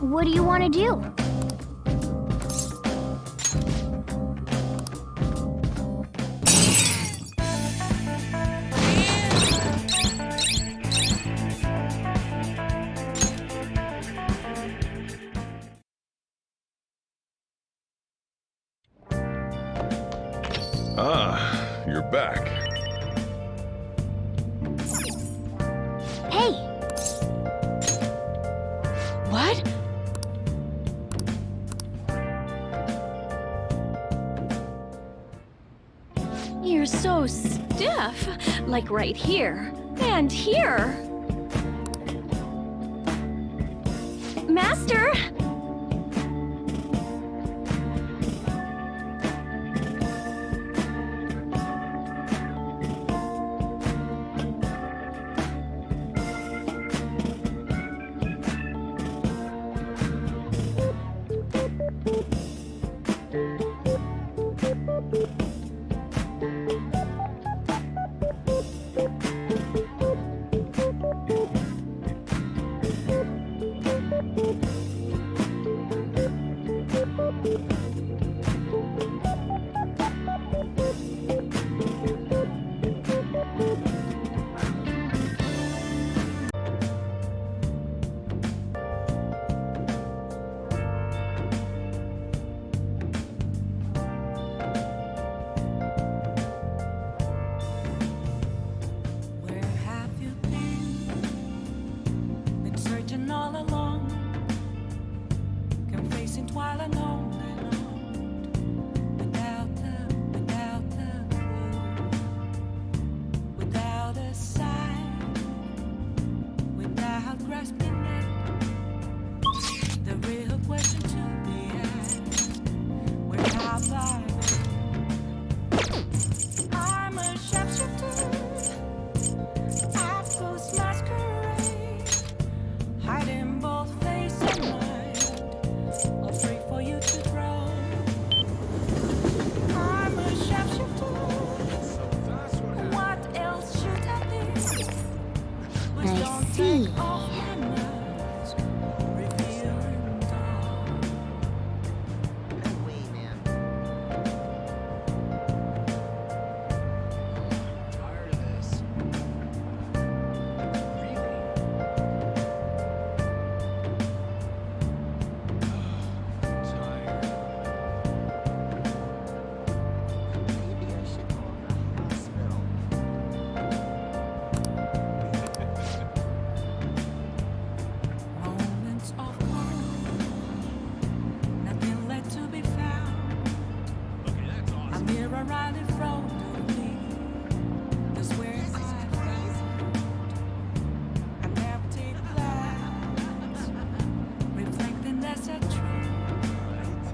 What do you want to do? Ah, you're back. Hey! What? You're so stiff. Like right here. And here. Master! Where have you been? Been searching all along, confessing while alone and on, without the clue, without a sign, without grasping it. The real question to be asked: where have I been? I'm a shapeshifter. Apples masquerade, hiding both face and mind, all free for you to throw. I'm a shapeshifter. What else should I be? Please I don't see. take off my mask, revealing dawn. Tired of this. Really? Tired. Maybe I should call the hospital. Moments of calm, nothing left to be found. Okay, that's A awesome. mirror right in front of me. That's where I found an empty glass, reflecting that's a truth.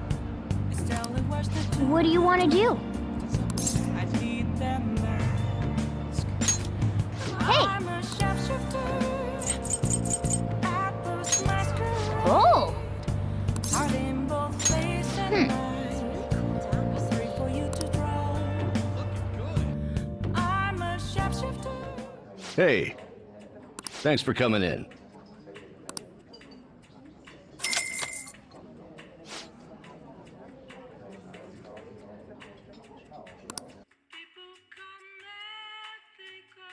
It's telling what's the truth. What do you want to do? I need that mask. Hey! I'm a shapeshifter. Apples masquerade. Oh! Heart in both face and mind. Three for you to draw. Looking good. I'm a shapeshifter. Hey, thanks for coming in. People come and they go.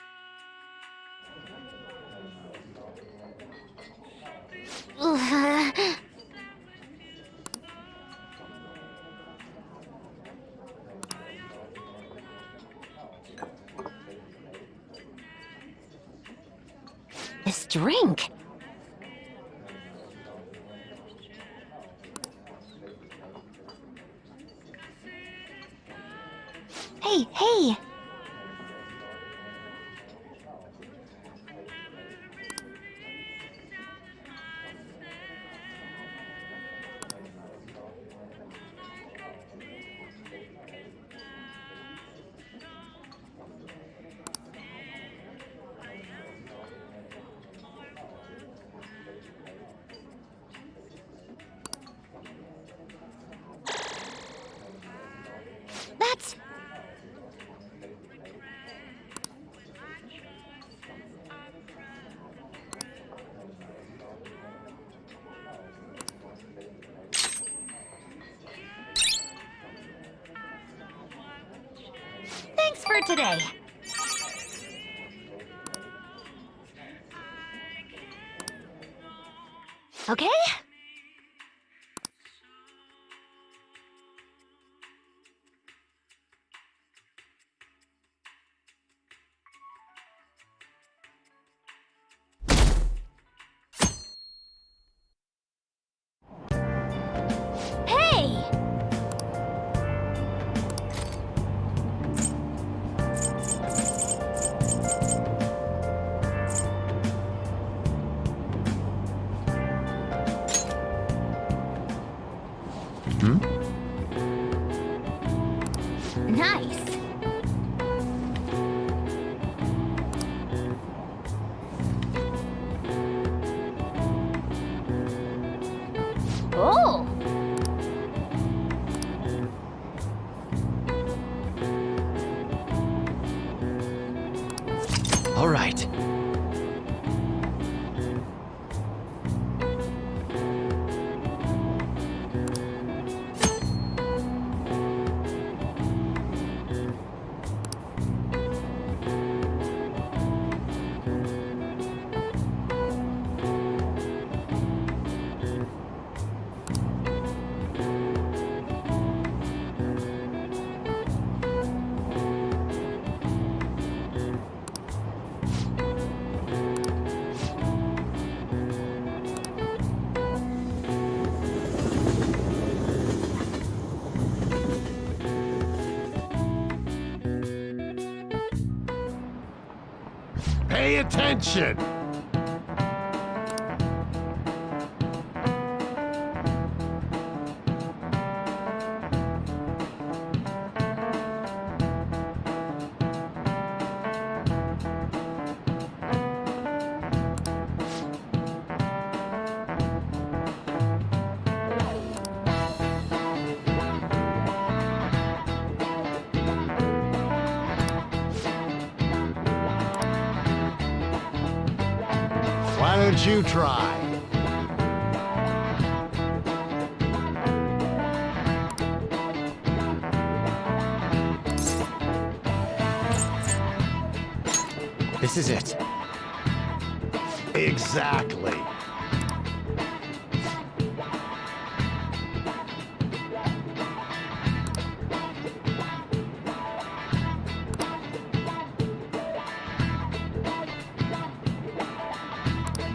Ugh. This drink. Hey, hey! for today. Okay? Hey! Nice. Oh. All right. Pay attention! Why don't you try? This is it. Exactly.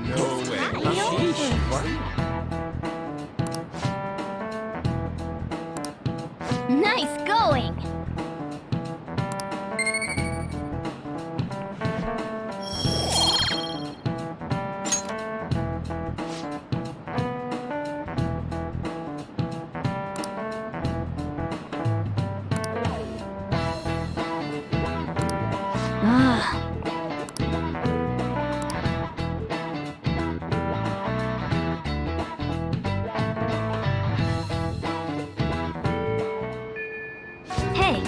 No way. Nice going. Ah. Hey.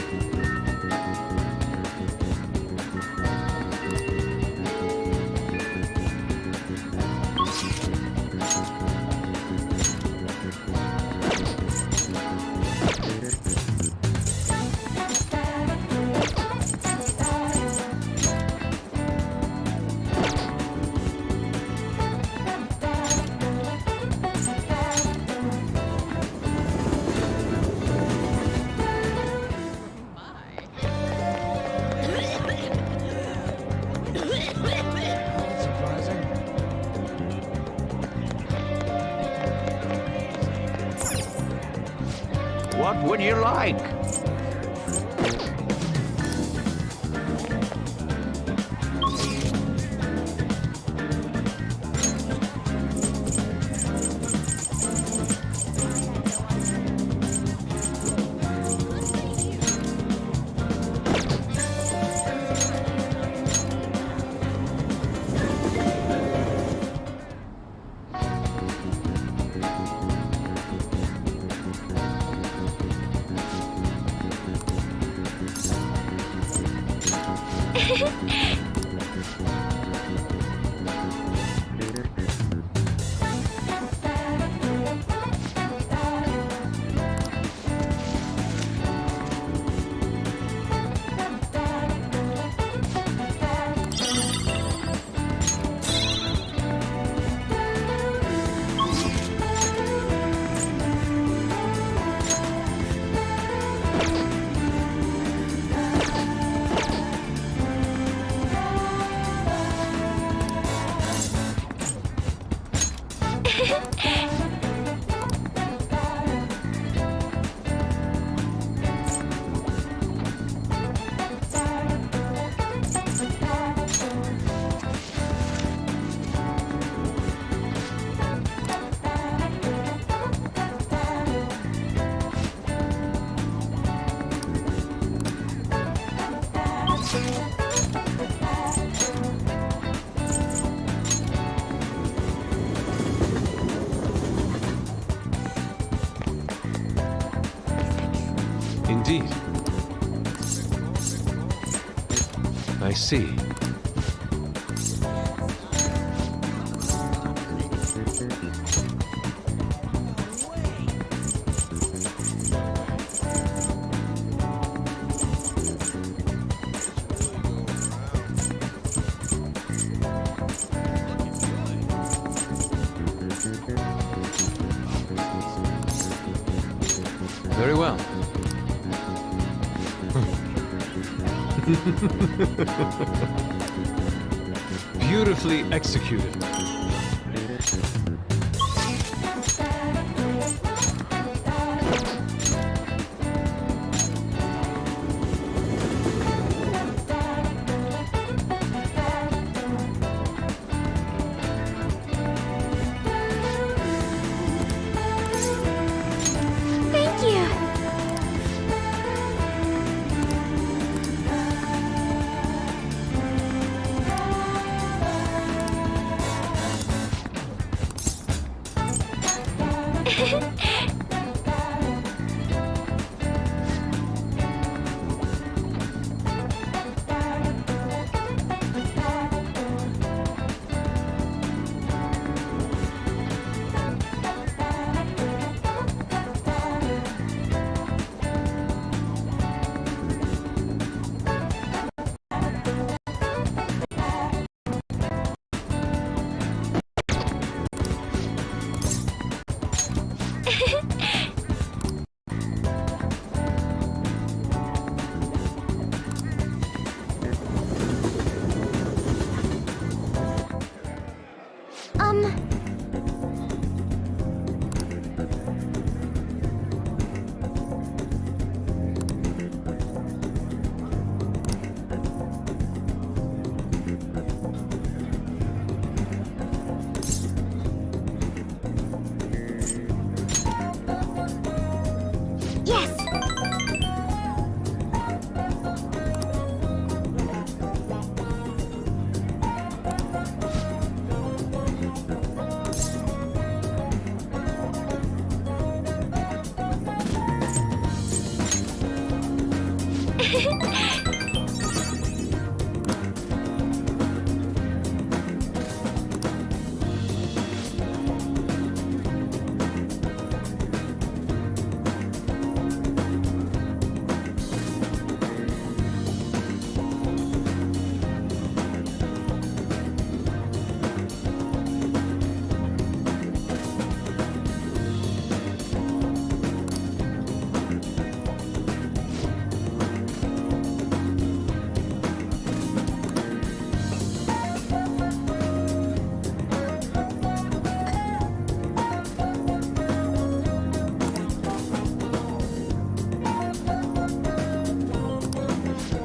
What would you like? indeed. I see. Very well. Beautifully executed. Thank you. Yes.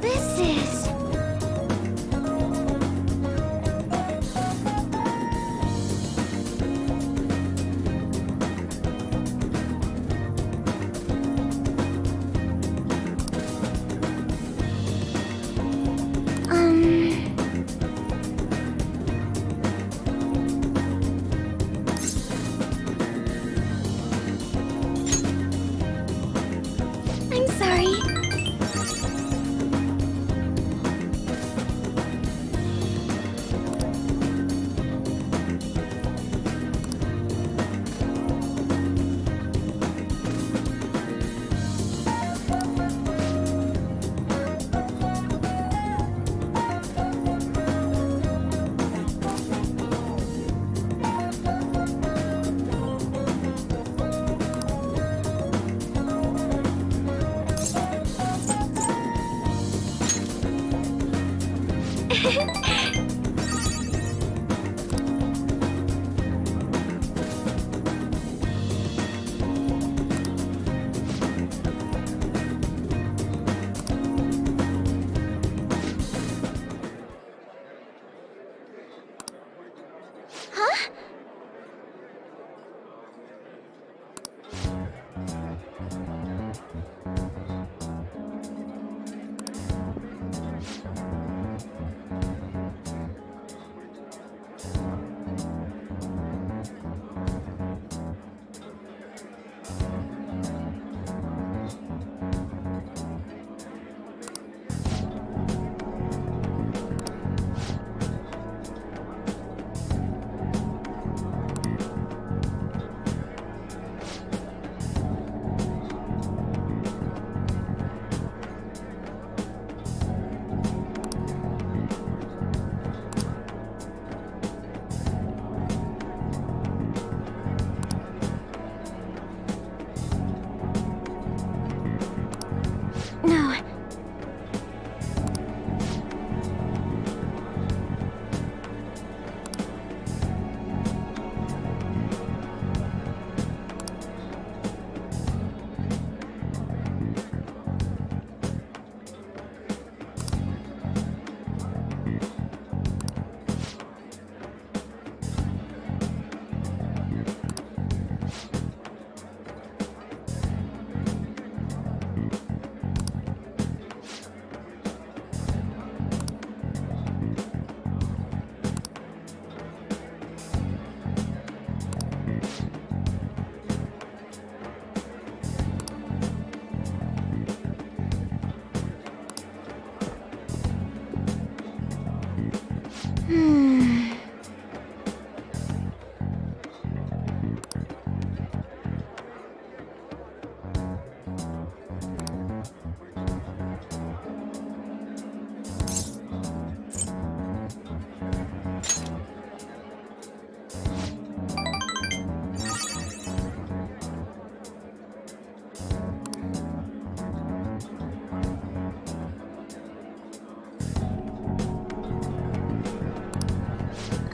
This is... I'm sorry. Huh?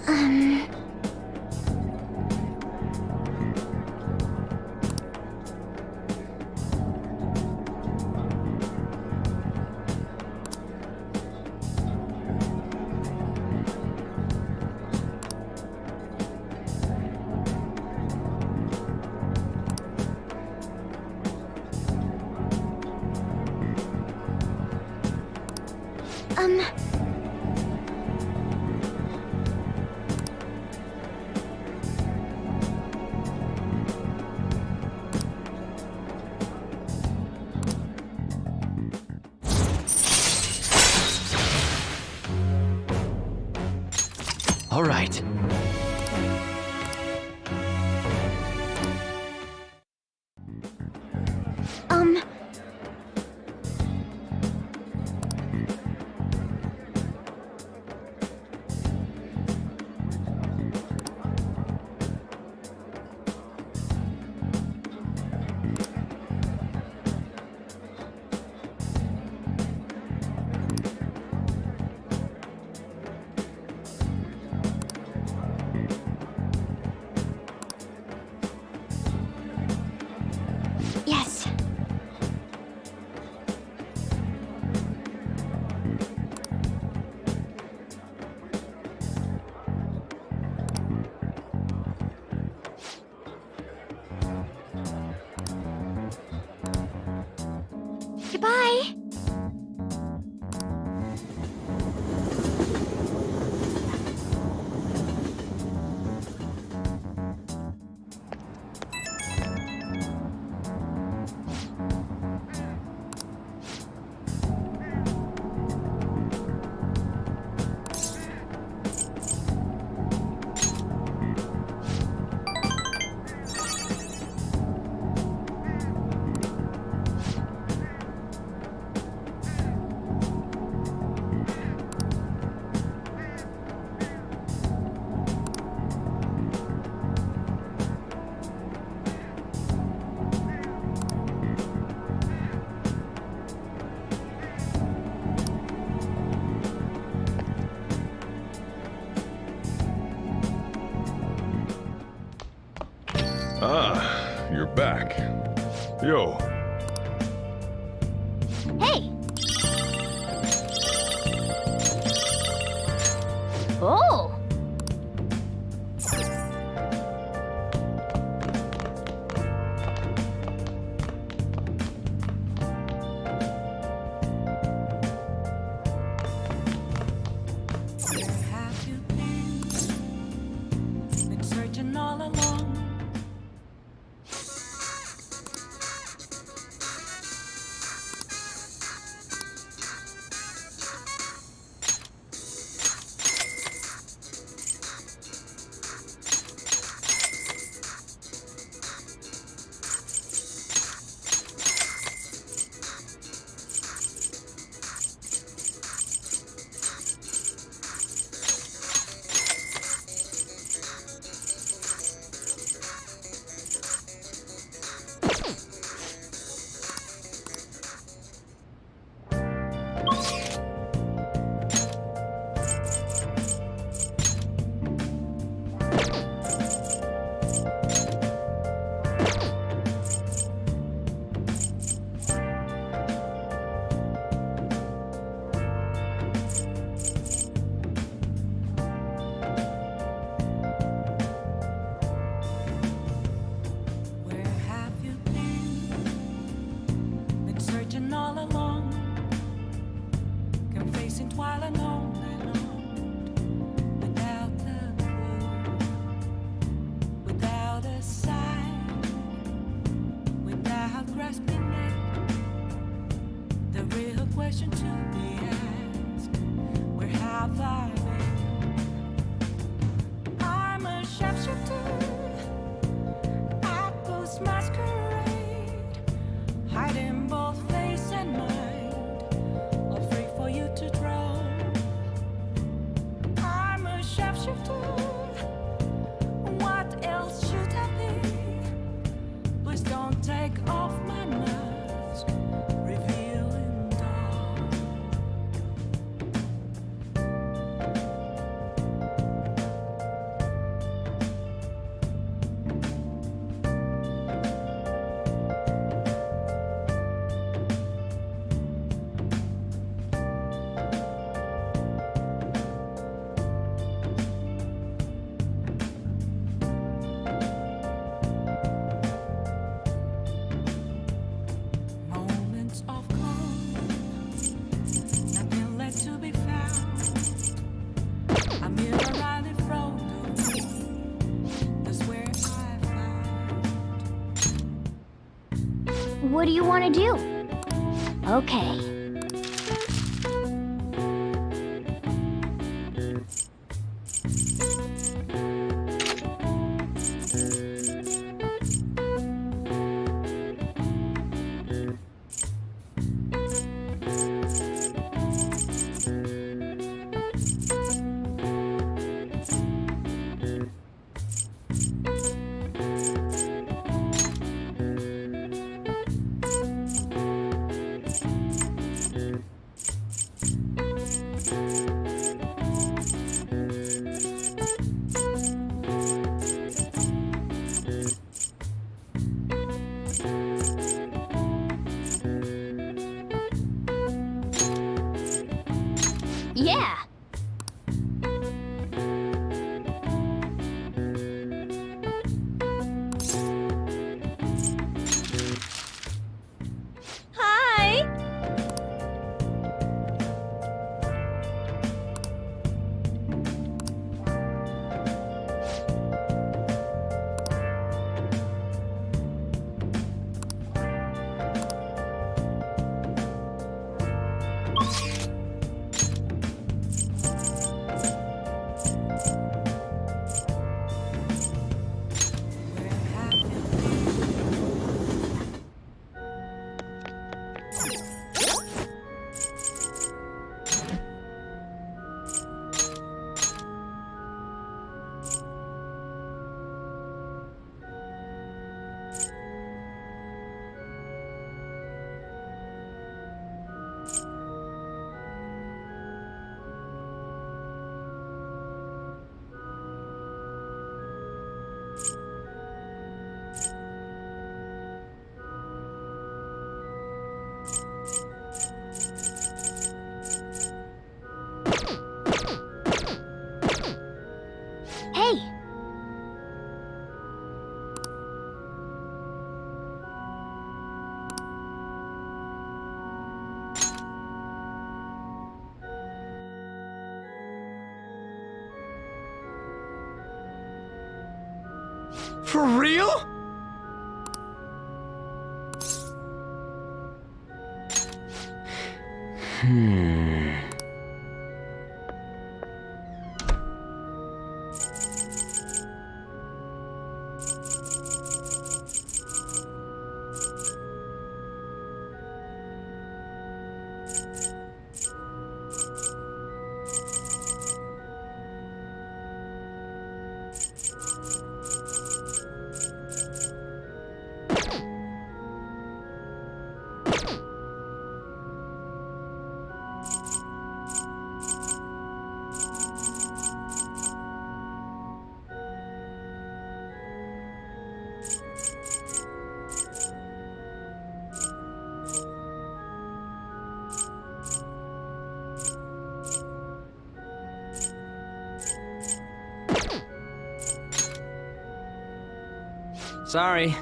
Um... All right. Yes. Goodbye. Ah, you're back. Yo, Hey. Oh. Where have you been? Been searching all along. What do you want to do? Okay. Yeah. Hi! Hey. For real? Sorry.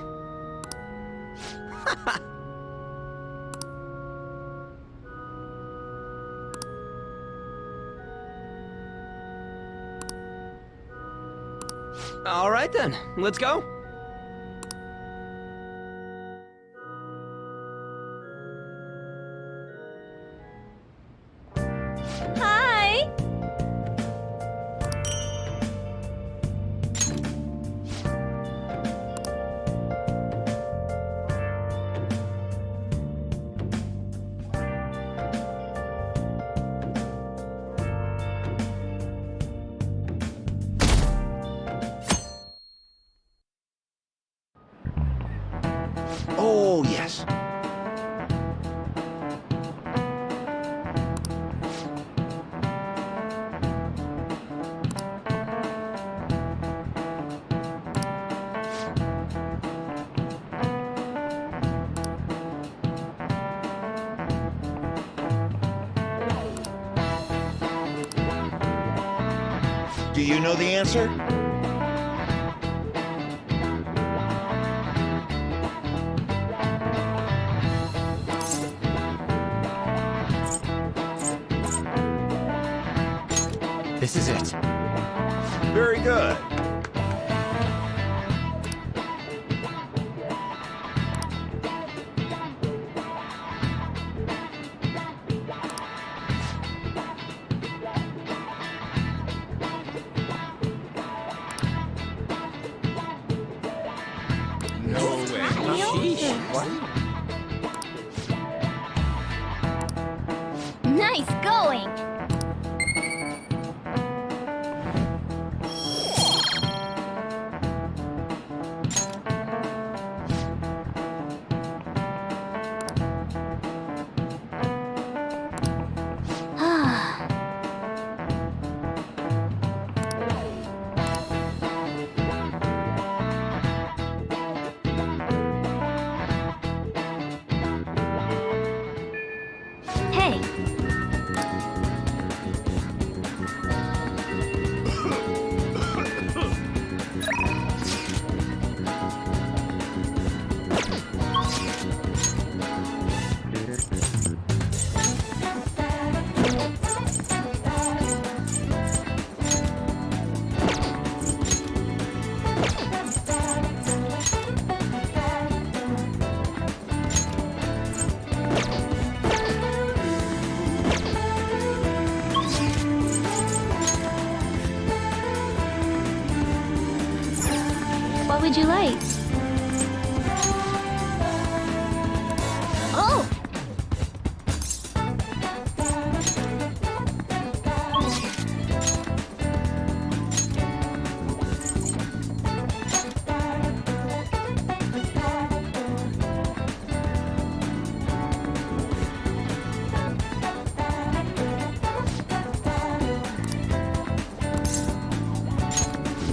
All right then, let's go. Hi! Oh, yes. Do you know the answer? This is it. Very good. Nice going! Hey, what would you like? Oh!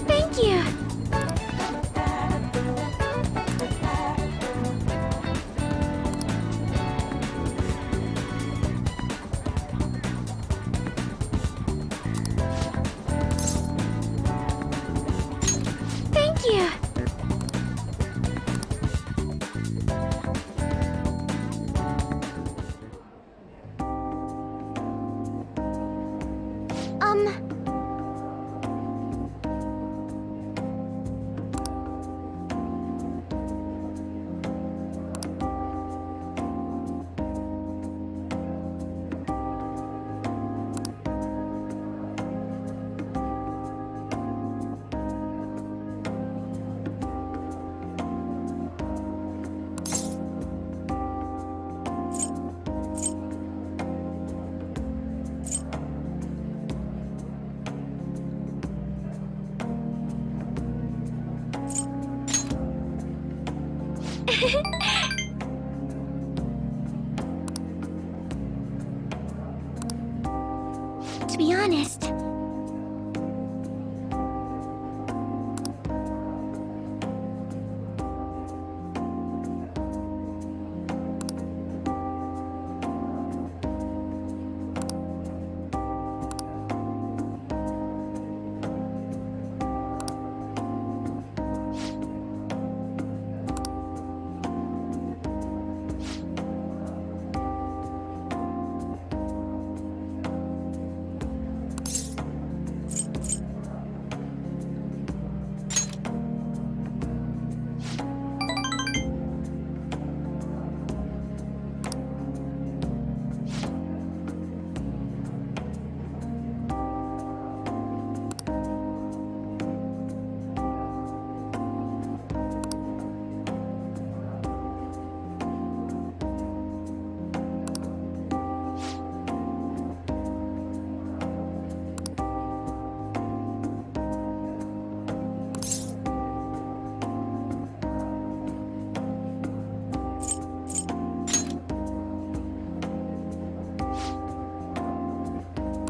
Thank you! Thank you! To be honest,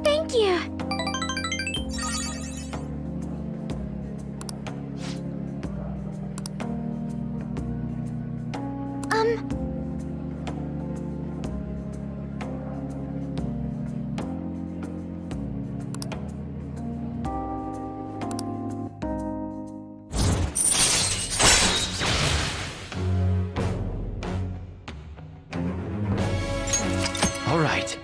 thank you! All right.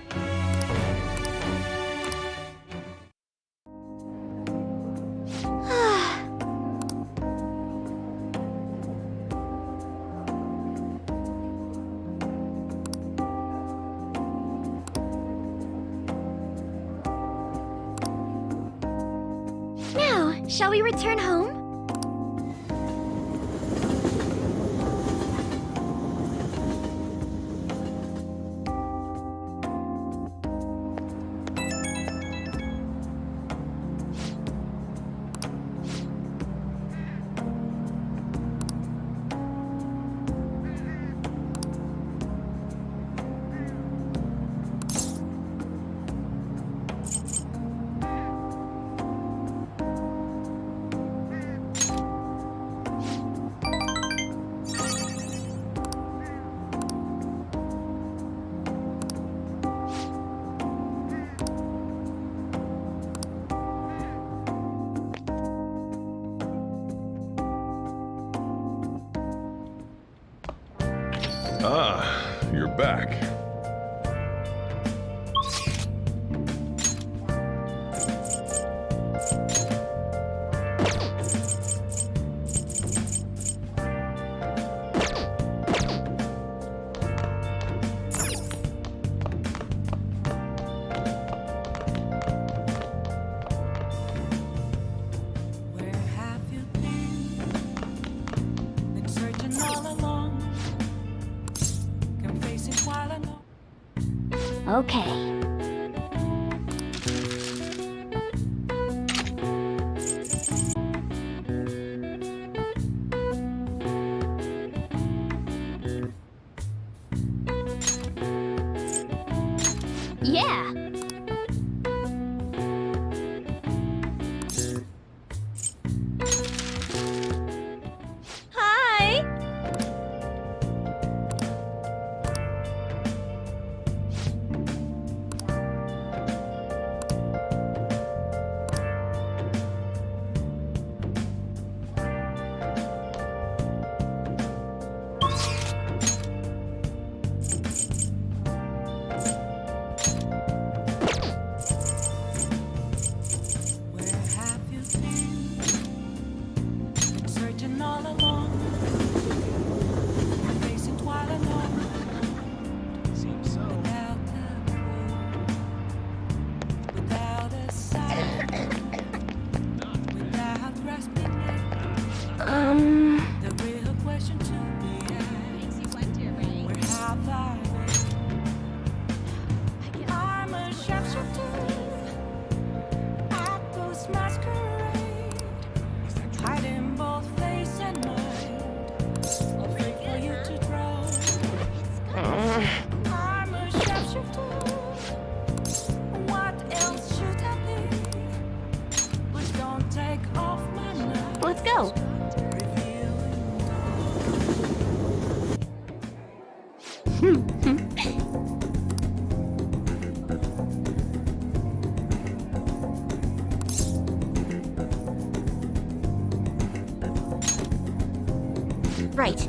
Now, shall we return home? Ah, you're back. Where have you been? Been searching all along. Confessing while I know. Okay. Yeah. Hi! Where have you been? Been searching all along. Confessing while I know. Seems so. Without a clue, without a sign, without grasping it, the real question to be asked: where have I been? I'm a sharpshooter at Ghost Masquerade, hiding both face and mind, afraid for you to draw. I'm a sharpshooter. What else should I be? Please don't take off my knife. Let's go. Right.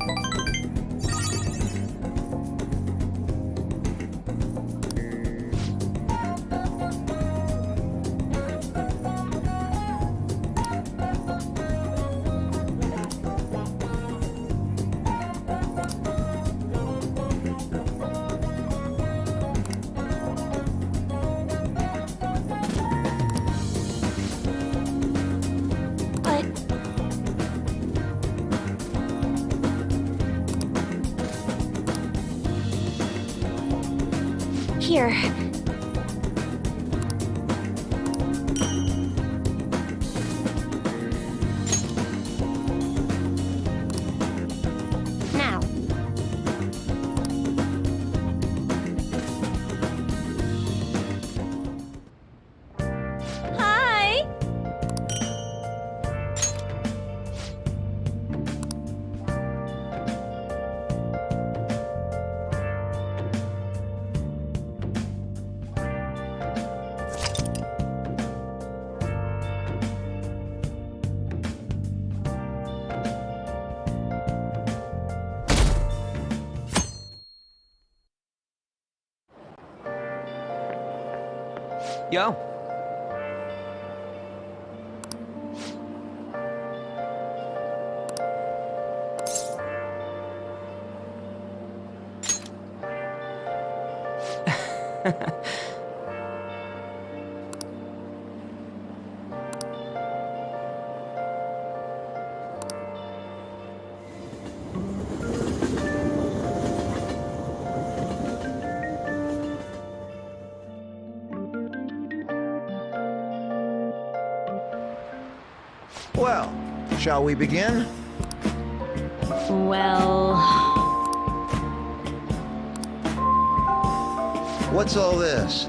But here. Now. Hi! Yo. Well, shall we begin? Well, What's all this?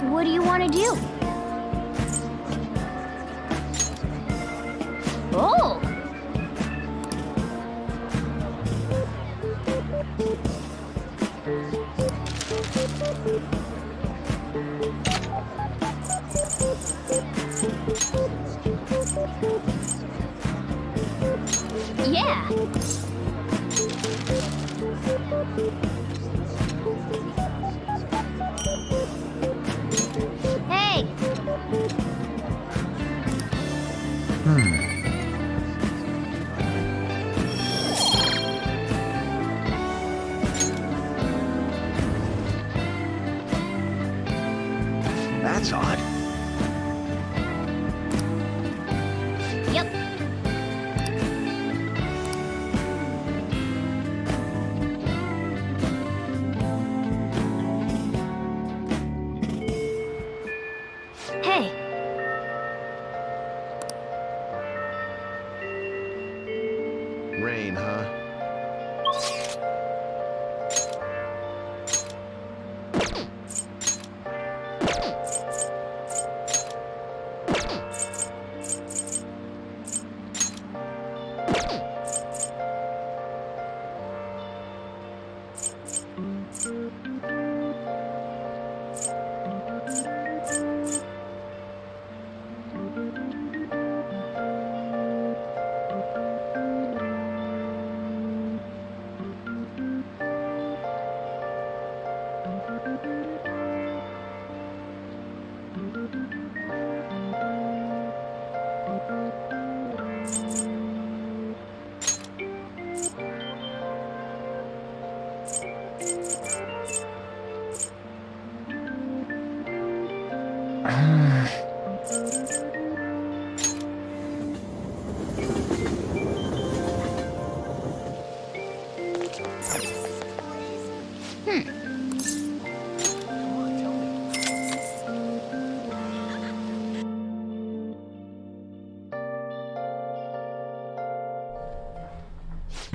What do you want to do? Oh! Yeah. Hey. That's odd. Yep. Hey. Rain, huh?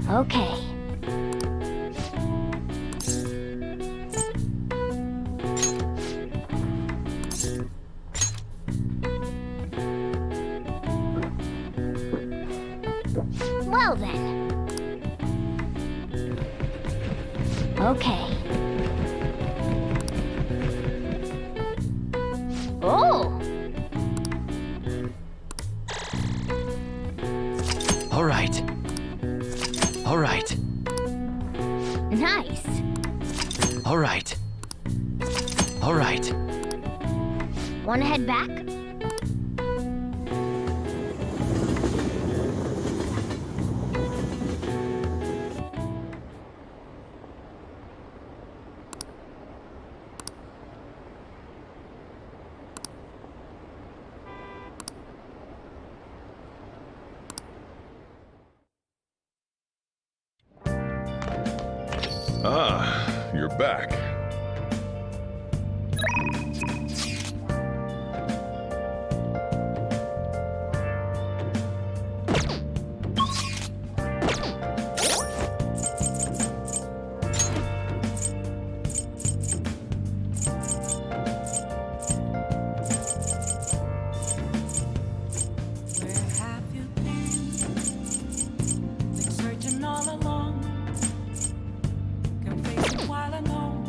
Okay. Well then. Okay. Oh! All right. All right. Nice. All right. All right. Wanna head back? Ah, you're back. Where have you been? Been searching all along. Can face it while alone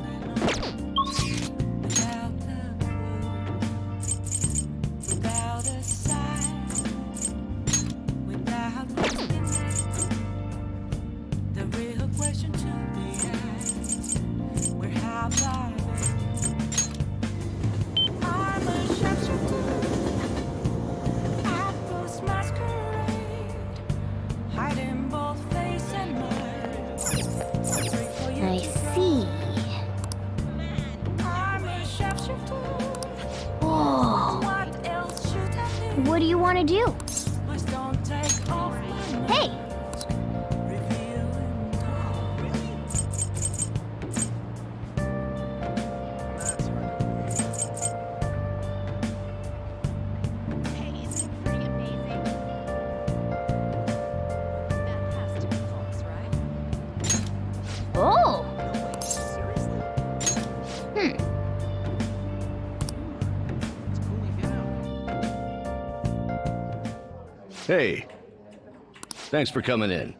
without a clue, without a sign, without resting. The real question to be asked: where have I been? I'm a sharpshooter. Apples masquerade, hiding both face and mind. I see. I'm a sharpshooter. Whoa. What else should I do? What do you want to do? Please don't take off my Hey! mask, revealing all. Hey, isn't it pretty amazing? That has to be false, right? Oh! No way, seriously? Hmm. It's cooling down. Hey. Thanks for coming in.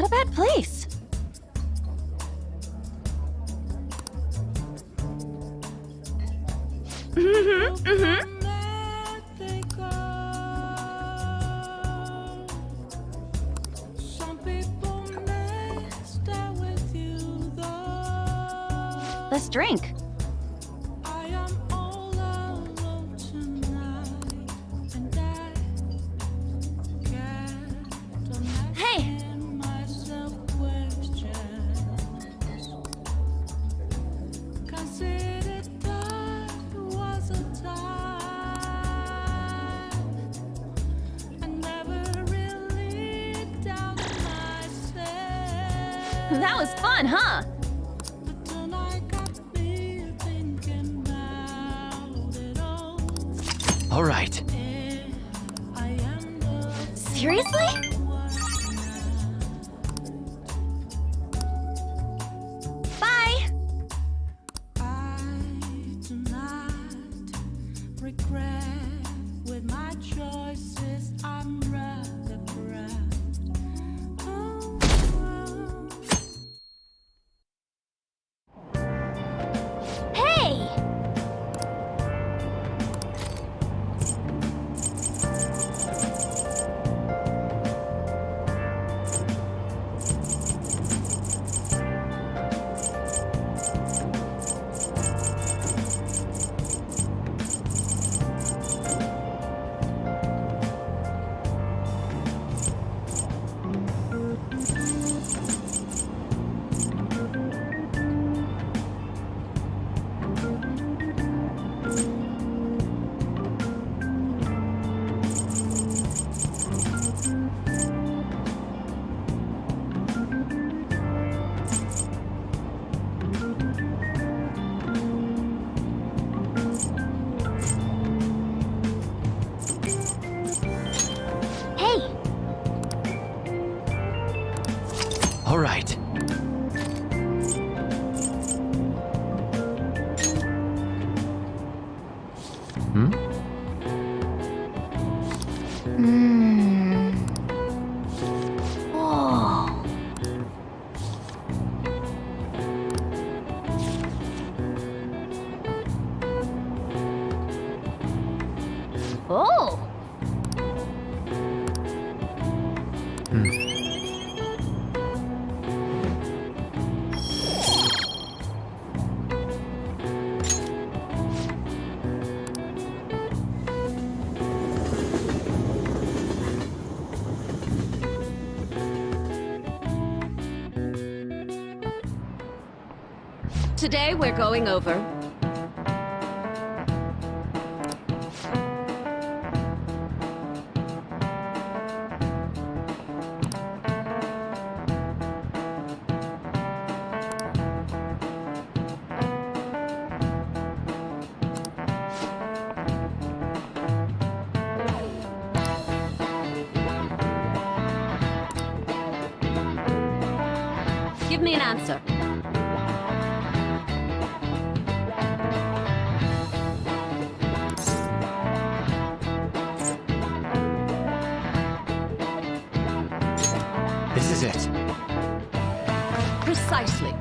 not a bad place. Let they go. Some people may stay with you though. Let's drink. I am all alone tonight, and I can't Hey! imagine myself questions. Consider that was a time I never really doubted myself. That was fun, huh? But tonight got me thinking about it all. All right. I am the Seriously? Bye! I do not regret with my choices. I'm rather proud. Oh, Hey! Hey! All right. Hmm? Mmm. Whoa. Oh. Today we're going over. Give me an answer. This is it. Precisely.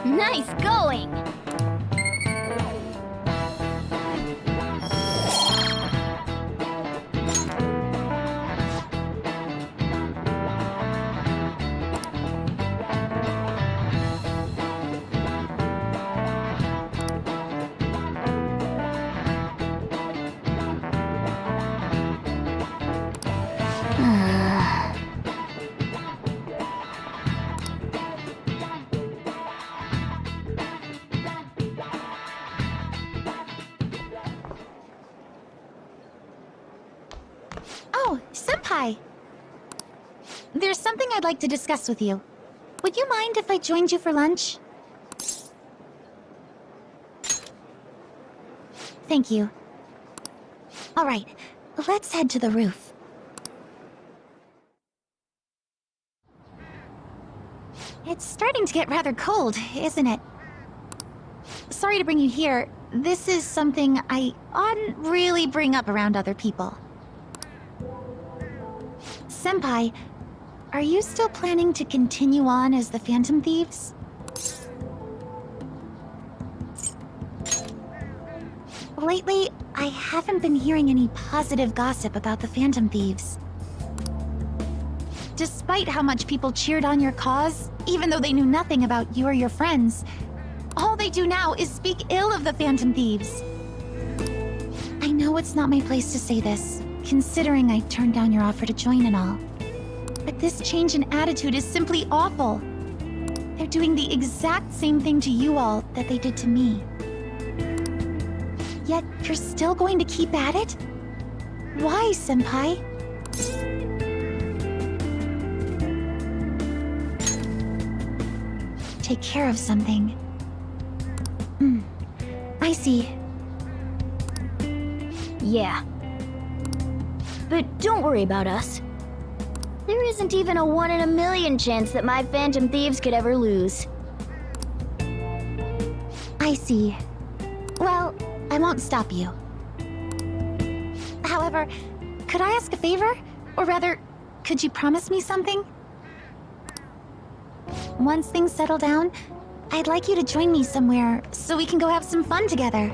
Nice going! Senpai. There's something I'd like to discuss with you. Would you mind if I joined you for lunch? Thank you. All right, let's head to the roof. It's starting to get rather cold, isn't it? Sorry to bring you here. This is something I oughtn't really bring up around other people. Senpai, are you still planning to continue on as the Phantom Thieves? Lately, I haven't been hearing any positive gossip about the Phantom Thieves. Despite how much people cheered on your cause, even though they knew nothing about you or your friends, all they do now is speak ill of the Phantom Thieves. I know it's not my place to say this, considering I turned down your offer to join and all. But this change in attitude is simply awful. They're doing the exact same thing to you all that they did to me. Yet you're still going to keep at it? Why, Senpai? Take care of something. I see. Yeah. But don't worry about us. There isn't even a 1 in a million chance that my Phantom Thieves could ever lose. I see. Well, I won't stop you. However, could I ask a favor? Or rather, could you promise me something? Once things settle down, I'd like you to join me somewhere so we can go have some fun together.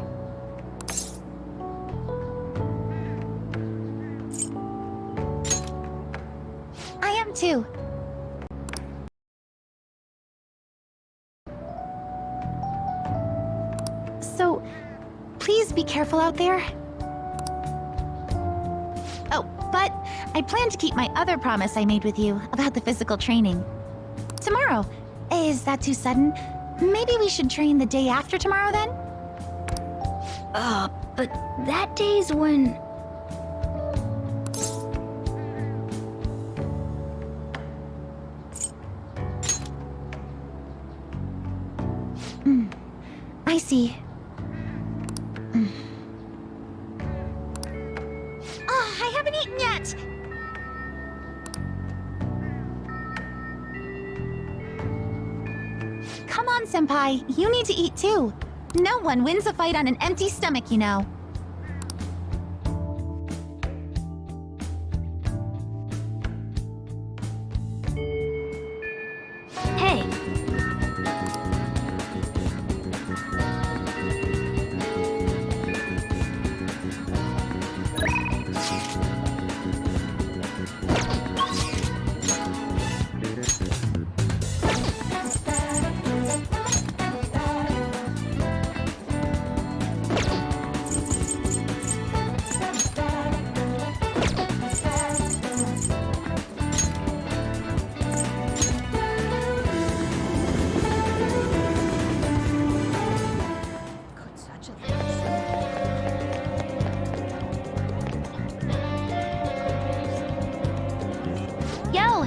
I am too. So, please be careful out there. Oh, but I plan to keep my other promise I made with you about the physical training. Tomorrow. Is that too sudden? Maybe we should train the day after tomorrow then? But that day's when... I see. Oh, I haven't eaten yet! Come on, Senpai. You need to eat too. No one wins a fight on an empty stomach, you know. Hey! Could such a thing Yo!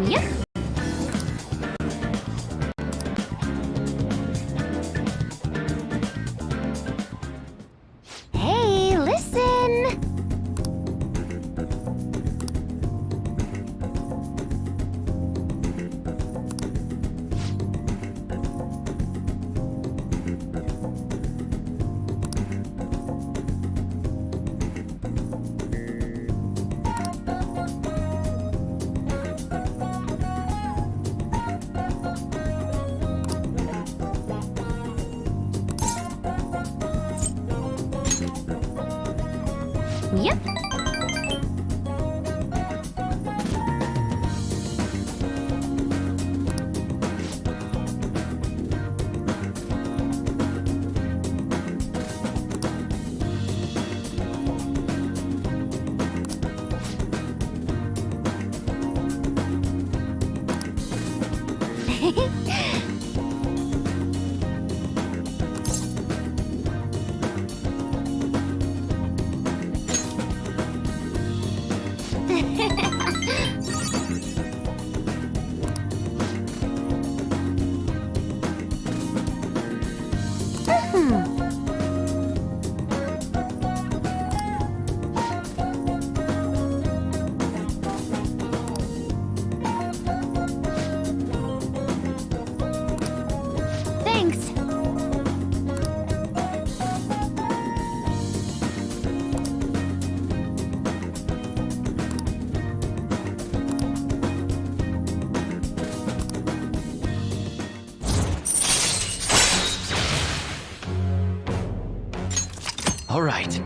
Yeah. Hey, listen! Yep. Thanks. All right.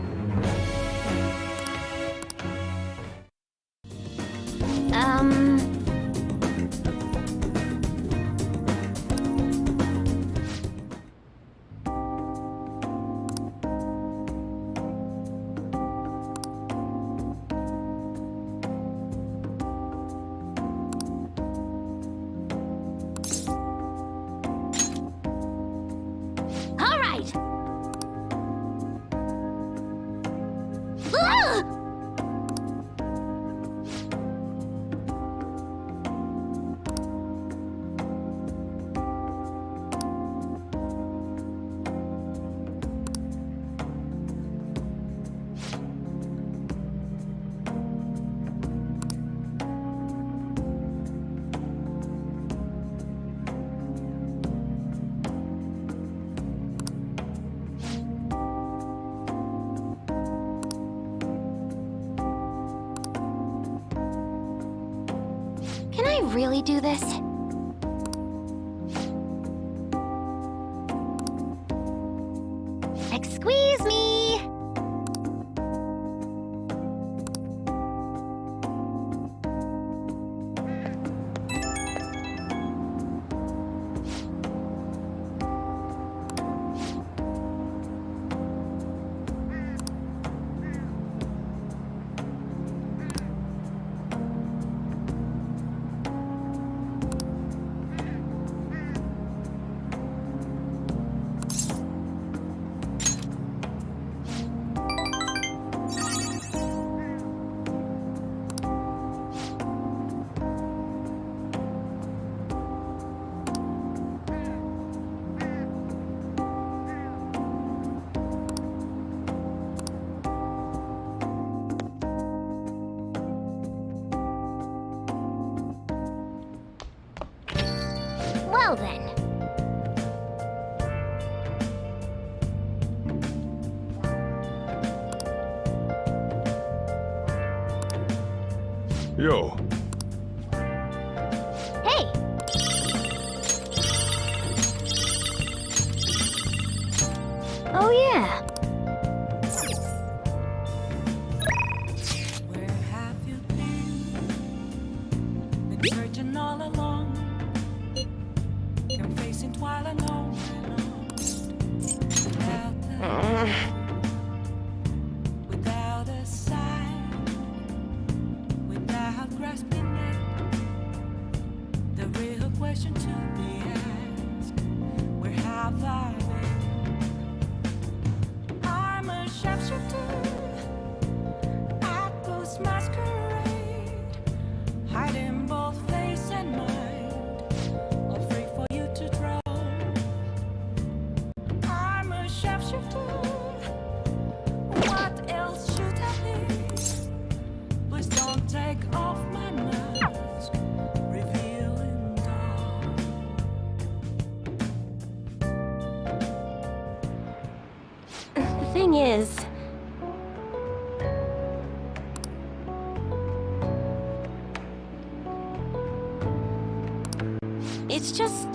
All right. Ah! Can I really do this? Excuse me! Well then. Yo, Hey! Oh yeah. Where have you been searching all along, confessing while alone, without a sign, without grasping it. The real question to be asked: where have I been? I'm a sharpshooter at Ghost Masquerade, hiding both face and mind, all free for you to draw. I'm a sharpshooter. What else should I be? Please don't take off my mask, revealing dark. The thing is, it's just...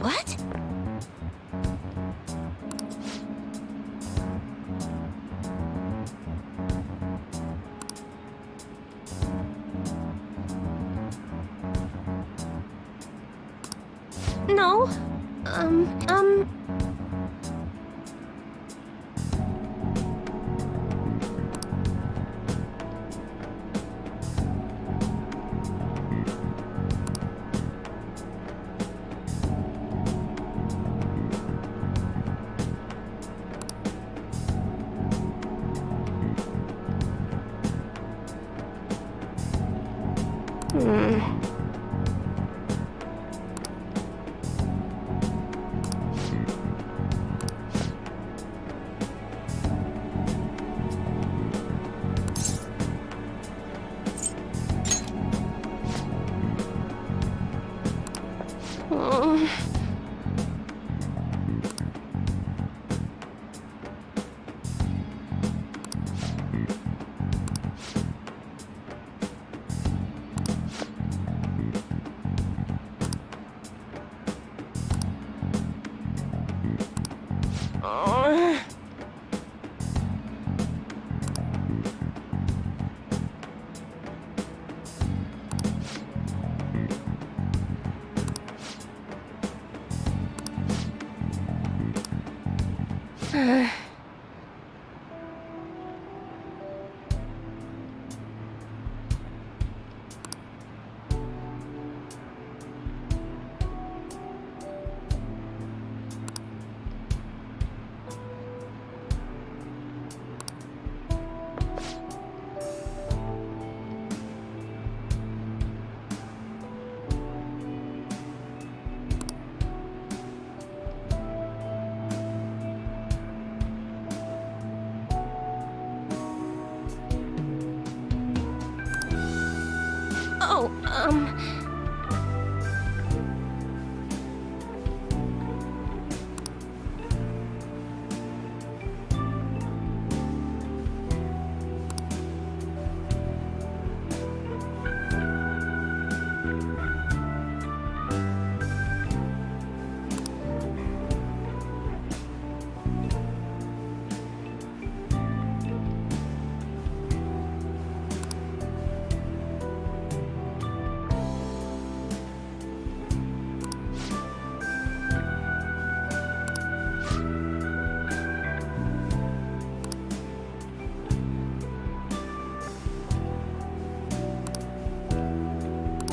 What? No.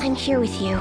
I'm here with you.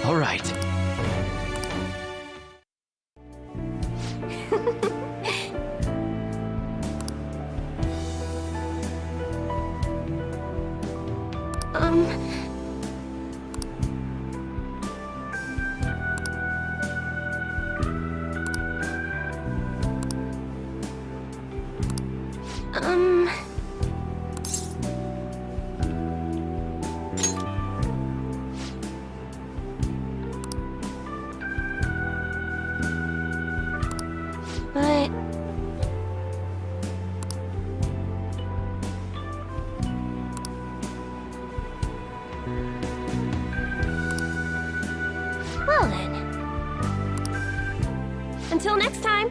All right. Until next time!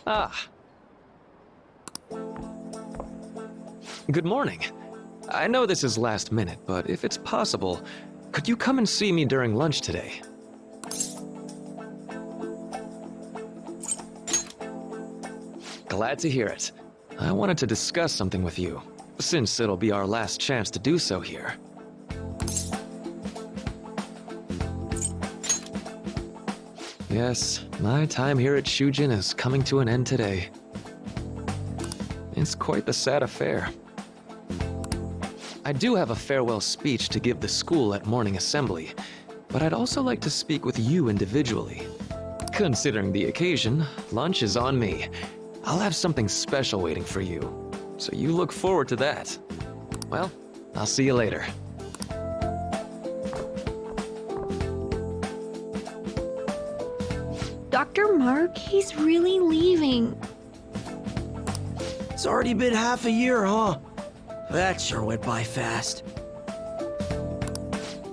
Ah. Good morning. I know this is last minute, but if it's possible, could you come and see me during lunch today? Glad to hear it. I wanted to discuss something with you, since it'll be our last chance to do so here. Yes, my time here at Shujin is coming to an end today. It's quite the sad affair. I do have a farewell speech to give the school at morning assembly, but I'd also like to speak with you individually. Considering the occasion, lunch is on me. I'll have something special waiting for you, so you look forward to that. Well, I'll see you later. Dr. Mark, he's really leaving. It's already been half a year, huh? That sure went by fast.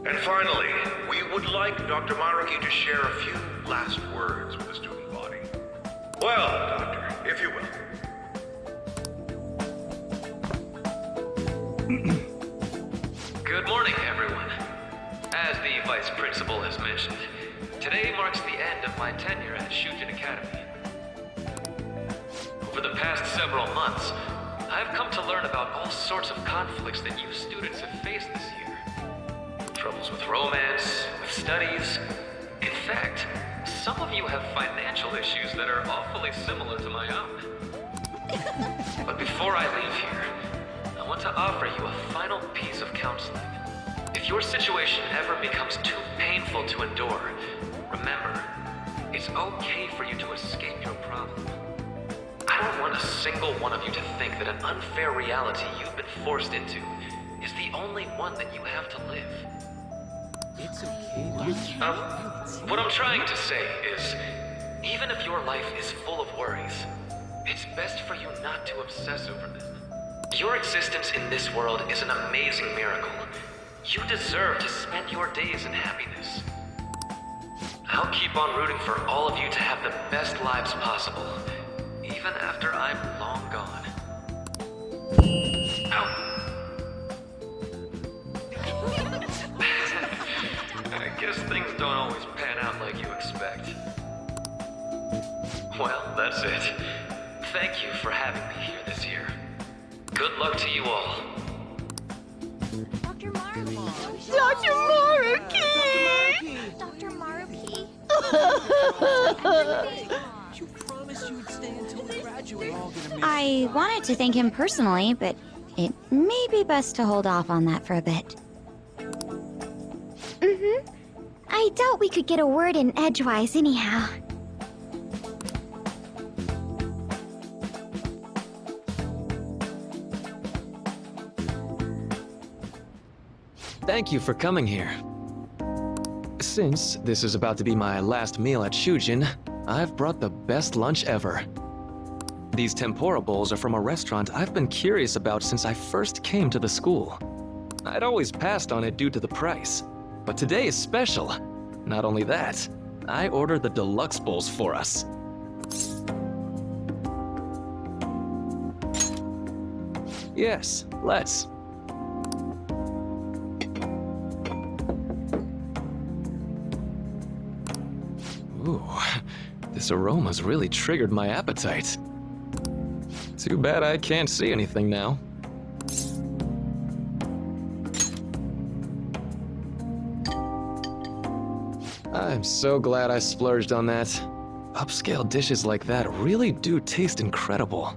And finally, we would like Dr. Maruki to share a few last words with the student body. Well, Doctor, if you will. Good morning, everyone. As the Vice Principal has mentioned, today marks the end of my tenure at Shujin Academy. Over the past several months, I've come to learn about all sorts of conflicts that you students have faced this year. Troubles with romance, with studies. In fact, some of you have financial issues that are awfully similar to my own. But before I leave here, I want to offer you a final piece of counseling. If your situation ever becomes too painful to endure, remember, it's okay for you to escape your problem. I don't want a single one of you to think that an unfair reality you've been forced into is the only one that you have to live. It's okay. What I'm trying to say is, even if your life is full of worries, it's best for you not to obsess over them. Your existence in this world is an amazing miracle. You deserve to spend your days in happiness. I'll keep on rooting for all of you to have the best lives possible, even after I'm long gone. Ow. I guess things don't always pan out like you expect. Well, that's it. Thank you for having me here this year. Good luck to you all. Dr. Maruki! Dr. Maruki! Dr. Maruki! You promised you'd stay until we graduate. We're all gonna miss I wanted to thank him personally, but it may be best to hold off on that for a bit. I doubt we could get a word in edgewise anyhow. Thank you for coming here. Since this is about to be my last meal at Shujin, I've brought the best lunch ever. These tempura bowls are from a restaurant I've been curious about since I first came to the school. I'd always passed on it due to the price, but today is special. Not only that, I ordered the deluxe bowls for us. Yes, let's. Ooh, this aroma's really triggered my appetite. Too bad I can't see anything now. I'm so glad I splurged on that. Upscale dishes like that really do taste incredible.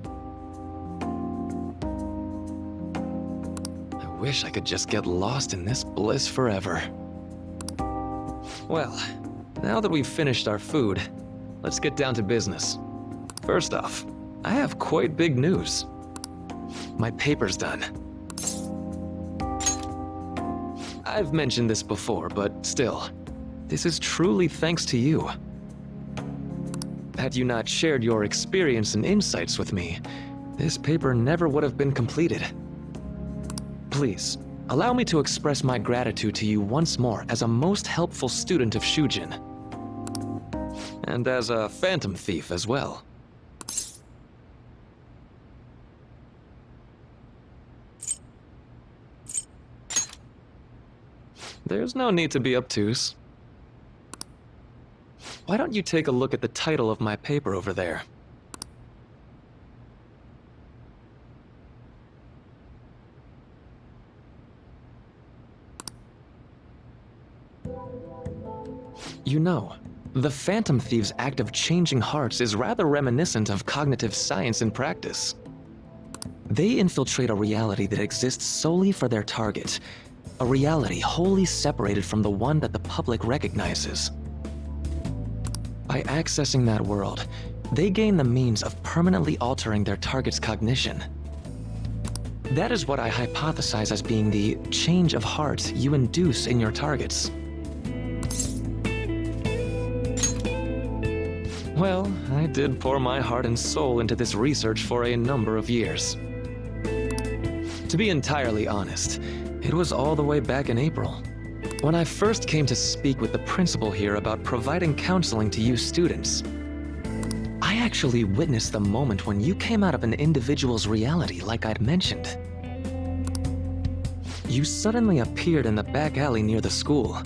I wish I could just get lost in this bliss forever. Well, now that we've finished our food, let's get down to business. First off, I have quite big news. My paper's done. I've mentioned this before, but still, this is truly thanks to you. Had you not shared your experience and insights with me, this paper never would have been completed. Please, allow me to express my gratitude to you once more as a most helpful student of Shujin. And as a phantom thief as well. There's no need to be obtuse. Why don't you take a look at the title of my paper over there? You know, the Phantom Thieves' act of changing hearts is rather reminiscent of cognitive science in practice. They infiltrate a reality that exists solely for their target, a reality wholly separated from the one that the public recognizes. By accessing that world, they gain the means of permanently altering their target's cognition. That is what I hypothesize as being the change of heart you induce in your targets. Well, I did pour my heart and soul into this research for a number of years. To be entirely honest, it was all the way back in April, when I first came to speak with the principal here about providing counseling to you students. I actually witnessed the moment when you came out of an individual's reality like I'd mentioned. You suddenly appeared in the back alley near the school.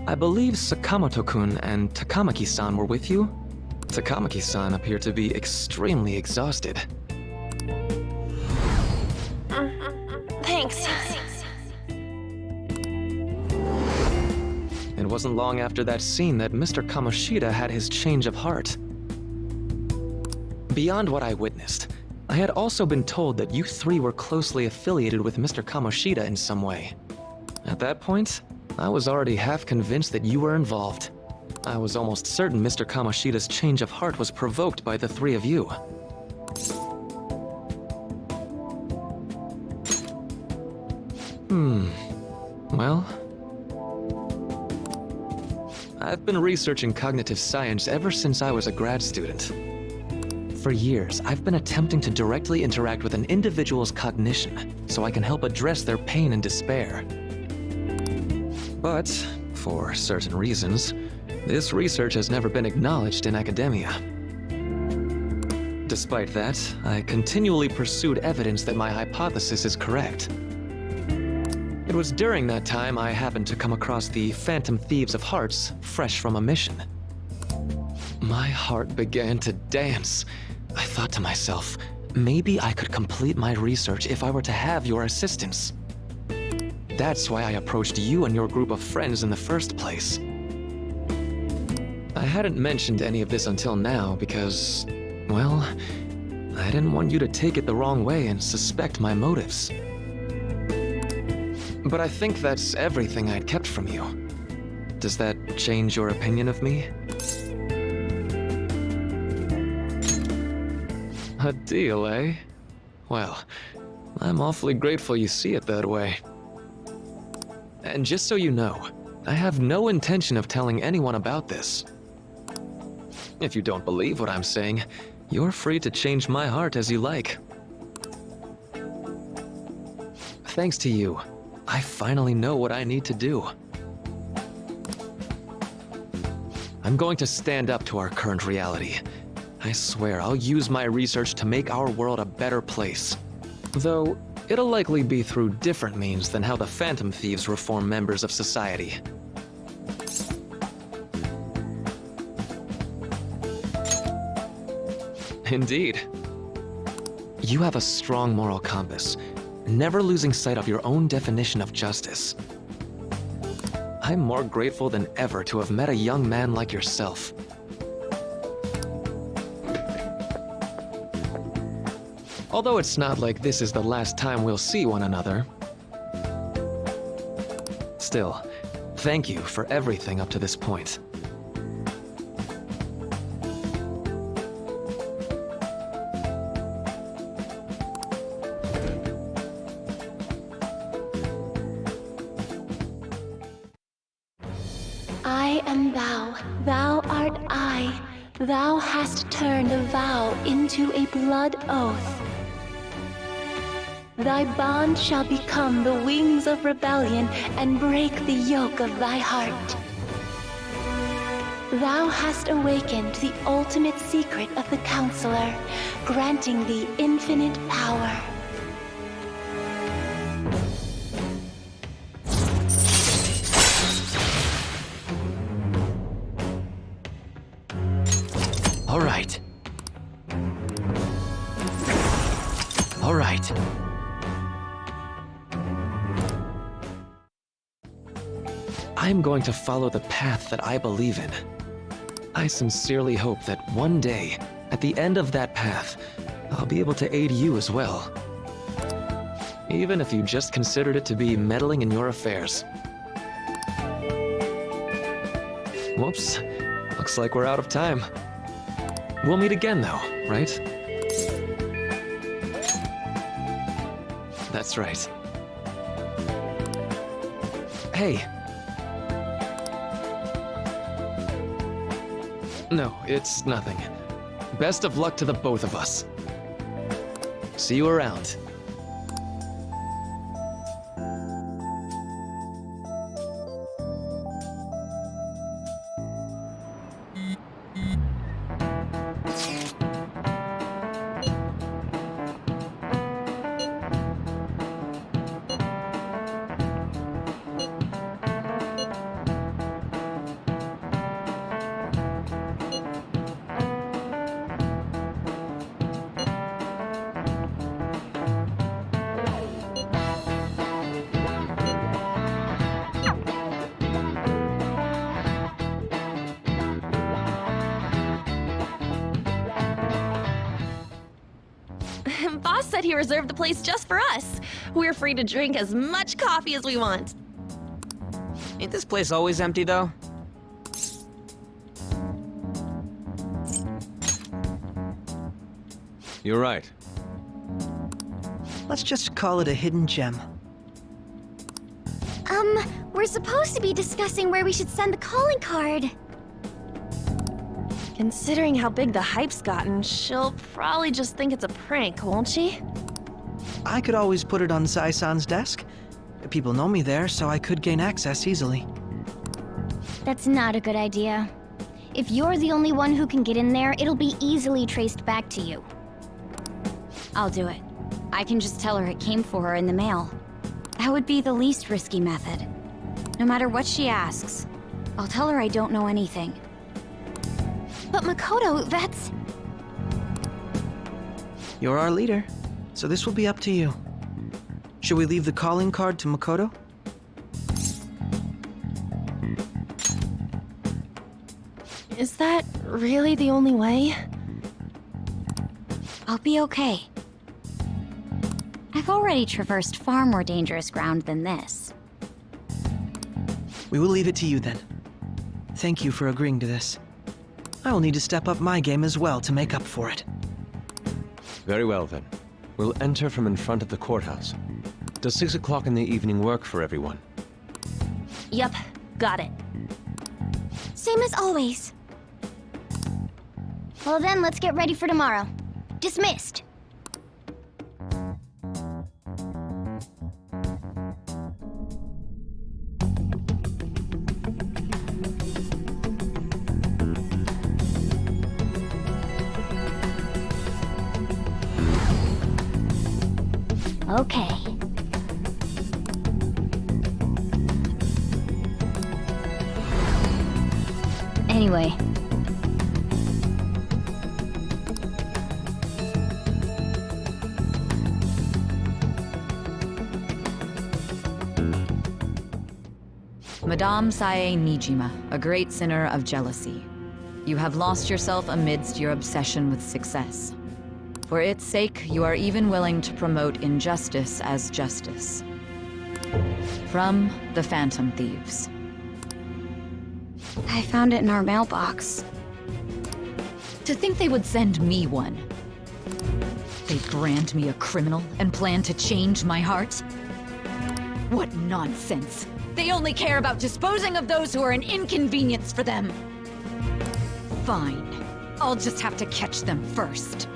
I believe Sakamoto-kun and Takamaki-san were with you? Takamaki-san appeared to be extremely exhausted. Thanks. It wasn't long after that scene that Mr. Kamoshida had his change of heart. Beyond what I witnessed, I had also been told that you three were closely affiliated with Mr. Kamoshida in some way. At that point, I was already half convinced that you were involved. I was almost certain Mr. Kamoshida's change of heart was provoked by the three of you. Well, I've been researching cognitive science ever since I was a grad student. For years, I've been attempting to directly interact with an individual's cognition so I can help address their pain and despair. But, for certain reasons, this research has never been acknowledged in academia. Despite that, I continually pursued evidence that my hypothesis is correct. It was during that time I happened to come across the Phantom Thieves of Hearts, fresh from a mission. My heart began to dance. I thought to myself, maybe I could complete my research if I were to have your assistance. That's why I approached you and your group of friends in the first place. I hadn't mentioned any of this until now because, well, I didn't want you to take it the wrong way and suspect my motives. But I think that's everything I'd kept from you. Does that change your opinion of me? A deal, eh? Well, I'm awfully grateful you see it that way. And just so you know, I have no intention of telling anyone about this. If you don't believe what I'm saying, you're free to change my heart as you like. Thanks to you, I finally know what I need to do. I'm going to stand up to our current reality. I swear I'll use my research to make our world a better place. Though, it'll likely be through different means than how the Phantom Thieves reform members of society. Indeed. You have a strong moral compass, never losing sight of your own definition of justice. I'm more grateful than ever to have met a young man like yourself. Although it's not like this is the last time we'll see one another. Still, thank you for everything up to this point. I am thou, thou art I. Thou hast turned a vow into a blood oath. Thy bond shall become the wings of rebellion and break the yoke of thy heart. Thou hast awakened the ultimate secret of the Counselor, granting thee infinite power. All right. All right. I'm going to follow the path that I believe in. I sincerely hope that one day, at the end of that path, I'll be able to aid you as well. Even if you just considered it to be meddling in your affairs. Whoops. Looks like we're out of time. We'll meet again though, right? That's right. Hey. No, it's nothing. Best of luck to the both of us. See you around. Boss said he reserved the place just for us. We're free to drink as much coffee as we want. Ain't this place always empty, though? You're right. Let's just call it a hidden gem. We're supposed to be discussing where we should send the calling card. Considering how big the hype's gotten, she'll probably just think it's a prank, won't she? I could always put it on Sai-san's desk. People know me there, so I could gain access easily. That's not a good idea. If you're the only one who can get in there, it'll be easily traced back to you. I'll do it. I can just tell her it came for her in the mail. That would be the least risky method. No matter what she asks, I'll tell her I don't know anything. But Makoto, that's... You're our leader, so this will be up to you. Should we leave the calling card to Makoto? Is that really the only way? I'll be okay. I've already traversed far more dangerous ground than this. We will leave it to you then. Thank you for agreeing to this. I will need to step up my game as well to make up for it. Very well then. We'll enter from in front of the courthouse. Does 6 o'clock in the evening work for everyone? Yup, got it. Same as always. Well then, let's get ready for tomorrow. Dismissed. Okay. Anyway. Madame Sae Nijima, a great sinner of jealousy. You have lost yourself amidst your obsession with success. For its sake, you are even willing to promote injustice as justice. From the Phantom Thieves. I found it in our mailbox. To think they would send me one. They brand me a criminal and plan to change my heart? What nonsense! They only care about disposing of those who are an inconvenience for them. Fine. I'll just have to catch them first.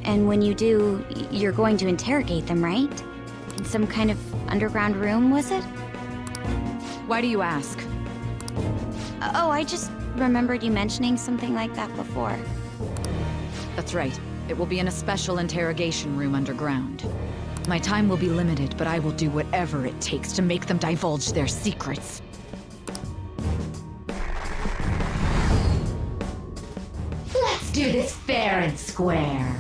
And when you do, you're going to interrogate them, right? In some kind of underground room, was it? Why do you ask? Oh, I just remembered you mentioning something like that before. That's right. It will be in a special interrogation room underground. My time will be limited, but I will do whatever it takes to make them divulge their secrets. Let's do this fair and square.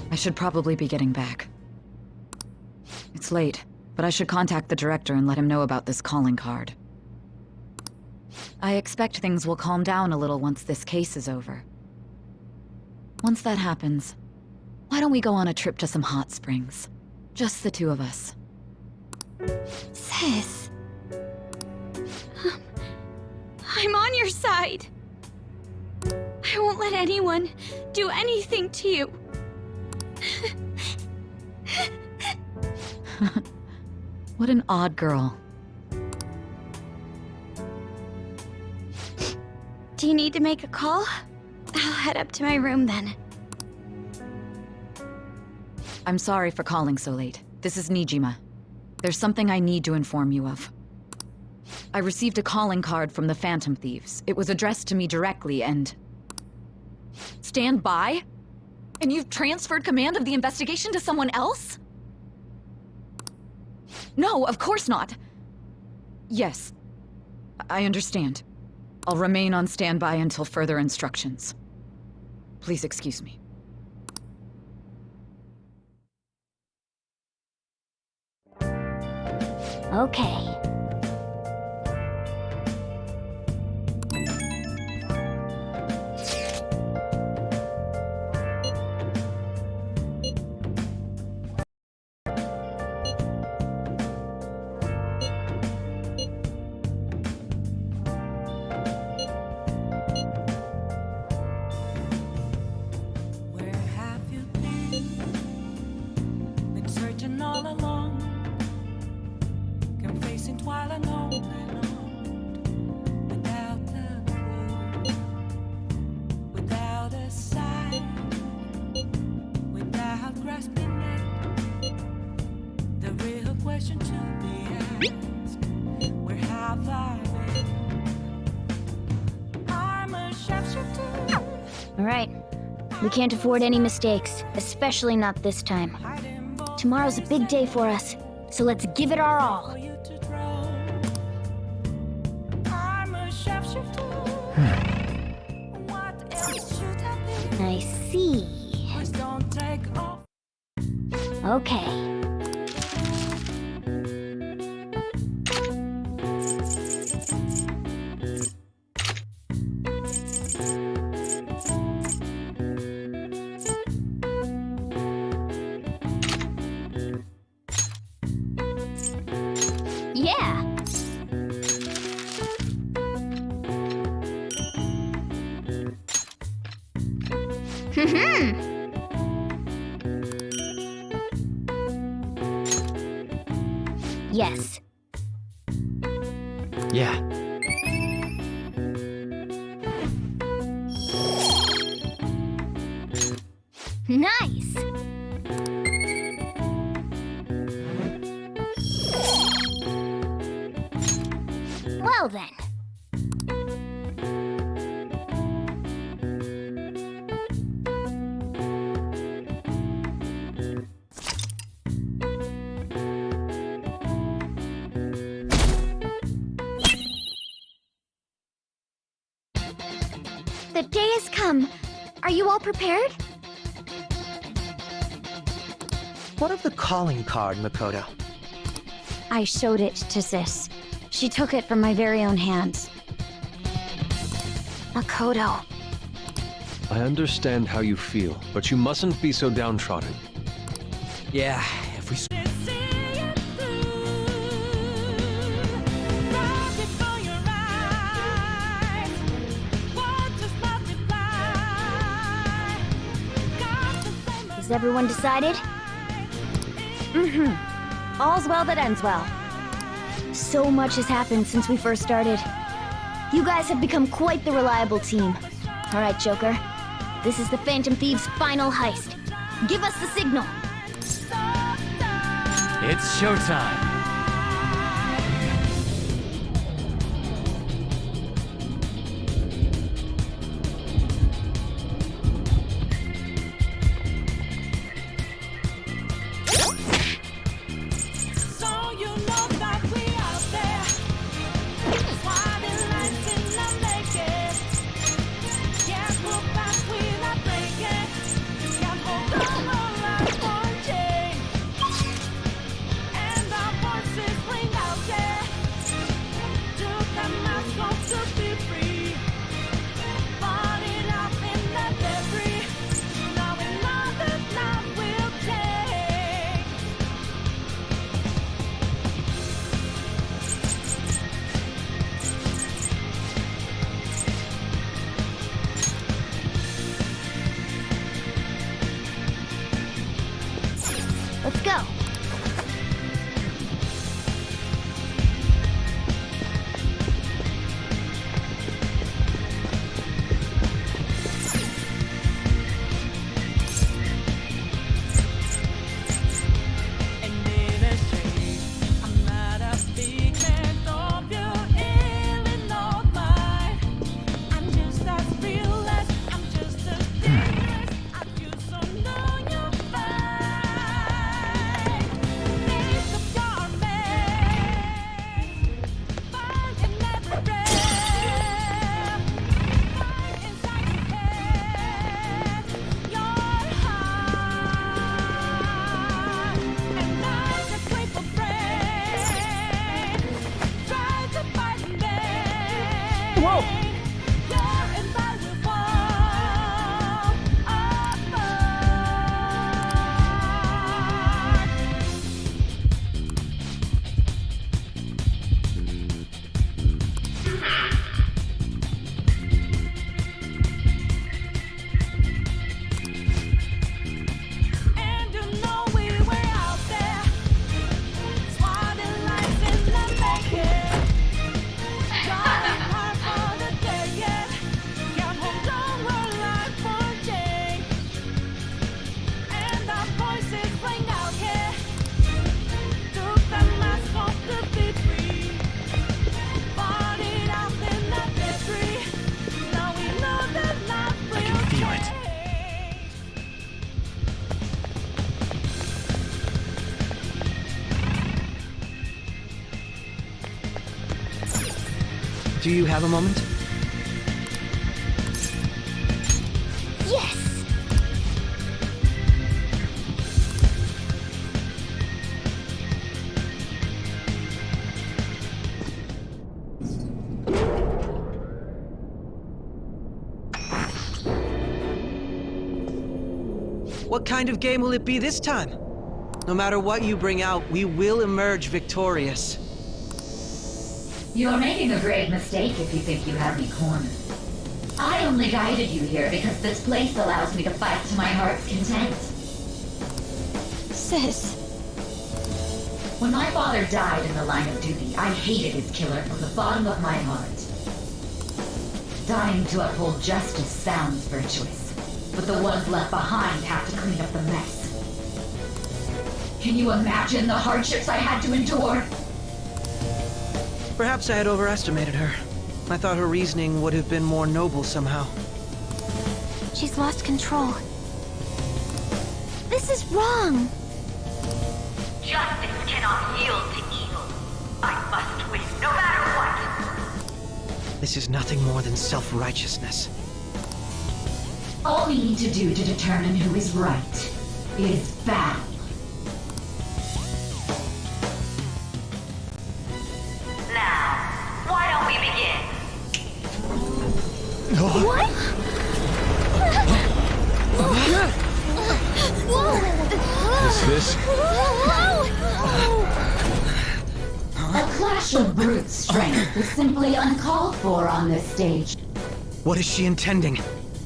I should probably be getting back. It's late, but I should contact the director and let him know about this calling card. I expect things will calm down a little once this case is over. Once that happens, why don't we go on a trip to some hot springs? Just the two of us. Sis. I'm on your side. I won't let anyone do anything to you. What an odd girl. Do you need to make a call? I'll head up to my room then. I'm sorry for calling so late. This is Nijima. There's something I need to inform you of. I received a calling card from the Phantom Thieves. It was addressed to me directly and... Stand by? And you've transferred command of the investigation to someone else? No, of course not. Yes, I understand. I'll remain on standby until further instructions. Please excuse me. Okay. Where have you been? Been searching all along, confessing while alone and on, without a clue, without a sign, without grasping it. The real question to be asked: where have I been? I'm a sharpshooter. All right. We can't afford any mistakes, especially not this time. Tomorrow's a big day for us, so let's give it our all. I see. Okay. Yeah. Yes. Yeah. Nice. Well then. The day has come. Are you all prepared? What of the calling card, Makoto? I showed it to Sis. She took it from my very own hands. Makoto. I understand how you feel, but you mustn't be so downtrodden. Yeah, if we... Is everyone decided? All's well that ends well. So much has happened since we first started. You guys have become quite the reliable team. All right, Joker. This is the Phantom Thieves' final heist. Give us the signal. It's showtime. Let's go. Do you have a moment? Yes! What kind of game will it be this time? No matter what you bring out, we will emerge victorious. You're making a grave mistake if you think you have me cornered. I only guided you here because this place allows me to fight to my heart's content. Sis. When my father died in the line of duty, I hated his killer from the bottom of my heart. Dying to uphold justice sounds virtuous, but the ones left behind have to clean up the mess. Can you imagine the hardships I had to endure? Perhaps I had overestimated her. I thought her reasoning would have been more noble somehow. She's lost control. This is wrong. Justice cannot yield to evil. I must win, no matter what. This is nothing more than self-righteousness. All we need to do to determine who is right is battle. Now, why don't we begin? What? Is this? A clash of brute strength is simply uncalled for on this stage. What is she intending?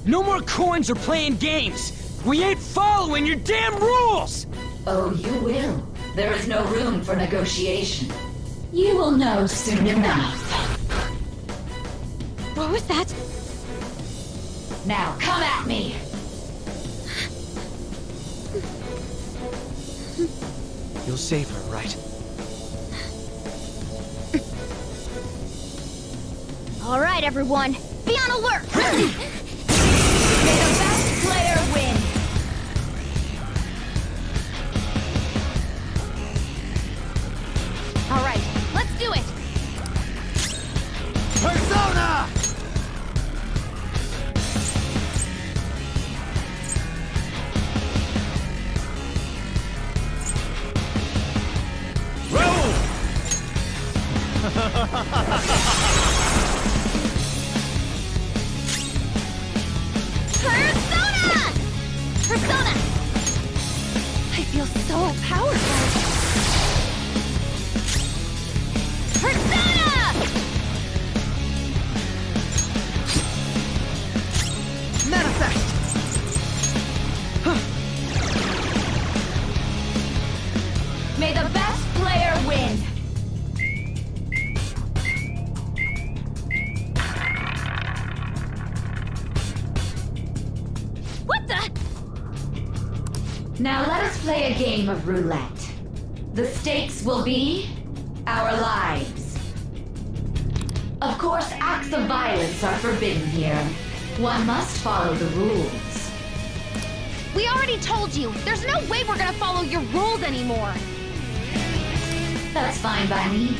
No more coins or playing games! We ain't following your damn rules! Oh, you will. There is no room for negotiation. You will know soon enough. What was that? Now, come at me! You'll save her, right? All right, everyone. Be on alert! May the best player win! All right, let's do it! Persona! Persona! Persona! I feel so powerful. Persona! Manifest! May the best player win! What the? Now let us play a game of roulette. The stakes will be our lives. Of course, acts of violence are forbidden here. One must follow the rules. We already told you. There's no way we're gonna follow your rules anymore. That's fine by me.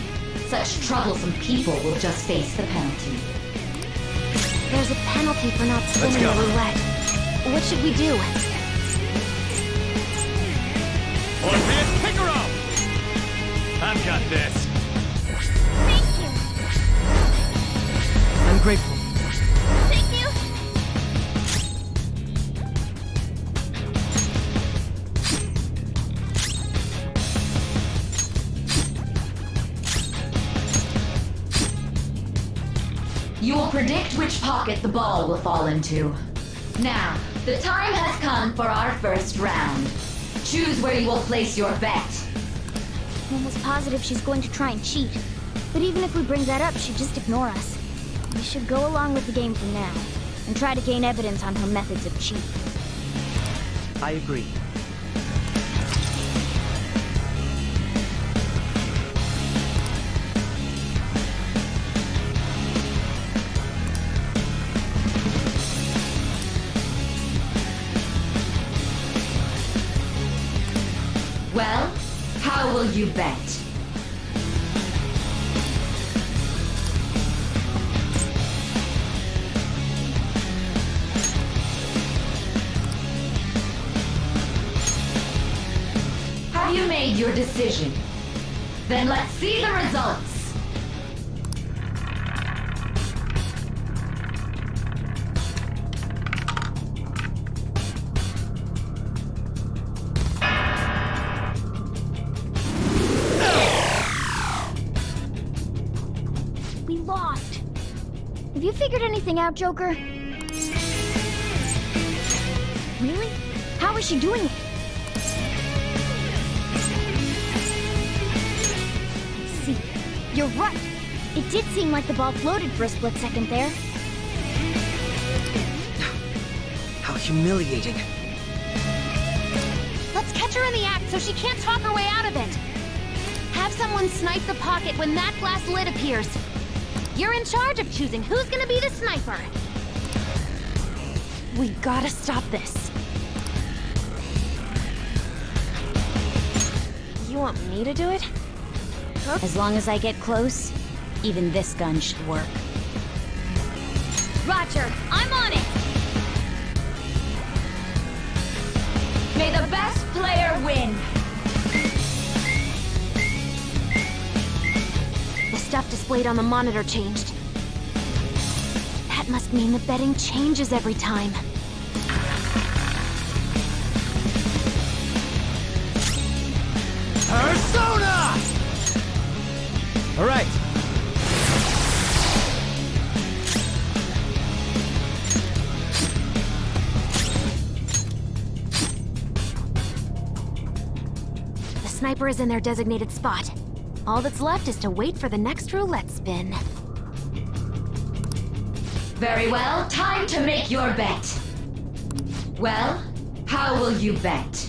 Such troublesome people will just face the penalty. There's a penalty for not spinning the roulette. What should we do? Orpheus, pick her up! I've got this. Thank you. I'm grateful. Thank you. You will predict which pocket the ball will fall into. Now, the time has come for our first round. Choose where you will place your bet. I'm almost positive she's going to try and cheat. But even if we bring that up, she'd just ignore us. We should go along with the game for now, and try to gain evidence on her methods of cheating. I agree. Well, how will you bet? Have you made your decision? Then let's see the results. We lost. Have you figured anything out, Joker? Really? How is she doing it? I see. You're right. It did seem like the ball floated for a split second there. How humiliating. Let's catch her in the act so she can't talk her way out of it. Have someone snipe the pocket when that glass lid appears. You're in charge of choosing who's gonna be the sniper. We gotta stop this. You want me to do it? As long as I get close, even this gun should work. Roger, I'm on it! May the best player win! The stuff displayed on the monitor changed. That must mean the betting changes every time. Persona! All right. The sniper is in their designated spot. All that's left is to wait for the next roulette spin. Very well, time to make your bet. Well, how will you bet?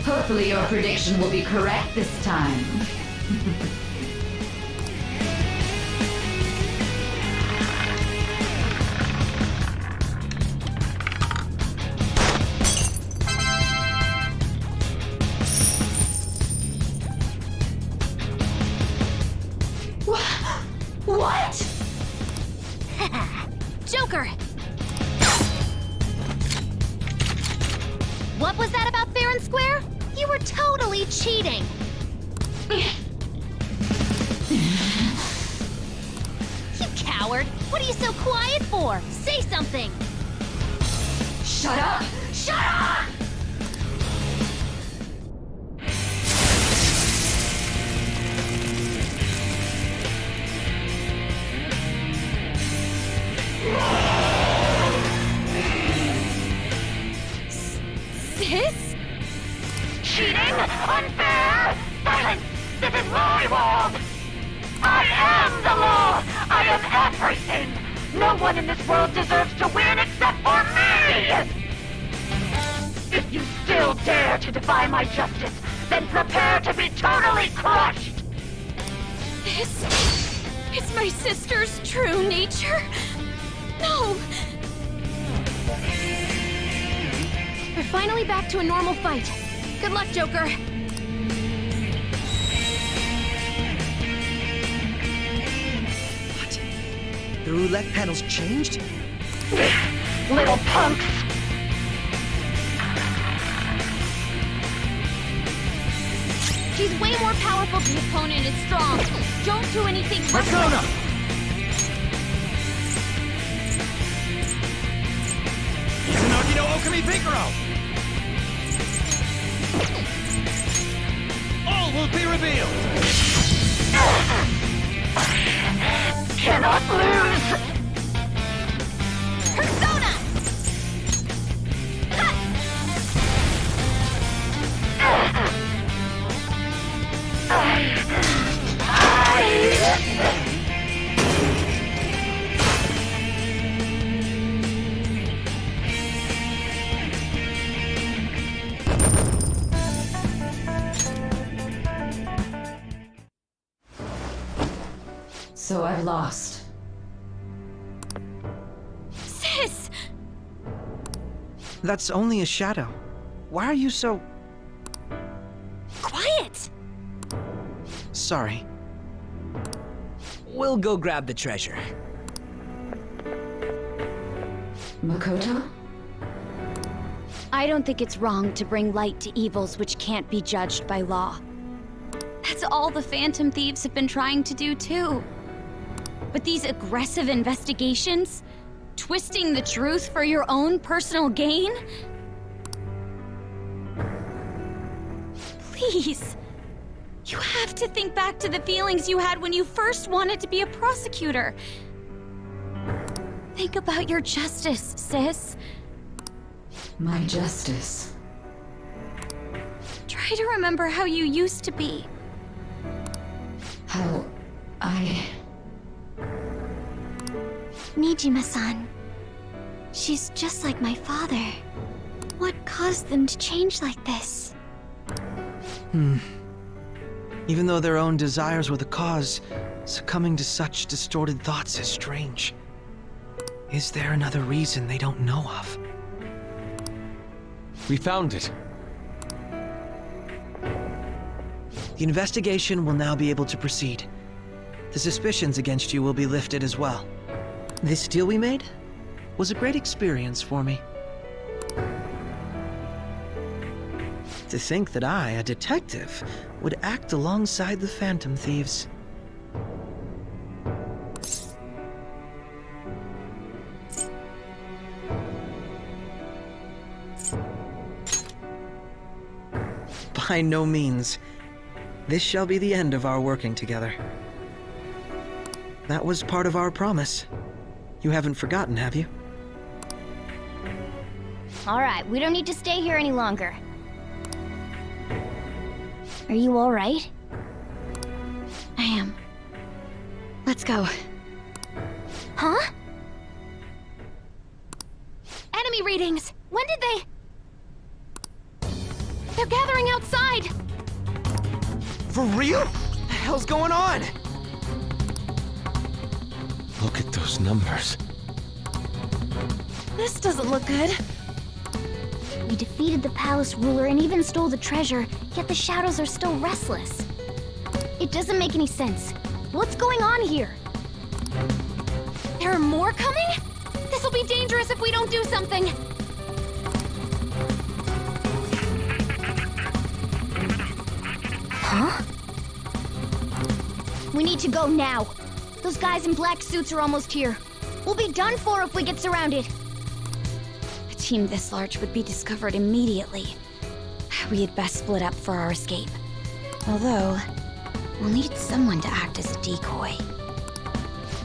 Hopefully your prediction will be correct this time. What? Joker! What was that about fair and square? You were totally cheating! You coward! What are you so quiet for? Say something! Shut up! Shut up! Sis? Cheating? Unfair? Silence! This is my world! I am the law! I am everything! No one in this world deserves to win except for me! If you still dare to defy my justice, then prepare to be totally crushed! This is my sister's true nature? No! We're finally back to a normal fight. Good luck, Joker. What? The roulette panel's changed? Little punks! She's way more powerful than the opponent is strong. Don't do anything Persona! Izanagi no Okami Pinkaro! All will be revealed! Cannot lose! Persona! So I've lost. Sis! That's only a shadow. Why are you so... Quiet! Sorry. We'll go grab the treasure. Makoto? I don't think it's wrong to bring light to evils which can't be judged by law. That's all the Phantom Thieves have been trying to do too. But these aggressive investigations, twisting the truth for your own personal gain? Please. You have to think back to the feelings you had when you first wanted to be a prosecutor. Think about your justice, sis. My justice. Try to remember how you used to be. How I... Nijima-san. She's just like my father. What caused them to change like this? Even though their own desires were the cause, succumbing to such distorted thoughts is strange. Is there another reason they don't know of? We found it. The investigation will now be able to proceed. The suspicions against you will be lifted as well. This deal we made was a great experience for me. To think that I, a detective, would act alongside the Phantom Thieves. By no means. This shall be the end of our working together. That was part of our promise. You haven't forgotten, have you? All right, we don't need to stay here any longer. Are you all right? I am. Let's go. Huh? Enemy readings! When did they... They're gathering outside! For real? What the hell's going on? Look at those numbers. This doesn't look good. We defeated the palace ruler and even stole the treasure, yet the shadows are still restless. It doesn't make any sense. What's going on here? There are more coming? This will be dangerous if we don't do something. Huh? We need to go now. Those guys in black suits are almost here. We'll be done for if we get surrounded. A team this large would be discovered immediately. We had best split up for our escape. Although, we'll need someone to act as a decoy.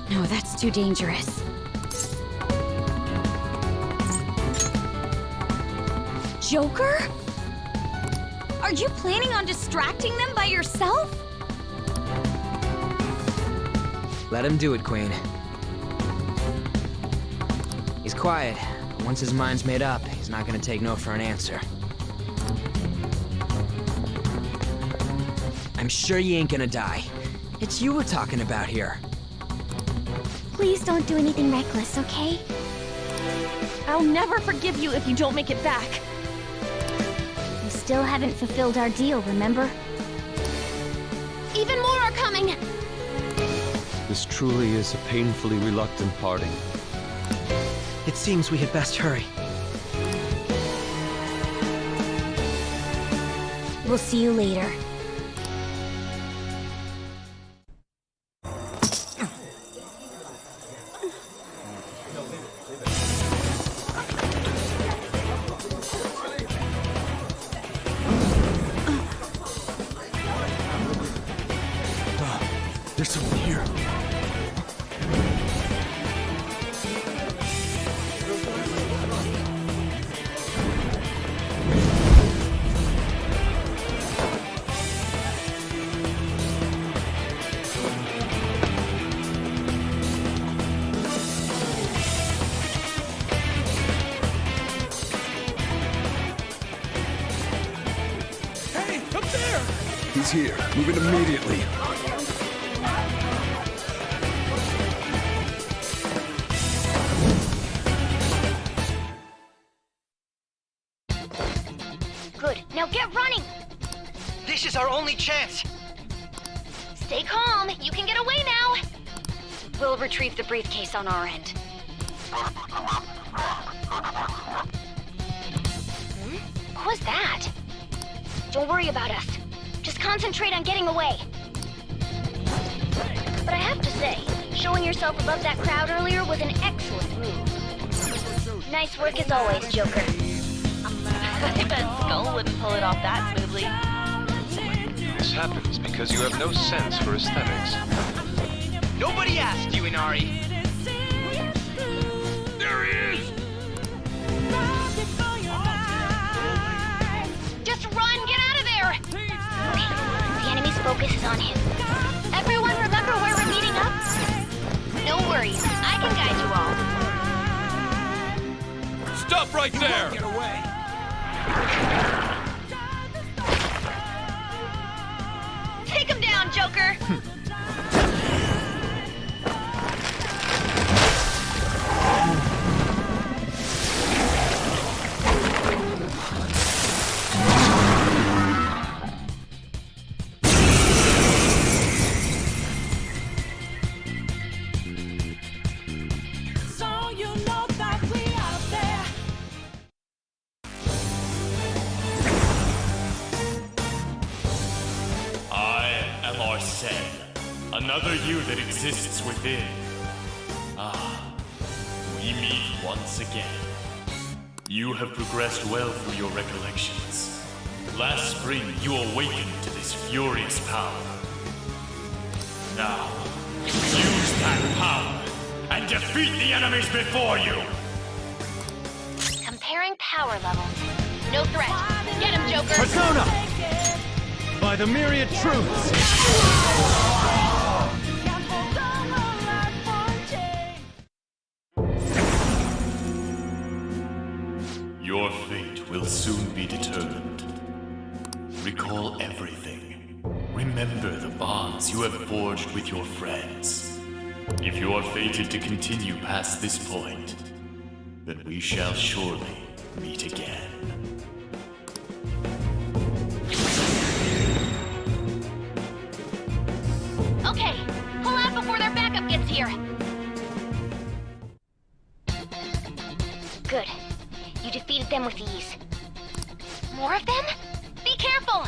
No, that's too dangerous. Joker? Are you planning on distracting them by yourself? Let him do it, Queen. He's quiet, but once his mind's made up, he's not gonna take no for an answer. I'm sure you ain't gonna die. It's you we're talking about here. Please don't do anything reckless, okay? I'll never forgive you if you don't make it back. We still haven't fulfilled our deal, remember? Even more are coming! This truly is a painfully reluctant parting. It seems we had best hurry. We'll see you later. There's someone here. Hey, up there! He's here. Move it immediately. Good, now get running! This is our only chance! Stay calm, you can get away now! We'll retrieve the briefcase on our end. What was that? Don't worry about us. Just concentrate on getting away. But I have to say, showing yourself above that crowd earlier was an excellent move. Nice work as always, Joker. I bet Skull wouldn't pull it off that smoothly. This happens because you have no sense for aesthetics. Nobody asked you, Inari. There he is! Just run! Get out of there! Okay, the enemy's focus is on him. Everyone remember where we're meeting up? No worries, I can guide you all. Stop right there! Get away. Take him down, Joker! So you know that we out there. I am Arsene, another you that exists within. Ah, we meet once again. You have progressed well through your recollections. Last spring, you awakened to this furious power. Now, use that power and defeat the enemies before you! Comparing power levels. No threat. Get him, Joker! Persona! By the myriad truths! Your fate will soon be determined. Recall everything. Remember the bonds you have forged with your friends. If you are fated to continue past this point, then we shall surely meet again. Okay, pull out before their backup gets here. Good. You defeated them with ease. More of them? Be careful!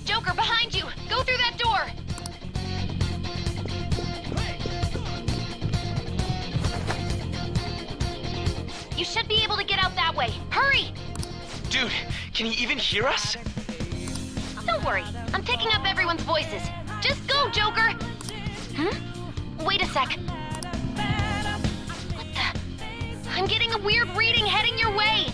Joker, behind you! Go through that door! You should be able to get out that way. Hurry! Dude, can he even hear us? Don't worry, I'm taking up everyone's voices. Just go, Joker! Wait a sec. What the? I'm getting a weird reading heading your way!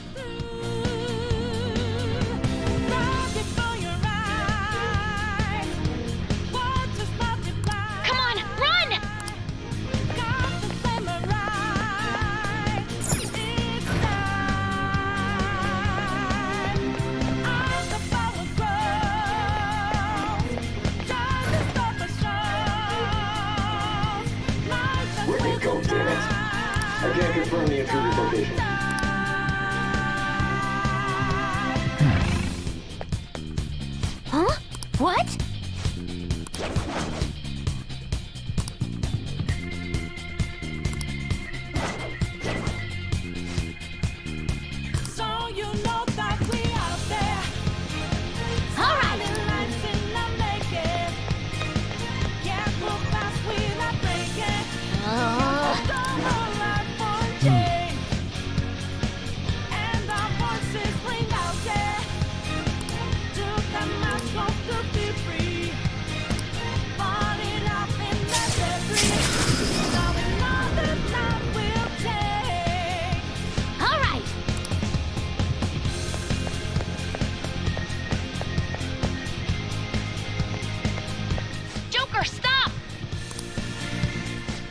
Come on, run! Where'd he go, damn it? I can't confirm the intruder's location. Huh? What? So you know that we out there. All right. All right. Joker, stop!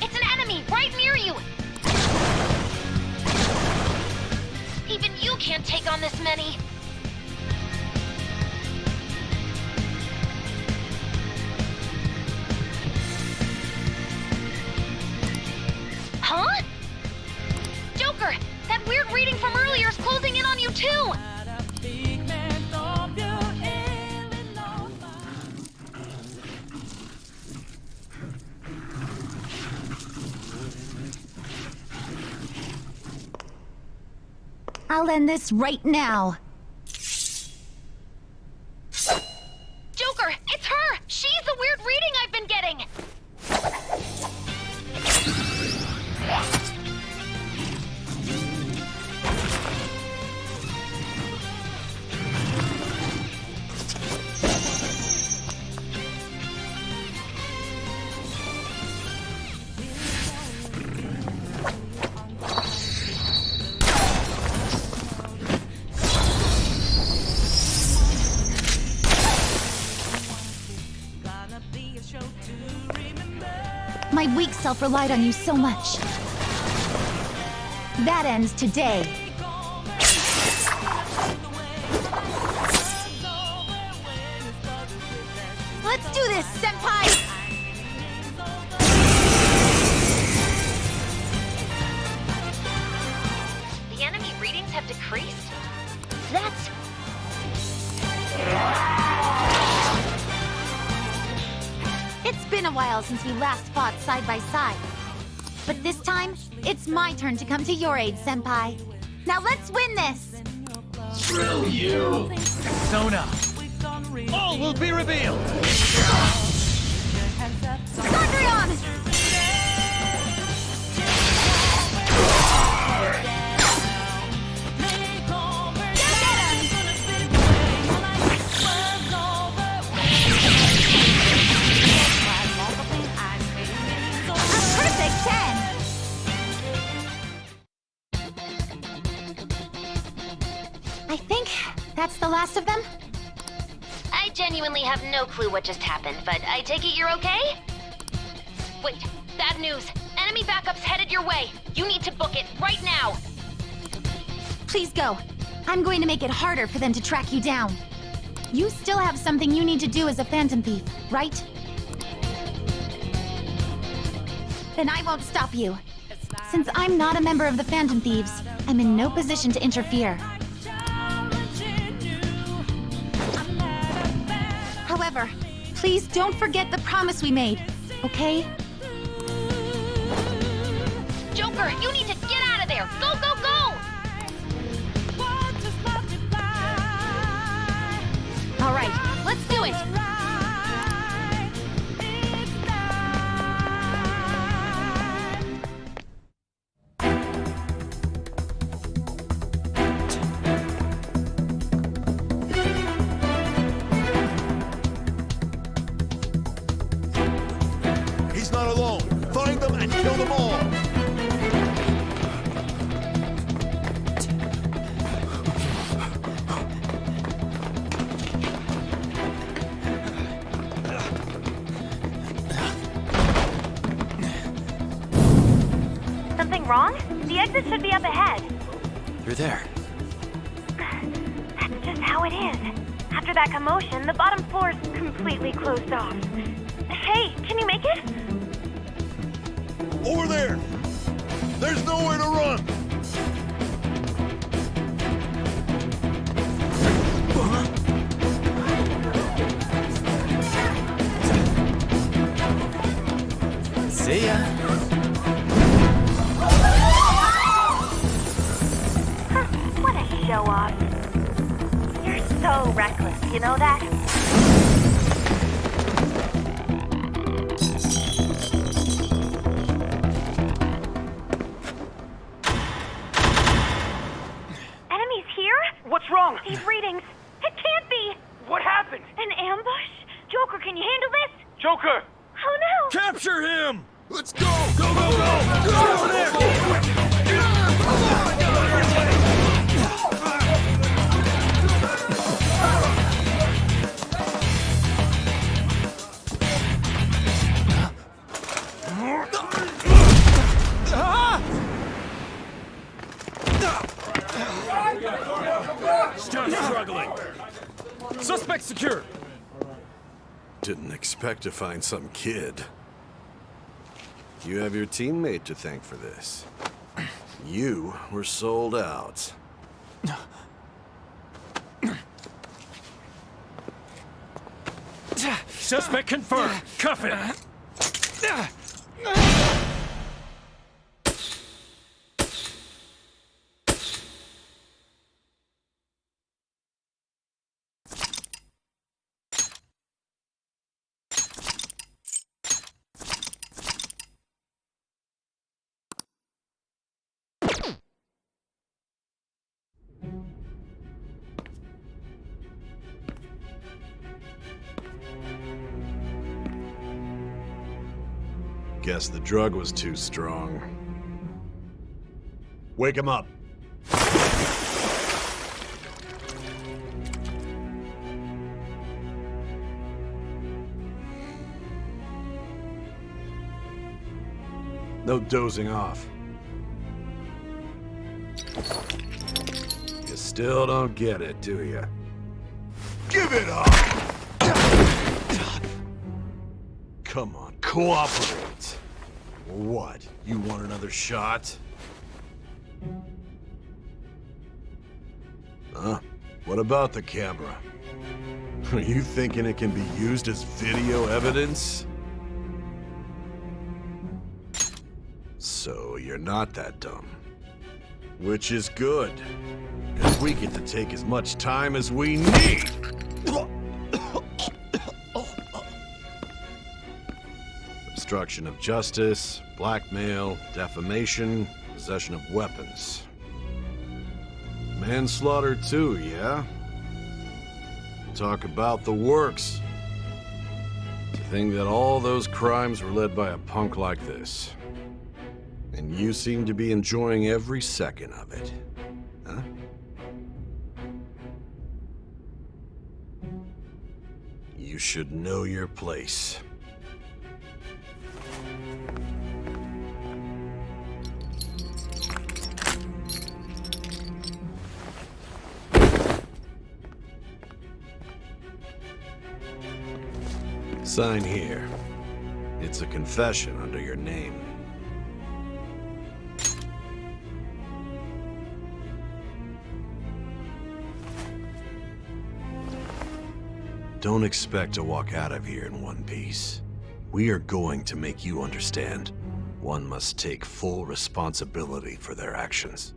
It's an enemy right near you! Even you can't take on this many! Huh? Joker, that weird reading from earlier is closing in on you too! I'll end this right now. Joker, it's her! Shh! My weak self relied on you so much. That ends today. Let's do this, Senpai! The enemy readings have decreased? That's... It's been a while since we last fought side by side. But this time, it's my turn to come to your aid, Senpai. Now let's win this! Screw you! Sona! All will be revealed! Gondrion! I think that's the last of them. I genuinely have no clue what just happened, but I take it you're okay? Wait, bad news. Enemy backup's headed your way. You need to book it right now. Please go. I'm going to make it harder for them to track you down. You still have something you need to do as a Phantom Thief, right? Then I won't stop you. Since I'm not a member of the Phantom Thieves, I'm in no position to interfere. However, please don't forget the promise we made, okay? Joker, you need to get out of there! Go, go, go! All right, let's do it! He's not alone. Find them and kill them all. Something wrong? The exit should be up ahead. You're there. That's just how it is. After that commotion, the bottom floor's completely closed off. Hey, can you make it? Over there. There's nowhere to run. See ya. What a show off. You're so reckless, you know that? Enemies here? What's wrong? These readings. It can't be. What happened? An ambush? Joker, can you handle this? Joker! Oh no! Capture him! Let's go! Go, go, go! Go over there! Stop struggling! Suspect secure! Didn't expect to find some kid. You have your teammate to thank for this. You were sold out. Suspect confirmed! Cuff it! Guess the drug was too strong. Wake him up. No dozing off. You still don't get it, do you? Give it up! Come on, cooperate. What? You want another shot? Huh? What about the camera? Are you thinking it can be used as video evidence? So you're not that dumb. Which is good. Because we get to take as much time as we need. Obstruction of justice, blackmail, defamation, possession of weapons. Manslaughter too, yeah? Talk about the works. To think that all those crimes were led by a punk like this. And you seem to be enjoying every second of it. Huh? You should know your place. Sign here. It's a confession under your name. Don't expect to walk out of here in one piece. We are going to make you understand. One must take full responsibility for their actions.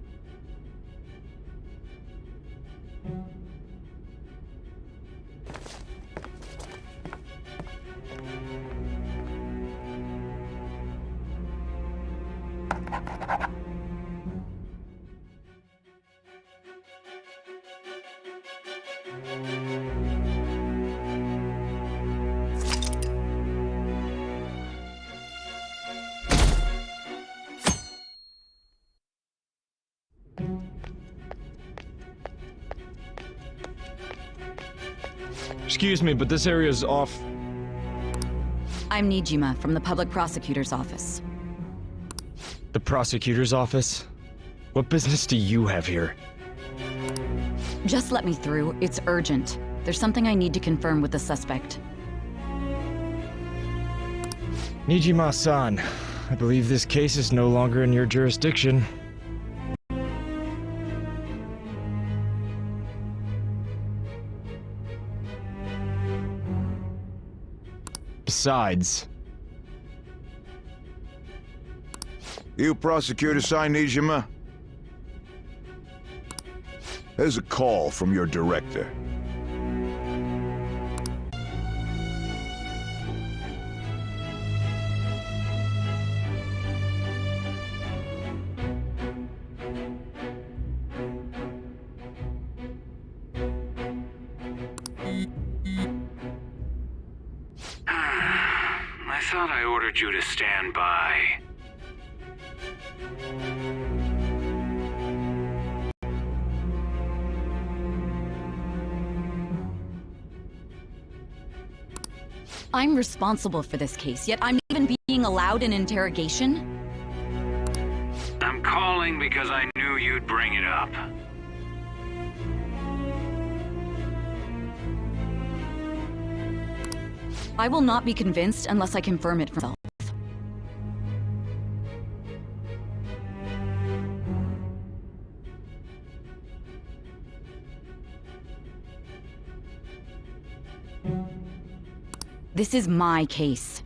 Excuse me, but this area's off. I'm Nijima from the Public Prosecutor's Office. The prosecutor's office? What business do you have here? Just let me through. It's urgent. There's something I need to confirm with the suspect. Nijima-san, I believe this case is no longer in your jurisdiction. Besides... You prosecutor sign Nijima? There's a call from your director. I thought I ordered you to stand by. I'm responsible for this case, yet I'm not even being allowed an interrogation? I'm calling because I knew you'd bring it up. I will not be convinced unless I confirm it for myself. This is my case.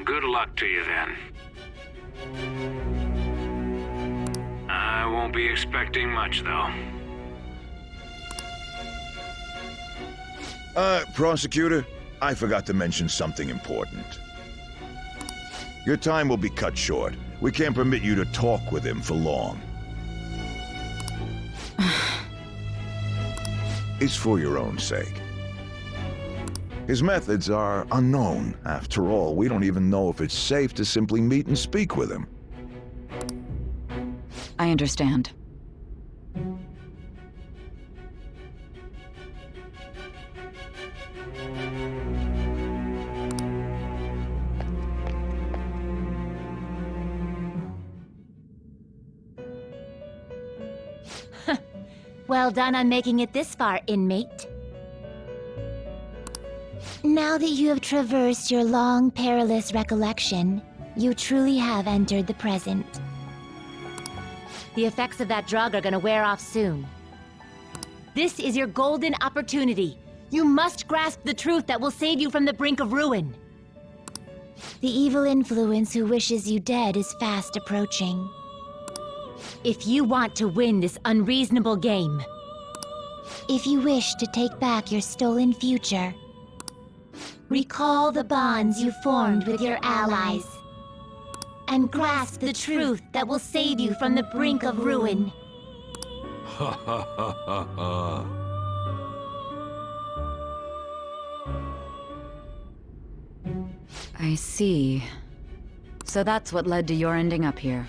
Good luck to you then. I won't be expecting much, though. Prosecutor, I forgot to mention something important. Your time will be cut short. We can't permit you to talk with him for long. It's for your own sake. His methods are unknown. After all, we don't even know if it's safe to simply meet and speak with him. I understand. Well done on making it this far, inmate. Now that you have traversed your long, perilous recollection, you truly have entered the present. The effects of that drug are gonna wear off soon. This is your golden opportunity. You must grasp the truth that will save you from the brink of ruin. The evil influence who wishes you dead is fast approaching. If you want to win this unreasonable game, if you wish to take back your stolen future, recall the bonds you formed with your allies, and grasp the truth that will save you from the brink of ruin. Ha ha ha ha ha. I see. So that's what led to your ending up here.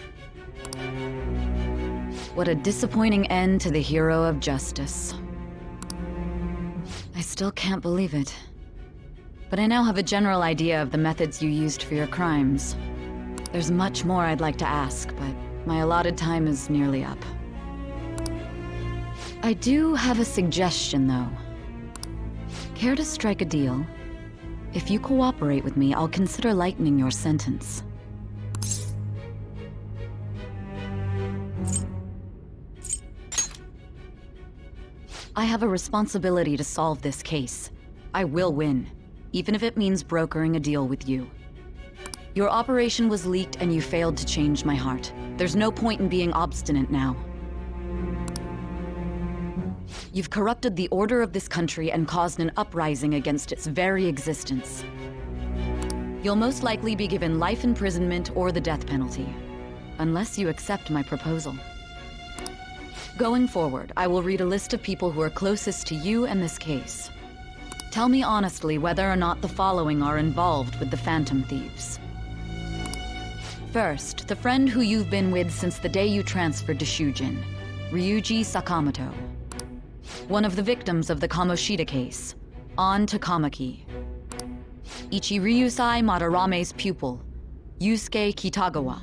What a disappointing end to the hero of justice. I still can't believe it. But I now have a general idea of the methods you used for your crimes. There's much more I'd like to ask, but my allotted time is nearly up. I do have a suggestion, though. Care to strike a deal? If you cooperate with me, I'll consider lightening your sentence. I have a responsibility to solve this case. I will win, even if it means brokering a deal with you. Your operation was leaked and you failed to change my heart. There's no point in being obstinate now. You've corrupted the order of this country and caused an uprising against its very existence. You'll most likely be given life imprisonment or the death penalty, unless you accept my proposal. Going forward, I will read a list of people who are closest to you and this case. Tell me honestly whether or not the following are involved with the Phantom Thieves. First, the friend who you've been with since the day you transferred to Shujin, Ryuji Sakamoto. One of the victims of the Kamoshida case, An Takamaki. Ichiryusai Madarame's pupil, Yusuke Kitagawa.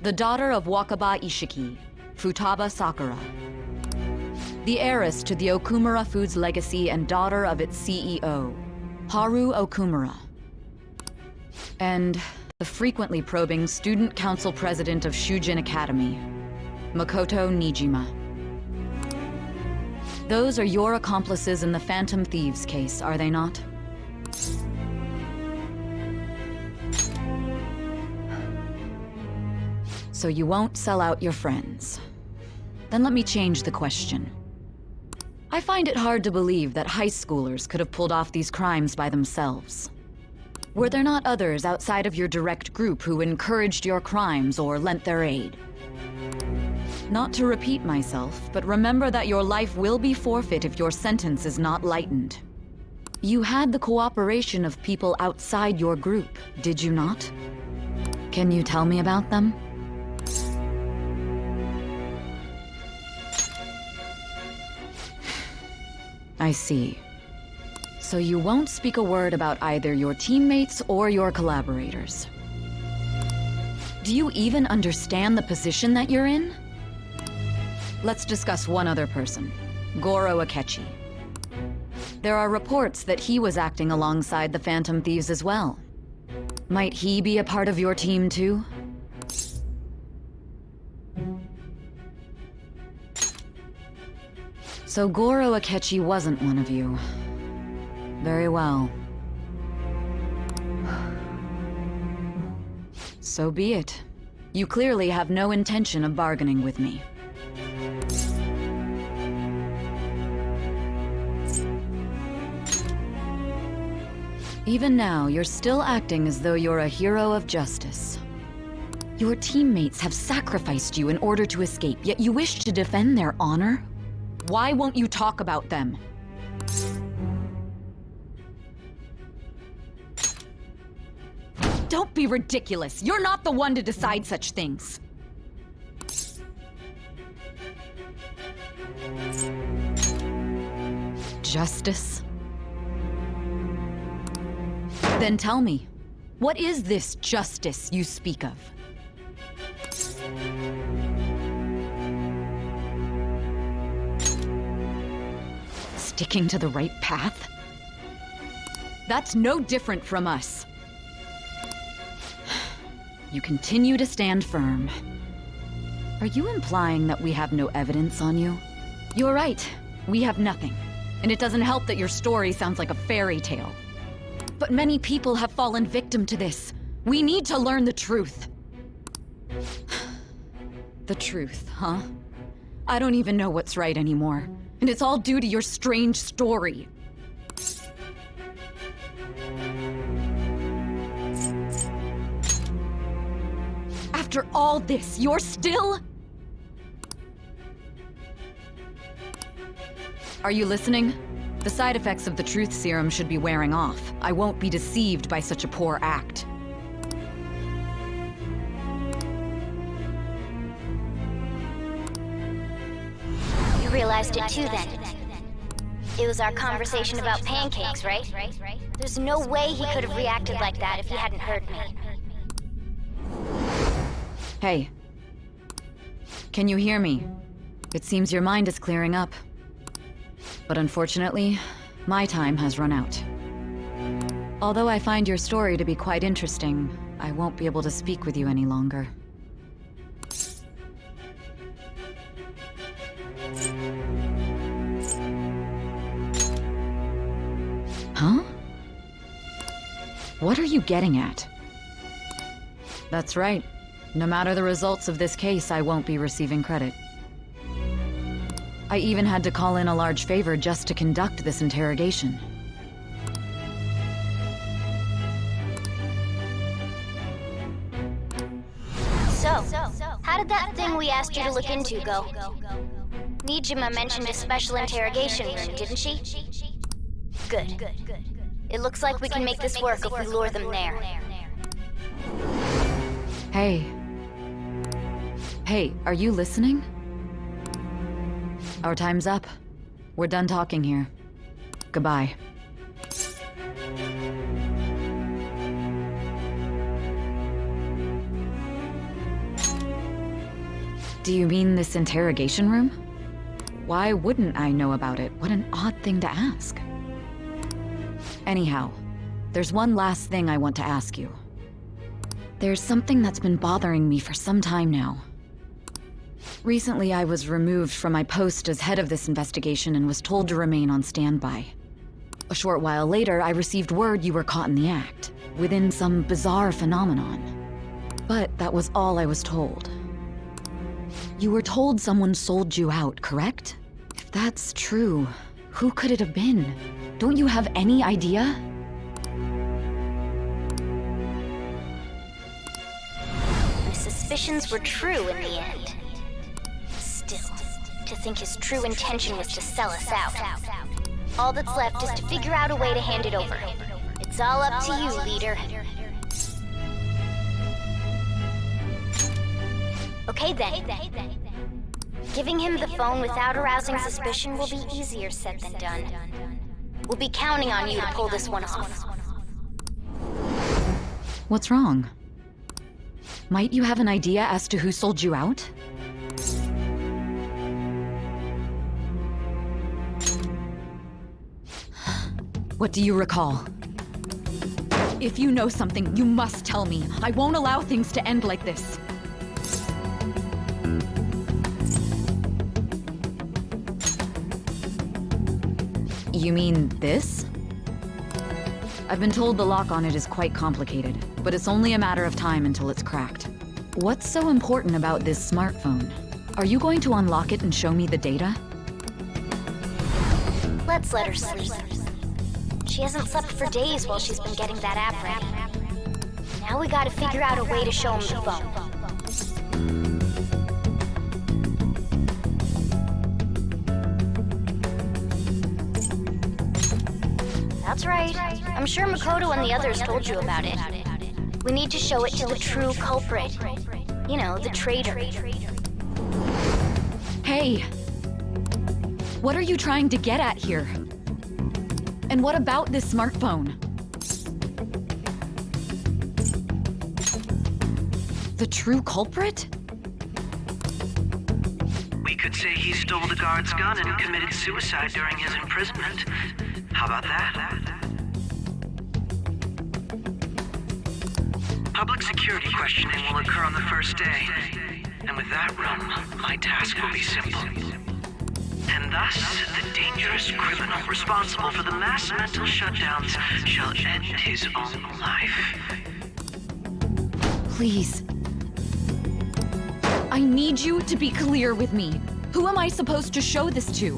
The daughter of Wakaba Ishiki, Futaba Sakura. The heiress to the Okumura Foods legacy and daughter of its CEO, Haru Okumura. And the frequently probing student council president of Shujin Academy, Makoto Nijima. Those are your accomplices in the Phantom Thieves case, are they not? So you won't sell out your friends. Then let me change the question. I find it hard to believe that high schoolers could have pulled off these crimes by themselves. Were there not others outside of your direct group who encouraged your crimes or lent their aid? Not to repeat myself, but remember that your life will be forfeit if your sentence is not lightened. You had the cooperation of people outside your group, did you not? Can you tell me about them? I see. So you won't speak a word about either your teammates or your collaborators. Do you even understand the position that you're in? Let's discuss one other person, Goro Akechi. There are reports that he was acting alongside the Phantom Thieves as well. Might he be a part of your team too? So Goro Akechi wasn't one of you. Very well. So be it. You clearly have no intention of bargaining with me. Even now, you're still acting as though you're a hero of justice. Your teammates have sacrificed you in order to escape, yet you wish to defend their honor? Why won't you talk about them? Don't be ridiculous! You're not the one to decide such things! Justice? Then tell me, what is this justice you speak of? sticking to the right path? That's no different from us. You continue to stand firm. Are you implying that we have no evidence on you? You're right. We have nothing. And it doesn't help that your story sounds like a fairy tale. But many people have fallen victim to this. We need to learn the truth. The truth, huh? I don't even know what's right anymore. And it's all due to your strange story. After all this, you're still... Are you listening? The side effects of the truth serum should be wearing off. I won't be deceived by such a poor act. You realized it too then. It was our conversation about pancakes, right? There's no way he could have reacted like that if he hadn't heard me. Hey. Can you hear me? It seems your mind is clearing up. But unfortunately, my time has run out. Although I find your story to be quite interesting, I won't be able to speak with you any longer. Huh? What are you getting at? That's right. No matter the results of this case, I won't be receiving credit. I even had to call in a large favor just to conduct this interrogation. So, how did that thing we asked you to look into go? Nijima mentioned a special interrogation room, didn't she? Good. It looks like we can make this work if we lure them there. Hey. Hey, are you listening? Our time's up. We're done talking here. Goodbye. Do you mean this interrogation room? Why wouldn't I know about it? What an odd thing to ask. Anyhow, there's one last thing I want to ask you. There's something that's been bothering me for some time now. Recently, I was removed from my post as head of this investigation and was told to remain on standby. A short while later, I received word you were caught in the act, within some bizarre phenomenon. But that was all I was told. You were told someone sold you out, correct? If that's true, who could it have been? Don't you have any idea? My suspicions were true in the end. Still, to think his true intention was to sell us out. All that's left is to figure out a way to hand it over. It's all up to you, leader. Okay then. Giving him the phone without arousing suspicion will be easier said than done. We'll be counting on you to pull this one off. What's wrong? Might you have an idea as to who sold you out? What do you recall? If you know something, you must tell me. I won't allow things to end like this. You mean this? I've been told the lock on it is quite complicated, but it's only a matter of time until it's cracked. What's so important about this smartphone? Are you going to unlock it and show me the data? Let's let her sleep. She hasn't slept for days while she's been getting that app ready. Now we gotta figure out a way to show him the phone. That's right. I'm sure Makoto and the others told you about it. We need to show it to the true culprit. You know, the traitor. Hey! What are you trying to get at here? And what about this smartphone? The true culprit? We could say he stole the guard's gun and committed suicide during his imprisonment. How about that? Public security questioning will occur on the first day. And with that room, my task will be simple. And thus, the dangerous criminal responsible for the mass mental shutdowns shall end his own life. Please. I need you to be clear with me. Who am I supposed to show this to?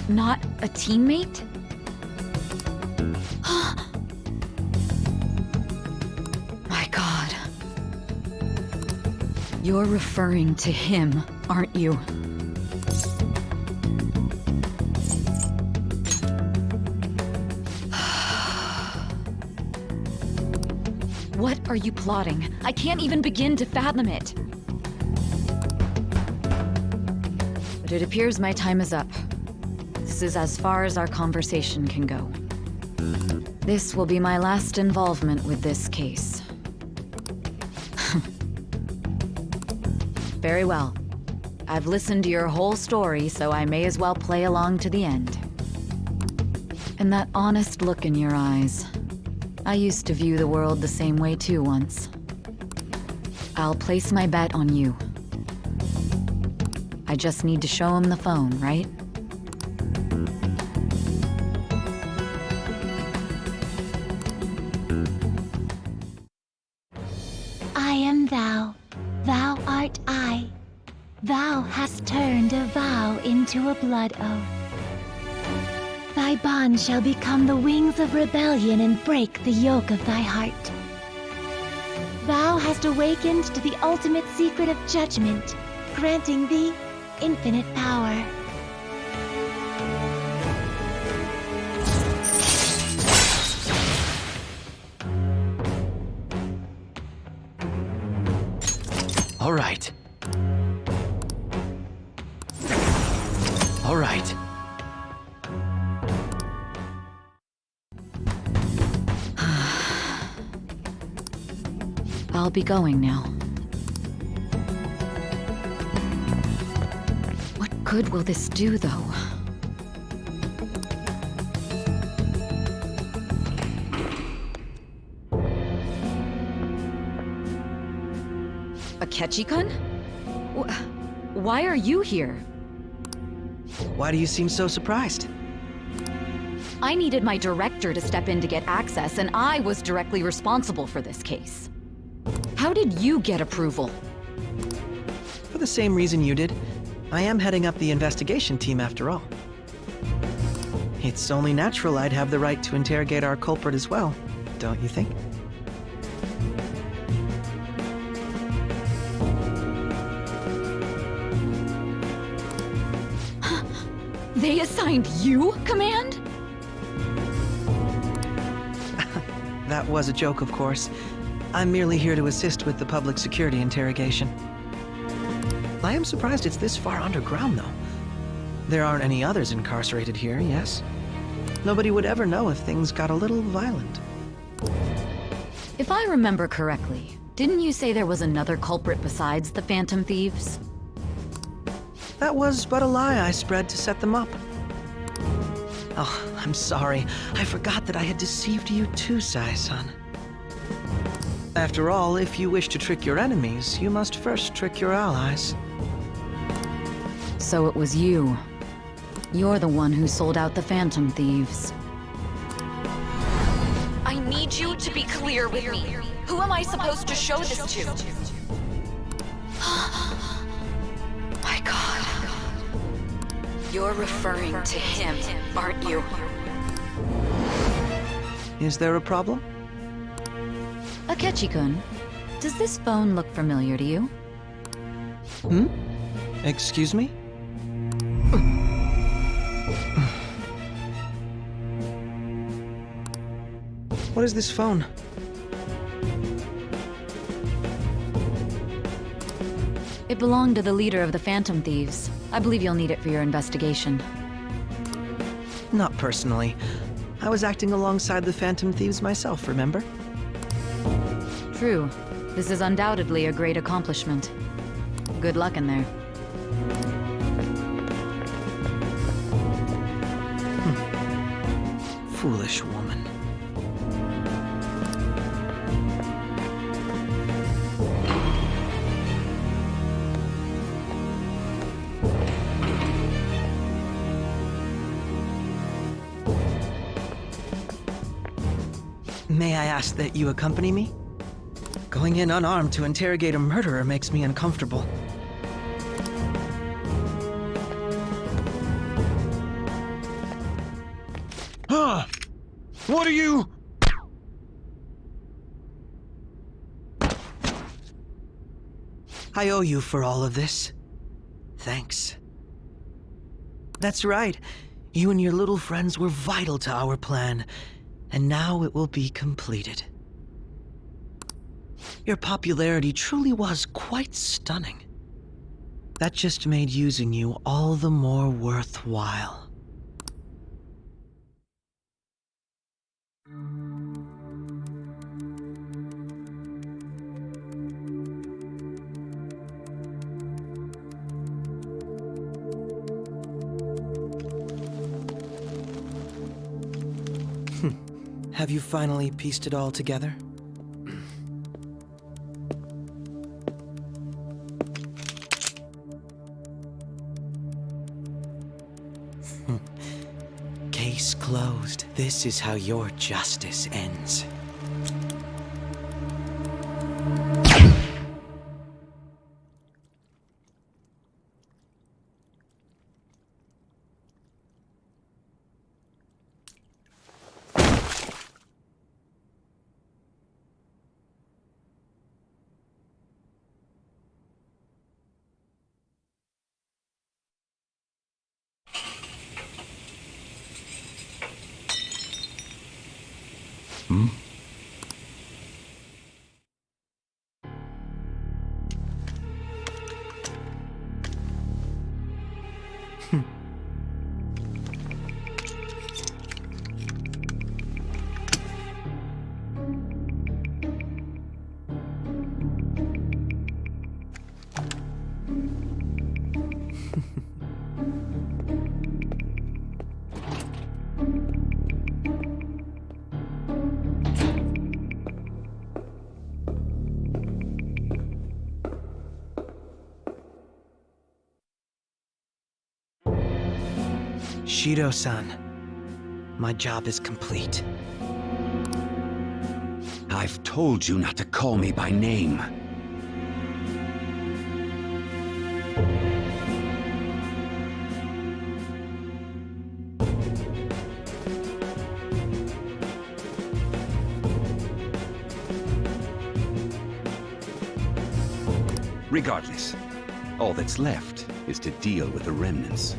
Not a teammate? My God. You're referring to him, aren't you? What are you plotting? I can't even begin to fathom it. But it appears my time is up. This is as far as our conversation can go. This will be my last involvement with this case. Very well. I've listened to your whole story, so I may as well play along to the end. And that honest look in your eyes. I used to view the world the same way too once. I'll place my bet on you. I just need to show him the phone, right? I am thou, thou art I. Thou hast turned a vow into a blood oath. Thy bond shall become the wings of rebellion and break the yoke of thy heart. Thou hast awakened to the ultimate secret of judgment, granting thee infinite power. All right. All right. I'll be going now. What good will this do, though? Akechi-kun? Why are you here? Why do you seem so surprised? I needed my director to step in to get access, and I was directly responsible for this case. How did you get approval? For the same reason you did. I am heading up the investigation team after all. It's only natural I'd have the right to interrogate our culprit as well, don't you think? They assigned you command? That was a joke, of course. I'm merely here to assist with the public security interrogation. I am surprised it's this far underground, though. There aren't any others incarcerated here, yes? Nobody would ever know if things got a little violent. If I remember correctly, didn't you say there was another culprit besides the Phantom Thieves? That was but a lie I spread to set them up. Oh, I'm sorry. I forgot that I had deceived you too, Sai-san. After all, if you wish to trick your enemies, you must first trick your allies. So it was you. You're the one who sold out the Phantom Thieves. I need you to be clear with me. Who am I supposed to show this to? My God. You're referring to him, aren't you? Is there a problem? Akechi-kun, does this phone look familiar to you? Hmm? Excuse me? What is this phone? It belonged to the leader of the Phantom Thieves. I believe you'll need it for your investigation. Not personally. I was acting alongside the Phantom Thieves myself, remember? True. This is undoubtedly a great accomplishment. Good luck in there. Foolish woman. May I ask that you accompany me? Going in unarmed to interrogate a murderer makes me uncomfortable. Huh? What are you? I owe you for all of this. Thanks. That's right. You and your little friends were vital to our plan, and now it will be completed. Your popularity truly was quite stunning. That just made using you all the more worthwhile. Have you finally pieced it all together? Case closed. This is how your justice ends. Shido-san, my job is complete. I've told you not to call me by name. Regardless, all that's left is to deal with the remnants.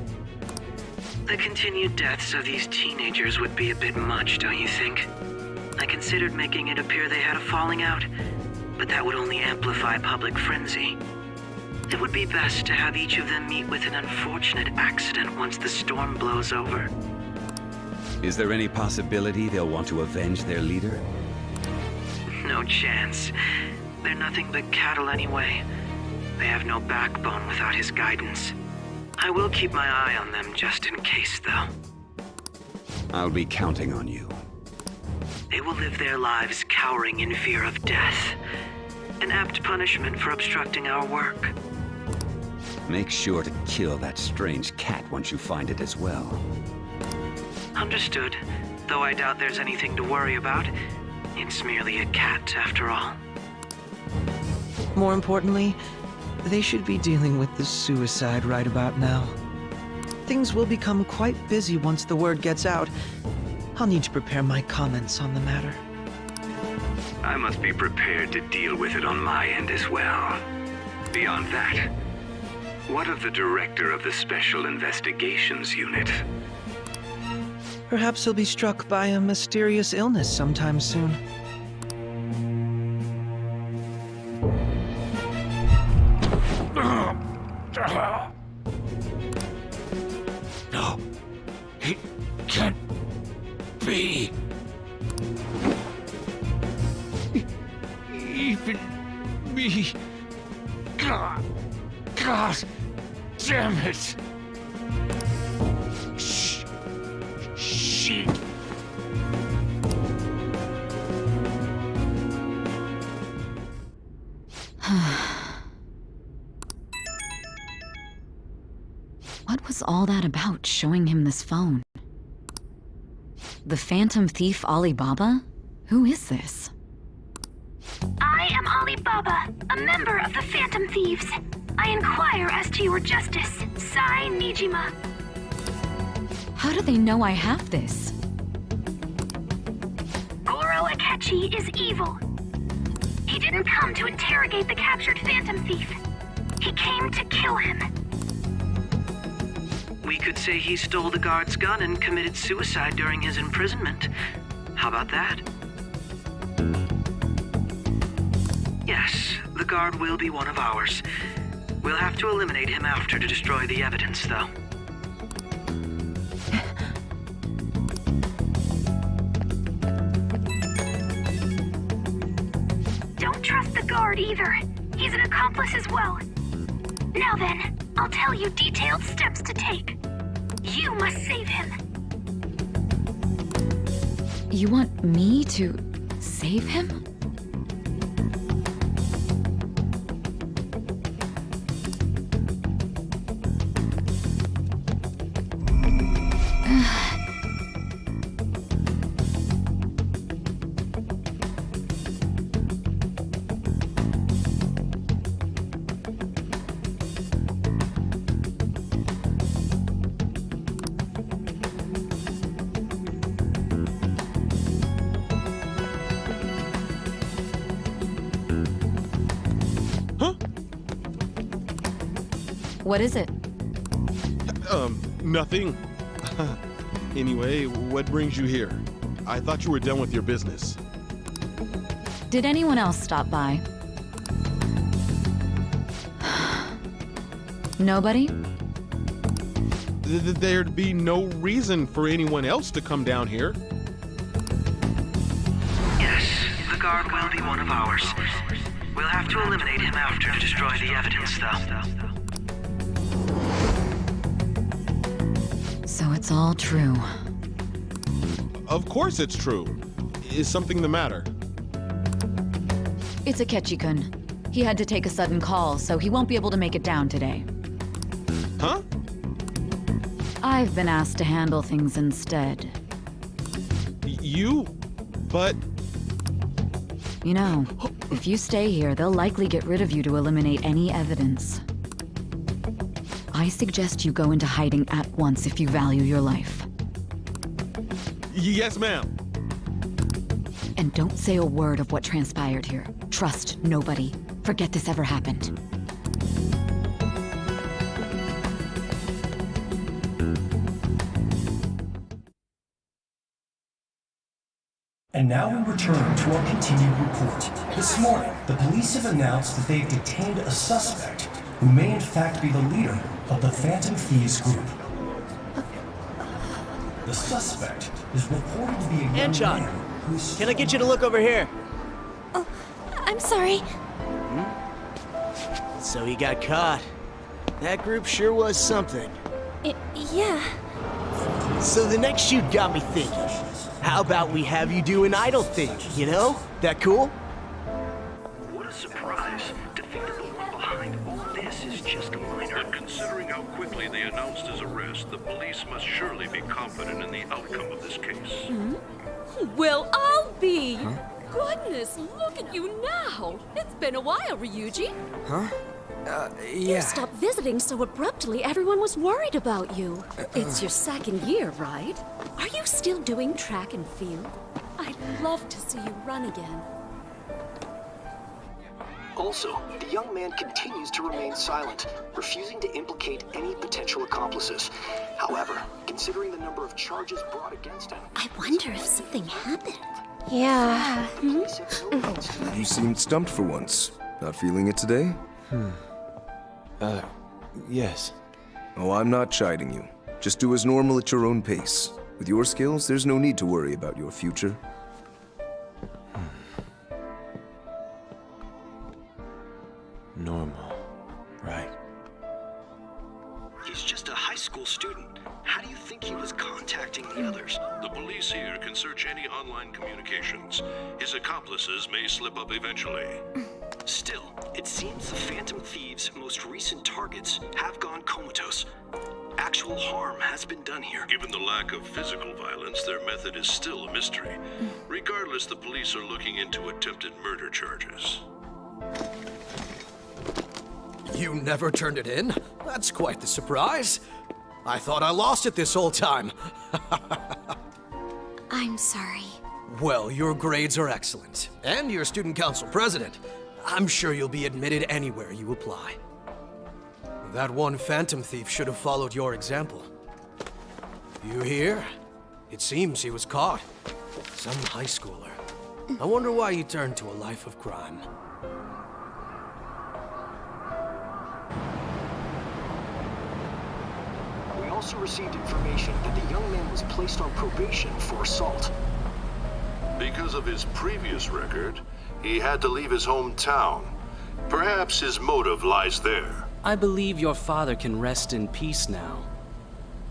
The continued deaths of these teenagers would be a bit much, don't you think? I considered making it appear they had a falling out, but that would only amplify public frenzy. It would be best to have each of them meet with an unfortunate accident once the storm blows over. Is there any possibility they'll want to avenge their leader? No chance. They're nothing but cattle anyway. They have no backbone without his guidance. I will keep my eye on them just in case, though. I'll be counting on you. They will live their lives cowering in fear of death. An apt punishment for obstructing our work. Make sure to kill that strange cat once you find it as well. Understood. Though I doubt there's anything to worry about. It's merely a cat, after all. More importantly, they should be dealing with the suicide right about now. Things will become quite busy once the word gets out. I'll need to prepare my comments on the matter. I must be prepared to deal with it on my end as well. Beyond that, what of the director of the Special Investigations Unit? Perhaps he'll be struck by a mysterious illness sometime soon. No, it can't be. Even me! God damn it! Shit! What was all that about, showing him this phone? The Phantom Thief Alibaba? Who is this? I am Alibaba, a member of the Phantom Thieves. I inquire as to your justice, Sai Nijima. How do they know I have this? Goro Akechi is evil. He didn't come to interrogate the captured Phantom Thief. He came to kill him. We could say he stole the guard's gun and committed suicide during his imprisonment. How about that? Yes, the guard will be one of ours. We'll have to eliminate him after to destroy the evidence, though. Don't trust the guard either. He's an accomplice as well. Now then, I'll tell you detailed steps to take. You must save him. You want me to save him? What is it? Nothing. Anyway, what brings you here? I thought you were done with your business. Did anyone else stop by? Nobody? There'd be no reason for anyone else to come down here. Yes, the guard will be one of ours. We'll have to eliminate him after to destroy the evidence, though. So it's all true. Of course it's true. Is something the matter? It's Akechi-kun. He had to take a sudden call, so he won't be able to make it down today. Huh? I've been asked to handle things instead. You? But... You know, if you stay here, they'll likely get rid of you to eliminate any evidence. I suggest you go into hiding at once if you value your life. Yes, ma'am. And don't say a word of what transpired here. Trust nobody. Forget this ever happened. And now we return to our continued report. This morning, the police have announced that they've detained a suspect who may in fact be the leader of the Phantom Thieves group. The suspect is reported to be a young Anchon, man who's... can I get you to look over here? Oh, I'm sorry. So he got caught. That group sure was something. Yeah. So the next shoot got me thinking. How about we have you do an idle thing, you know? That cool? What a surprise. To think that the one behind all this is just a minor. But considering how quickly they announced his arrest, the police must surely be confident in the outcome of this case. Well, I'll be! Goodness, look at you now! It's been a while, Ryuji. Huh? You Yeah. stopped visiting so abruptly, everyone was worried about you. It's your second year, right? Are you still doing track and field? I'd love to see you run again. Also, the young man continues to remain silent, refusing to implicate any potential accomplices. However, considering the number of charges brought against him... I wonder if something happened. Yeah. You seemed stumped for once. Not feeling it today? Yes. Oh, I'm not chiding you. Just do as normal at your own pace. With your skills, there's no need to worry about your future. he was contacting the others. The police here can search any online communications. His accomplices may slip up eventually. Still, it seems the Phantom Thieves' most recent targets have gone comatose. Actual harm has been done here. Given the lack of physical violence, their method is still a mystery. Regardless, the police are looking into attempted murder charges. You never turned it in? That's quite the surprise. I thought I lost it this whole time. I'm sorry. Well, your grades are excellent. And you're student council president. I'm sure you'll be admitted anywhere you apply. That one Phantom Thief should have followed your example. You hear? It seems he was caught. Some high schooler. I wonder why he turned to a life of crime. We also received information that the young man was placed on probation for assault. Because of his previous record, he had to leave his hometown. Perhaps his motive lies there. I believe your father can rest in peace now.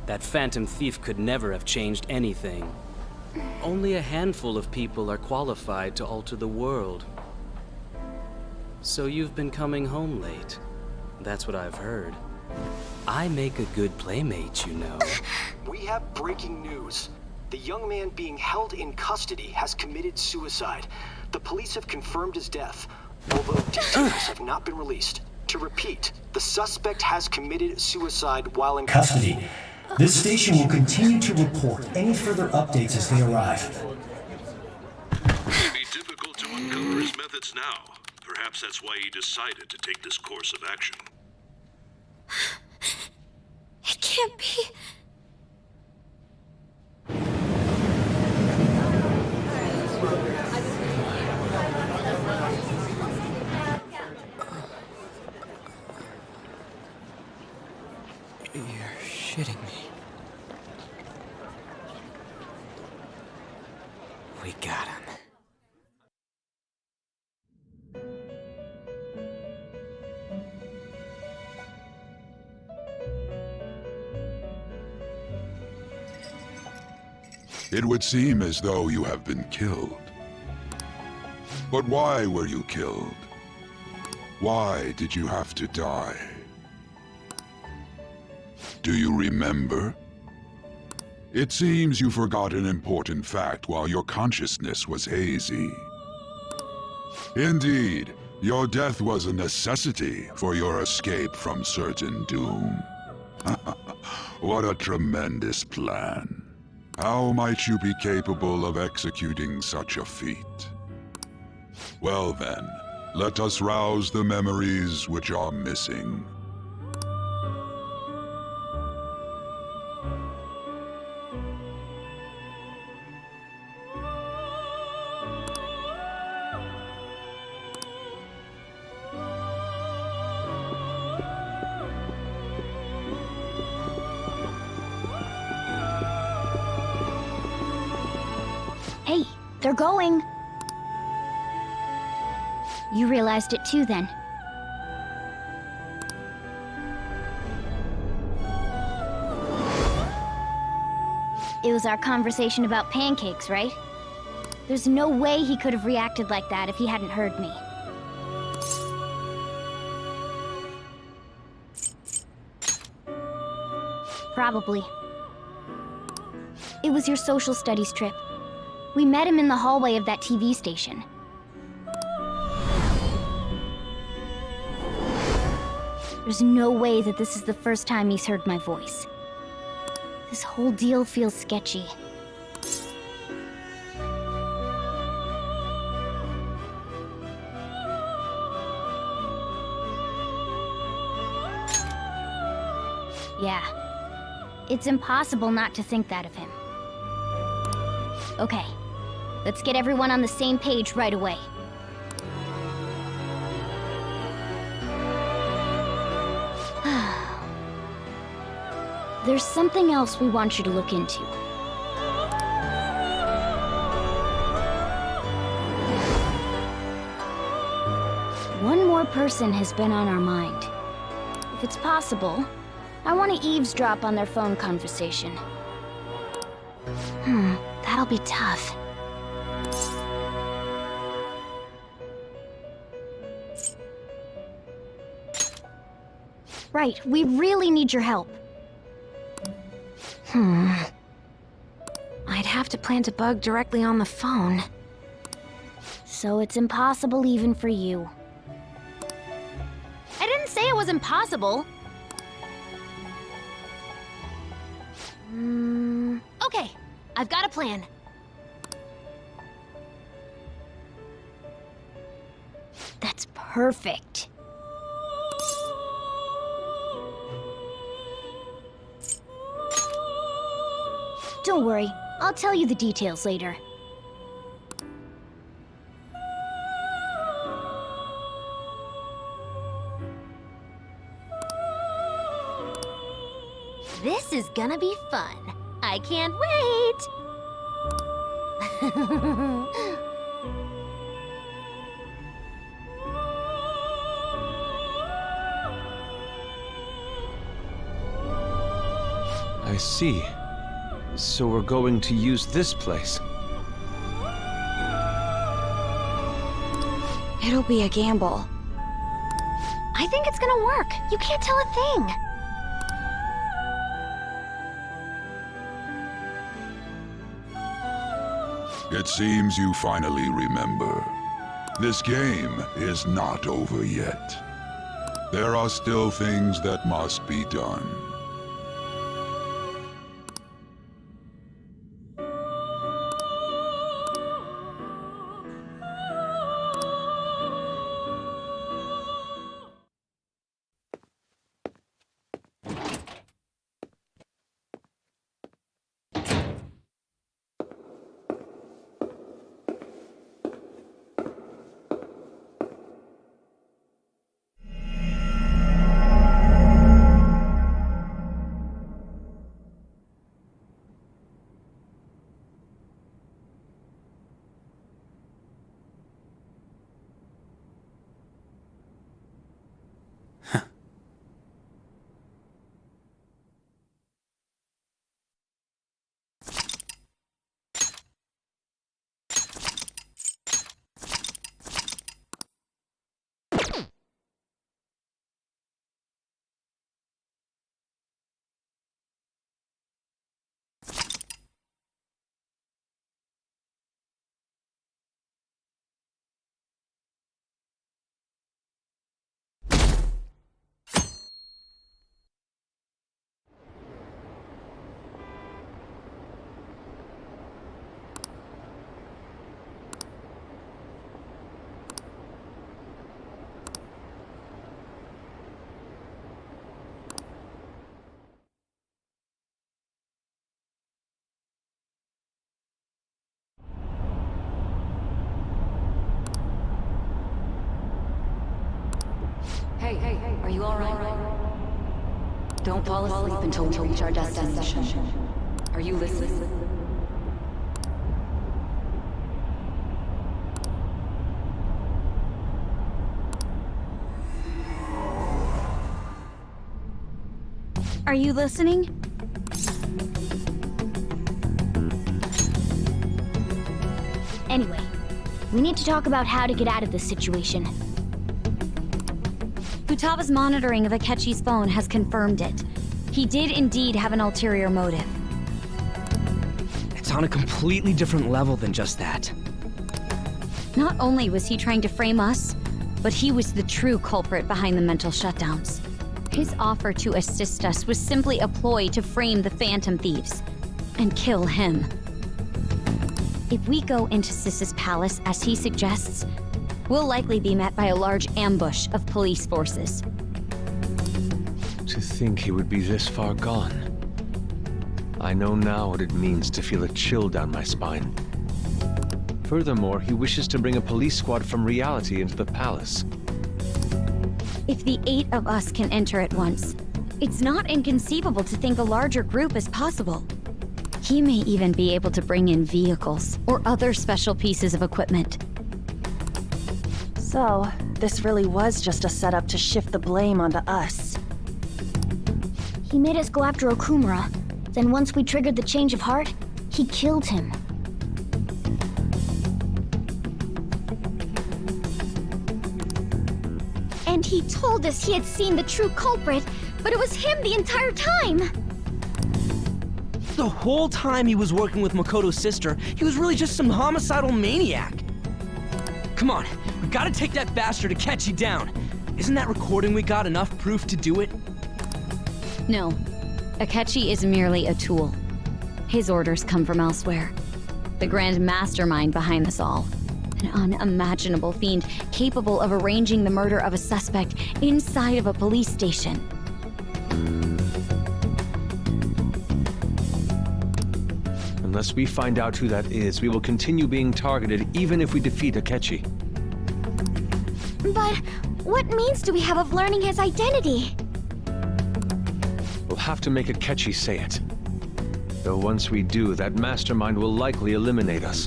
That Phantom Thief could never have changed anything. Only a handful of people are qualified to alter the world. So you've been coming home late. That's what I've heard. I make a good playmate, you know. We have breaking news. The young man being held in custody has committed suicide. The police have confirmed his death, although details have not been released. To repeat, the suspect has committed suicide while in Custody. This station will continue to report any further updates as they arrive. It may be difficult to uncover his methods now. Perhaps that's why he decided to take this course of action. It can't be. You're shitting me. We got him. It would seem as though you have been killed. But why were you killed? Why did you have to die? Do you remember? It seems you forgot an important fact while your consciousness was hazy. Indeed, your death was a necessity for your escape from certain doom. What a tremendous plan. How might you be capable of executing such a feat? Well then, let us rouse the memories which are missing. Hey, they're going. You realized it too, then. It was our conversation about pancakes, right? There's no way he could have reacted like that if he hadn't heard me. Probably. It was your social studies trip. We met him in the hallway of that TV station. There's no way that this is the first time he's heard my voice. This whole deal feels sketchy. Yeah. It's impossible not to think that of him. Okay. Let's get everyone on the same page right away. There's something else we want you to look into. One more person has been on our mind. If it's possible, I want to eavesdrop on their phone conversation. That'll be tough. Right, we really need your help. I'd have to plant a bug directly on the phone. So it's impossible even for you. I didn't say it was impossible. Okay, I've got a plan. That's perfect. Don't worry, I'll tell you the details later. This is gonna be fun. I can't wait! I see. So we're going to use this place. It'll be a gamble. I think it's gonna work. You can't tell a thing. It seems you finally remember. This game is not over yet. There are still things that must be done. Hey, are you alright? Don't fall asleep until we reach our destination. Are you listening? Are you listening? Anyway, we need to talk about how to get out of this situation. Futaga's monitoring of Akechi's phone has confirmed it. He did indeed have an ulterior motive. It's on a completely different level than just that. Not only was he trying to frame us, but he was the true culprit behind the mental shutdowns. His offer to assist us was simply a ploy to frame the Phantom Thieves and kill him. If we go into Sis's palace as he suggests, we'll likely be met by a large ambush of police forces. To think he would be this far gone. I know now what it means to feel a chill down my spine. Furthermore, he wishes to bring a police squad from reality into the palace. If the 8 of us can enter at once, it's not inconceivable to think a larger group is possible. He may even be able to bring in vehicles or other special pieces of equipment. So, this really was just a setup to shift the blame onto us. He made us go after Okumura. Then once we triggered the change of heart, he he killed him. And he told us he had seen the true culprit, but it was him the entire time! The whole time he was working with Makoto's sister, he was really just some homicidal maniac. Come on, we gotta take that bastard Akechi down. Isn't that recording we got enough proof to do it? No. Akechi is merely a tool. His orders come from elsewhere. The grand mastermind behind this all. An unimaginable fiend capable of arranging the murder of a suspect inside of a police station. Unless we find out who that is, we will continue being targeted even if we defeat Akechi. But what means do we have of learning his identity? We'll have to make Akechi say it. Though once we do, that mastermind will likely eliminate us.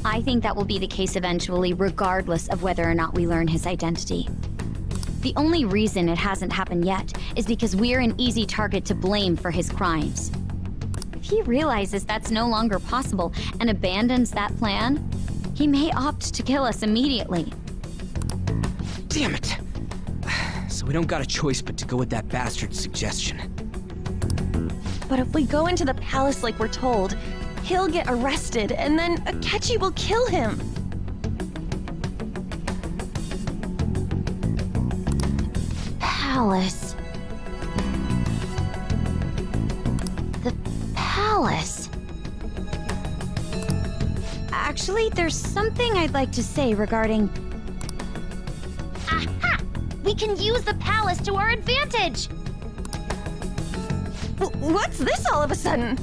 I think that will be the case eventually, regardless of whether or not we learn his identity. The only reason it hasn't happened yet is because we're an easy target to blame for his crimes. If he realizes that's no longer possible and abandons that plan, he may opt to kill us immediately. Damn it! So we don't got a choice but to go with that bastard's suggestion. But if we go into the palace like we're told, he'll get arrested, and then Akechi will kill him. Palace. The palace. Actually, there's something I'd like to say regarding... Aha! We can use the palace to our advantage! What's this all of a sudden?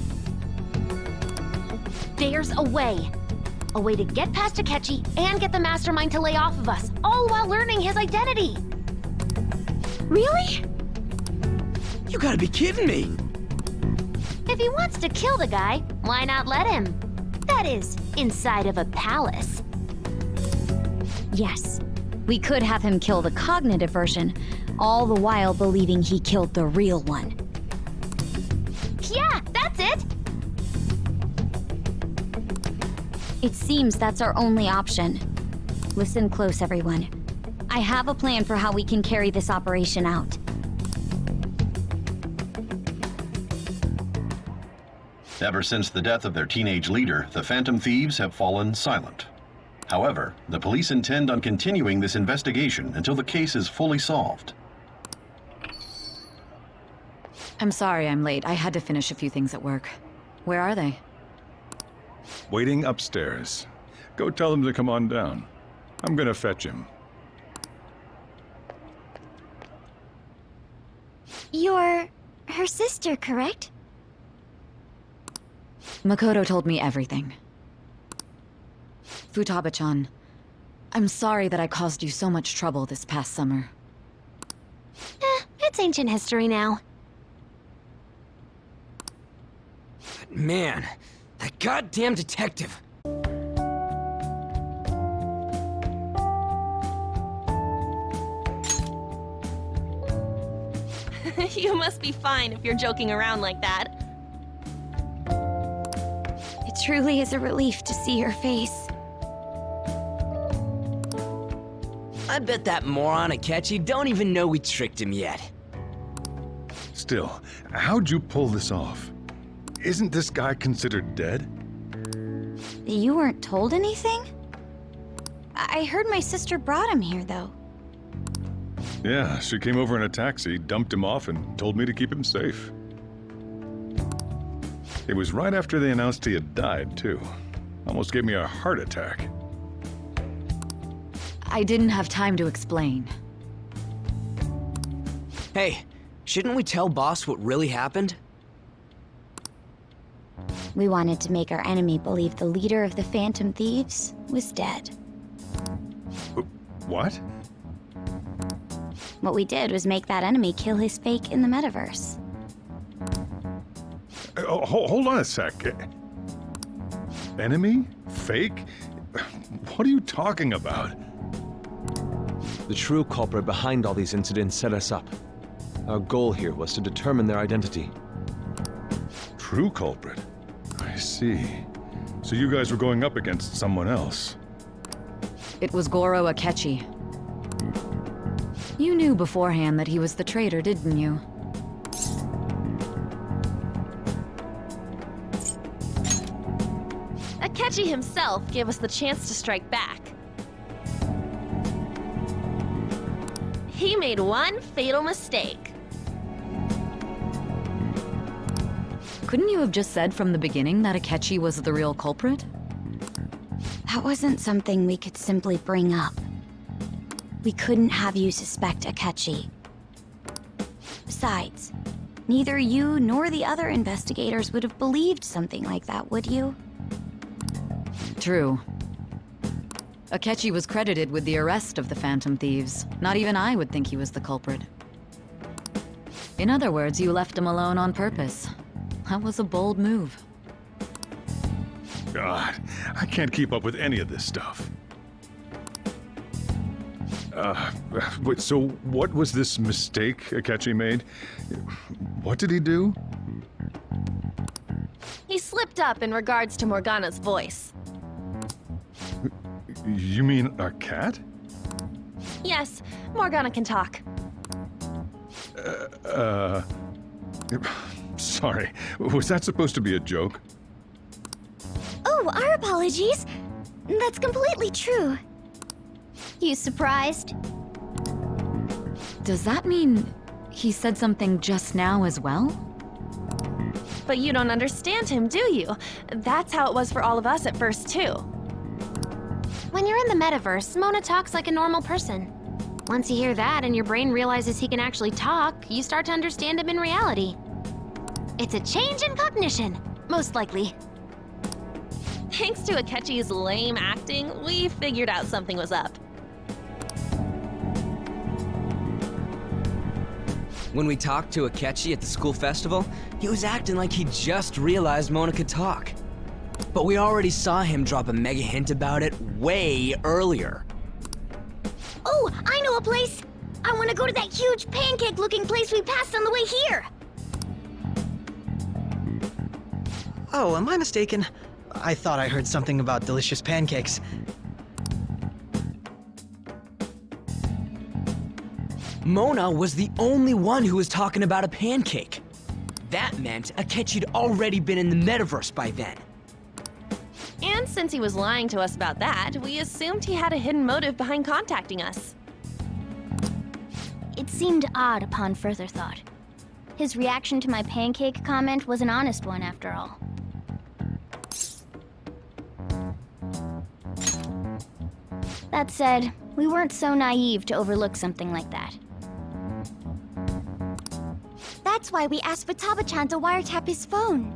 There's a way. A way to get past Akechi and get the mastermind to lay off of us, all while learning his identity. Really? You gotta be kidding me! If he wants to kill the guy, why not let him? That is, inside of a palace. Yes, we could have him kill the cognitive version, all the while believing he killed the real one. Yeah, that's it! It seems that's our only option. Listen close, everyone. I have a plan for how we can carry this operation out. Ever since the death of their teenage leader, the Phantom Thieves have fallen silent. However, the police intend on continuing this investigation until the case is fully solved. I'm sorry I'm late. I had to finish a few things at work. Where are they? Waiting upstairs. Go tell them to come on down. I'm gonna fetch him. You're her sister, correct? Makoto told me everything. Futaba-chan, I'm sorry that I caused you so much trouble this past summer. It's ancient history now. Man, that goddamn detective. You must be fine if you're joking around like that. It truly is a relief to see your face. I bet that moron Akechi don't even know we tricked him yet. Still, how'd you pull this off? Isn't this guy considered dead? You weren't told anything? I heard my sister brought him here, though. Yeah, she came over in a taxi, dumped him off, and told me to keep him safe. It was right after they announced he had died, too. Almost gave me a heart attack. I didn't have time to explain. Hey, shouldn't we tell Boss what really happened? We wanted to make our enemy believe the leader of the Phantom Thieves was dead. What? What we did was make that enemy kill his fake in the metaverse. Hold on a sec. Enemy? Fake? What are you talking about? The true culprit behind all these incidents set us up. Our goal here was to determine their identity. true culprit. I see. So you guys were going up against someone else. It was Goro Akechi. You knew beforehand that he was the traitor, didn't you? Akechi himself gave us the chance to strike back. He made one fatal mistake. Couldn't you have just said from the beginning that Akechi was the real culprit? That wasn't something we could simply bring up. We couldn't have you suspect Akechi. Besides, neither you nor the other investigators would have believed something like that, would you? True. Akechi was credited with the arrest of the Phantom Thieves. Not even I would think he was the culprit. In other words, you left him alone on purpose. That was a bold move. God, I can't keep up with any of this stuff. Wait, so what was this mistake Akechi made? What did he do? He slipped up in regards to Morgana's voice. You mean a cat? Yes, Morgana can talk. Sorry, was that supposed to be a joke? Oh, our apologies. That's completely true. You surprised? Does that mean he said something just now as well? But you don't understand him, do you? That's how it was for all of us at first, too. When you're in the metaverse, Mona talks like a normal person. Once you hear that and your brain realizes he can actually talk, you start to understand him in reality. It's a change in cognition, most likely. Thanks to Akechi's lame acting, we figured out something was up. When we talked to Akechi at the school festival, he was acting like he just realized Mona could talk. But we already saw him drop a mega hint about it way earlier. Oh, I know a place! I want to go to that huge pancake-looking place we passed on the way here! Oh, am I mistaken? I thought I heard something about delicious pancakes. Mona was the only one who was talking about a pancake. That meant Akechi'd already been in the metaverse by then. And since he was lying to us about that, we assumed he had a hidden motive behind contacting us. It seemed odd upon further thought. His reaction to my pancake comment was an honest one, after all. That said, we weren't so naive to overlook something like that. That's why we asked Futaba-chan to wiretap his phone.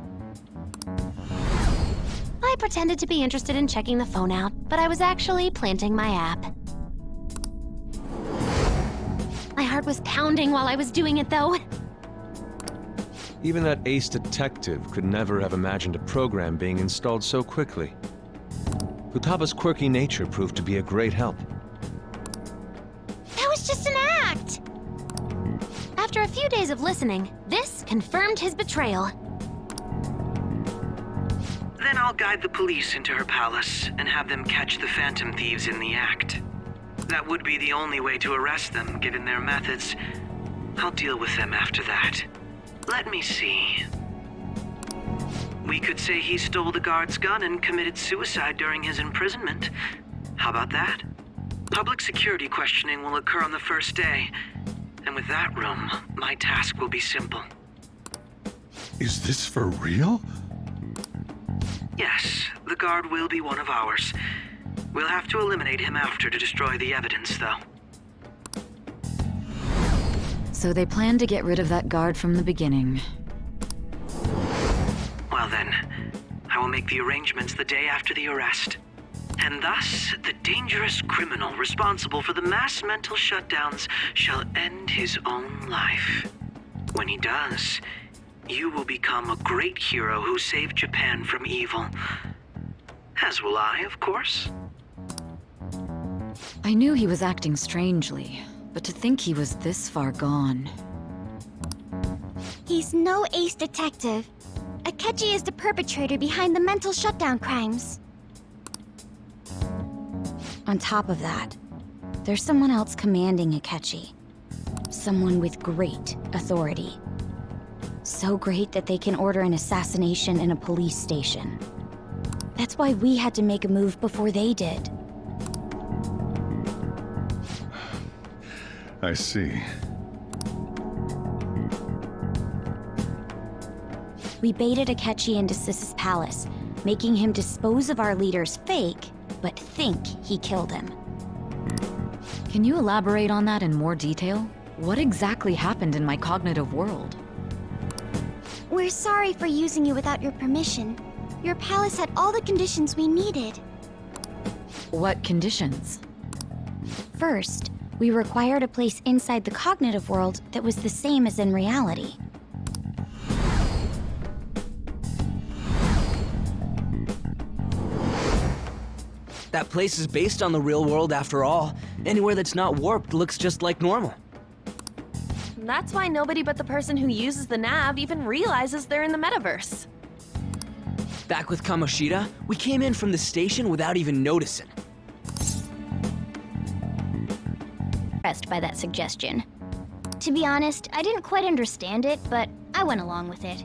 I pretended to be interested in checking the phone out, but I was actually planting my app. My heart was pounding while I was doing it, though. Even that ace detective could never have imagined a program being installed so quickly. Futaba's quirky nature proved to be a great help. That was just an act! After a few days of listening, this confirmed his betrayal. Then I'll guide the police into her palace and have them catch the Phantom Thieves in the act. That would be the only way to arrest them, given their methods. I'll deal with them after that. Let me see. We could say he stole the guard's gun and committed suicide during his imprisonment. How about that? Public security questioning will occur on the first day. And with that room, my task will be simple. Is this for real? Yes, the guard will be one of ours. We'll have to eliminate him after to destroy the evidence, though. So they planned to get rid of that guard from the beginning. Well then, I will make the arrangements the day after the arrest. And thus, the dangerous criminal responsible for the mass mental shutdowns shall end his own life. When he does, you will become a great hero who saved Japan from evil. As will I, of course. I knew he was acting strangely, but to think he was this far gone. He's no ace detective. Akechi is the perpetrator behind the mental shutdown crimes. On top of that, there's someone else commanding Akechi. Someone with great authority. So great that they can order an assassination in a police station. That's why we had to make a move before they did. I see. We baited Akechi into Sis's palace, making him dispose of our leader's fake, but think he killed him. Can you elaborate on that in more detail? What exactly happened in my cognitive world? We're sorry for using you without your permission. Your palace had all the conditions we needed. What conditions? First, we required a place inside the cognitive world that was the same as in reality. That place is based on the real world after all. Anywhere that's not warped looks just like normal. That's why nobody but the person who uses the nav even realizes they're in the metaverse. Back with Kamoshida, we came in from the station without even noticing. Impressed by that suggestion. To be honest, I didn't quite understand it, but I went along with it.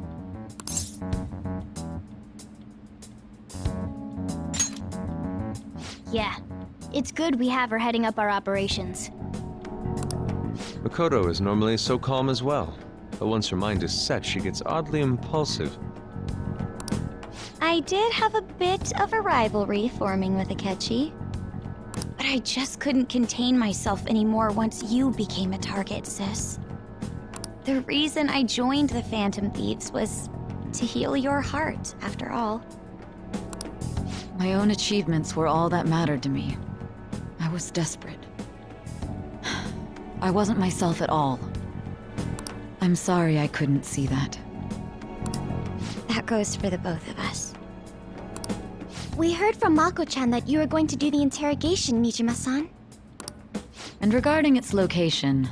Yeah, it's good we have her heading up our operations. Makoto is normally so calm as well, but once her mind is set, she gets oddly impulsive. I did have a bit of a rivalry forming with Akechi. But I just couldn't contain myself anymore once you became a target, Sis. The reason I joined the Phantom Thieves was to heal your heart, after all. My own achievements were all that mattered to me. I was desperate. I wasn't myself at all. I'm sorry I couldn't see that. That goes for the both of us. We heard from Mako-chan that you were going to do the interrogation, Nijima-san. And regarding its location,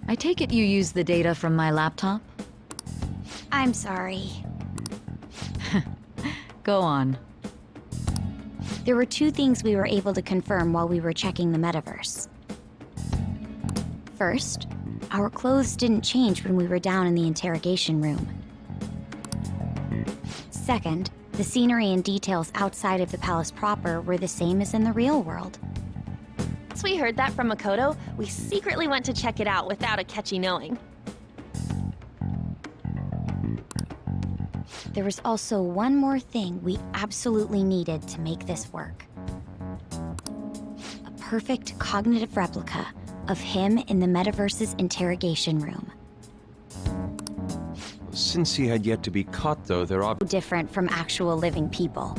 I take it you used the data from my laptop? I'm sorry. Go on. There were two things we were able to confirm while we were checking the metaverse. First, our clothes didn't change when we were down in the interrogation room. Second, the scenery and details outside of the palace proper were the same as in the real world. Once we heard that from Makoto, we secretly went to check it out without Akechi knowing. There was also one more thing we absolutely needed to make this work. A perfect cognitive replica of him in the metaverse's interrogation room. Since he had yet to be caught, though, Different from actual living people.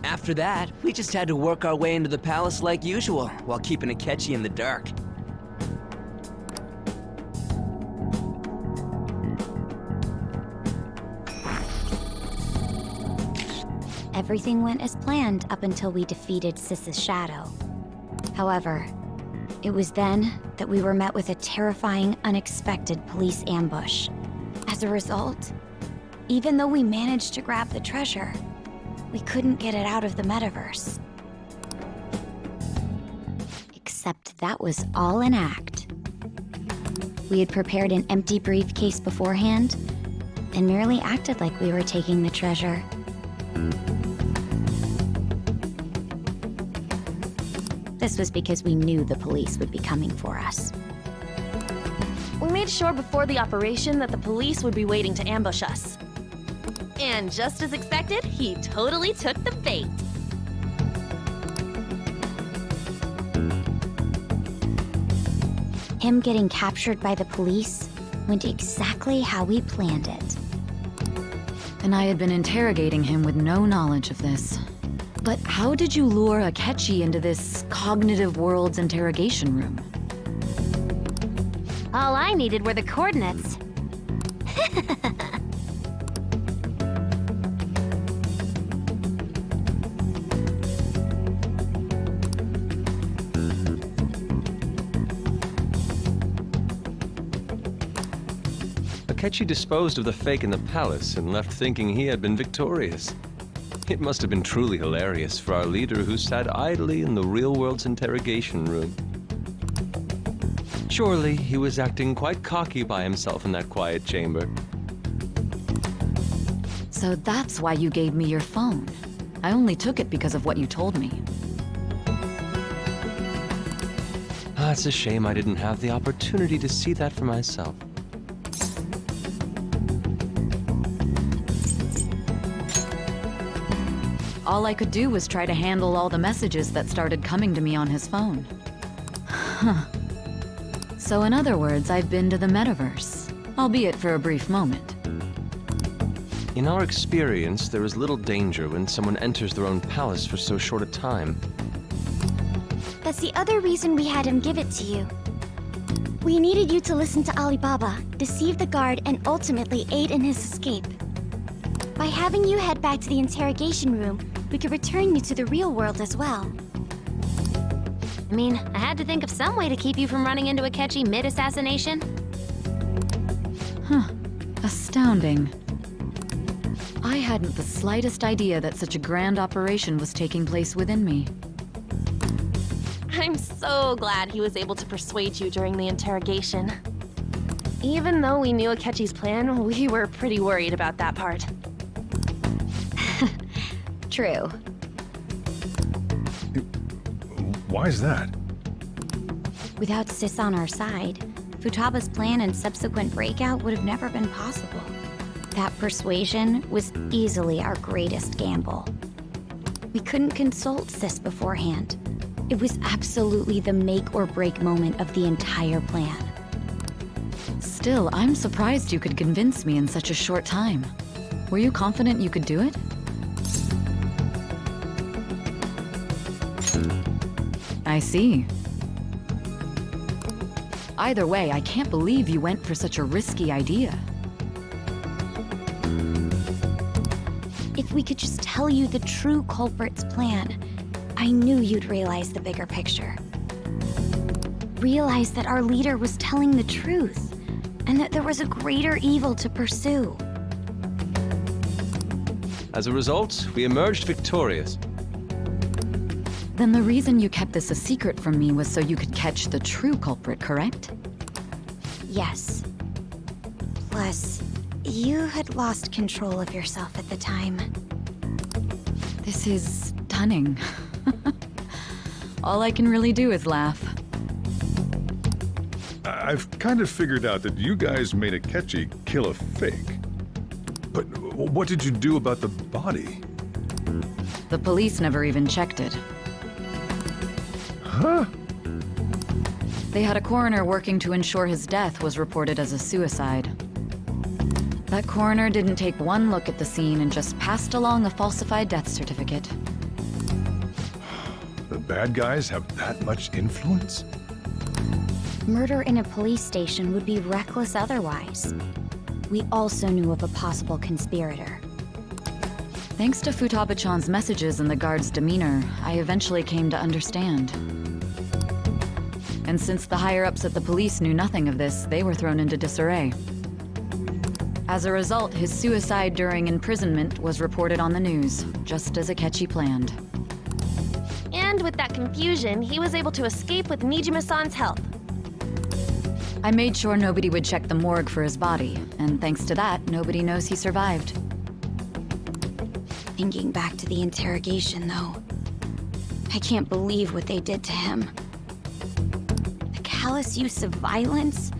After that, we just had to work our way into the palace like usual, while keeping Akechi in the dark. Everything went as planned up until we defeated Sis's shadow. However, it was then that we were met with a terrifying, unexpected police ambush. As a result, even though we managed to grab the treasure, we couldn't get it out of the metaverse. Except that was all an act. We had prepared an empty briefcase beforehand and merely acted like we were taking the treasure. This was because we knew the police would be coming for us. We made sure before the operation that the police would be waiting to ambush us. And just as expected, he totally took the bait. Him getting captured by the police went exactly how we planned it. And I had been interrogating him with no knowledge of this. But how did you lure Akechi into this cognitive world's interrogation room? All I needed were the coordinates. Akechi disposed of the fake in the palace and left thinking he had been victorious. It must have been truly hilarious for our leader who sat idly in the real world's interrogation room. Surely he was acting quite cocky by himself in that quiet chamber. So that's why you gave me your phone. I only took it because of what you told me. It's a shame I didn't have the opportunity to see that for myself. All I could do was try to handle all the messages that started coming to me on his phone. Huh. So in other words, I've been to the metaverse, albeit for a brief moment. In our experience, there is little danger when someone enters their own palace for so short a time. That's the other reason we had him give it to you. We needed you to listen to Alibaba, deceive the guard, and ultimately aid in his escape. By having you head back to the interrogation room, we could return you to the real world as well. I mean, I had to think of some way to keep you from running into Akechi mid-assassination. Huh. Astounding. I hadn't the slightest idea that such a grand operation was taking place within me. I'm so glad he was able to persuade you during the interrogation. Even though we knew Akechi's plan, we were pretty worried about that part. True. Why is that? Without Sis on our side, Futaba's plan and subsequent breakout would have never been possible. That persuasion was easily our greatest gamble. We couldn't consult Sis beforehand. It was absolutely the make or break moment of the entire plan. Still, I'm surprised you could convince me in such a short time. Were you confident you could do it? I see. Either way, I can't believe you went for such a risky idea. If we could just tell you the true culprit's plan, I knew you'd realize the bigger picture. Realize that our leader was telling the truth, and that there was a greater evil to pursue. As a result, we emerged victorious. Then the reason you kept this a secret from me was so you could catch the true culprit, correct? Yes. Plus, you had lost control of yourself at the time. This is stunning. All I can really do is laugh. I've kind of figured out that you guys made Akechi kill a fake. But what did you do about the body? The police never even checked it. Huh? They had a coroner working to ensure his death was reported as a suicide. That coroner didn't take one look at the scene and just passed along a falsified death certificate. The bad guys have that much influence? Murder in a police station would be reckless otherwise. We also knew of a possible conspirator. Thanks to Futaba-chan's messages and the guard's demeanor, I eventually came to understand. And since the higher-ups at the police knew nothing of this, they were thrown into disarray. As a result, his suicide during imprisonment was reported on the news, just as Akechi planned. And with that confusion, he was able to escape with Nijima-san's help. I made sure nobody would check the morgue for his body, and thanks to that, nobody knows he survived. Thinking back to the interrogation, though, I can't believe what they did to him. The callous use of violence,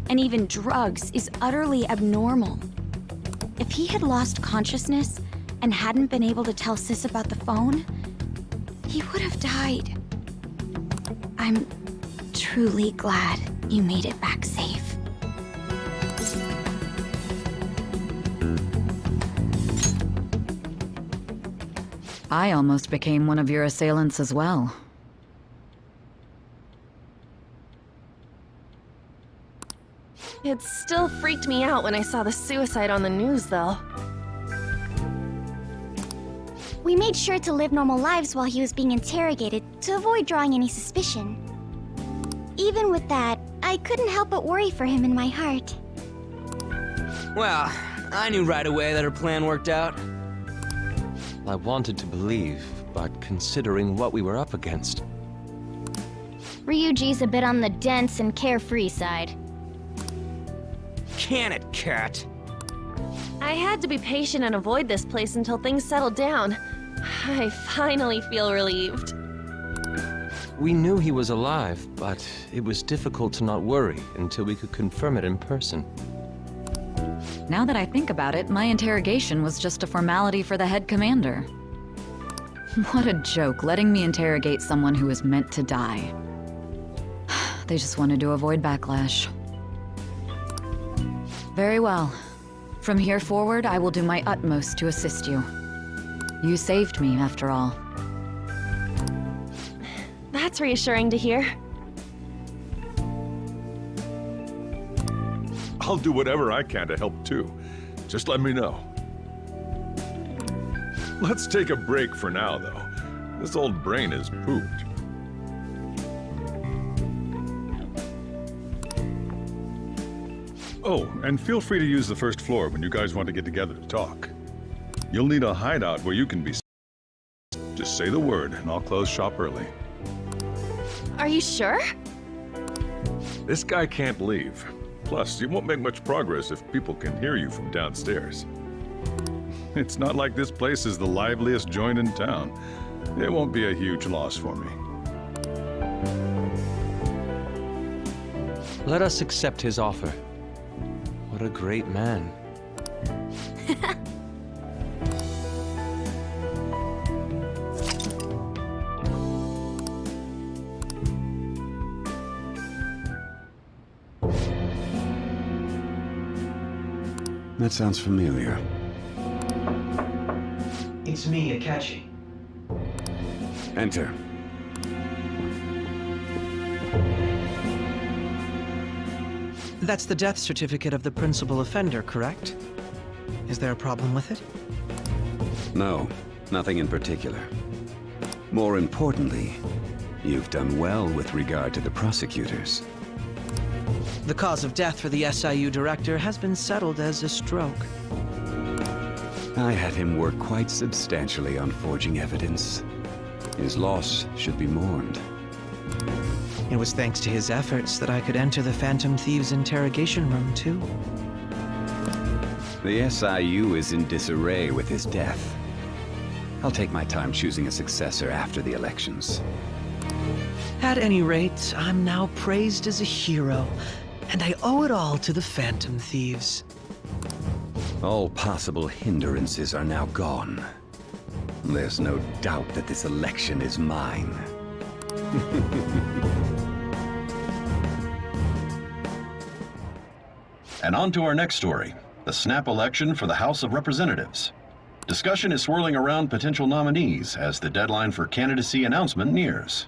and even drugs, is utterly abnormal. If he had lost consciousness and hadn't been able to tell Sis about the phone, he would have died. I'm truly glad you made it back safe. I almost became one of your assailants as well. It still freaked me out when I saw the suicide on the news, though. We made sure to live normal lives while he was being interrogated to avoid drawing any suspicion. Even with that, I couldn't help but worry for him in my heart. Well, I knew right away that her plan worked out. I wanted to believe, but considering what we were up against... Ryuji's a bit on the dense and carefree side. Can it, Cat? I had to be patient and avoid this place until things settled down. I finally feel relieved. We knew he was alive, but it was difficult to not worry until we could confirm it in person. Now that I think about it, my interrogation was just a formality for the head commander. What a joke, letting me interrogate someone who was meant to die. They just wanted to avoid backlash. Very well. From here forward, I will do my utmost to assist you. You saved me, after all. That's reassuring to hear. I'll do whatever I can to help too. Just let me know. Let's take a break for now, though. This old brain is pooped. Oh, and feel free to use the first floor when you guys want to get together to talk. You'll need a hideout where you can be. Just say the word, and I'll close shop early. Are you sure? This guy can't leave. Plus, you won't make much progress if people can hear you from downstairs. It's not like this place is the liveliest joint in town. It won't be a huge loss for me. Let us accept his offer. What a great man. That sounds familiar. It's me, Akechi. Enter. That's the death certificate of the principal offender, correct? Is there a problem with it? No, nothing in particular. More importantly, you've done well with regard to the prosecutors. The cause of death for the SIU director has been settled as a stroke. I had him work quite substantially on forging evidence. His loss should be mourned. It was thanks to his efforts that I could enter the Phantom Thieves' interrogation room, too. The SIU is in disarray with his death. I'll take my time choosing a successor after the elections. At any rate, I'm now praised as a hero, and I owe it all to the Phantom Thieves. All possible hindrances are now gone. There's no doubt that this election is mine. And on to our next story, the snap election for the House of Representatives. Discussion is swirling around potential nominees as the deadline for candidacy announcement nears.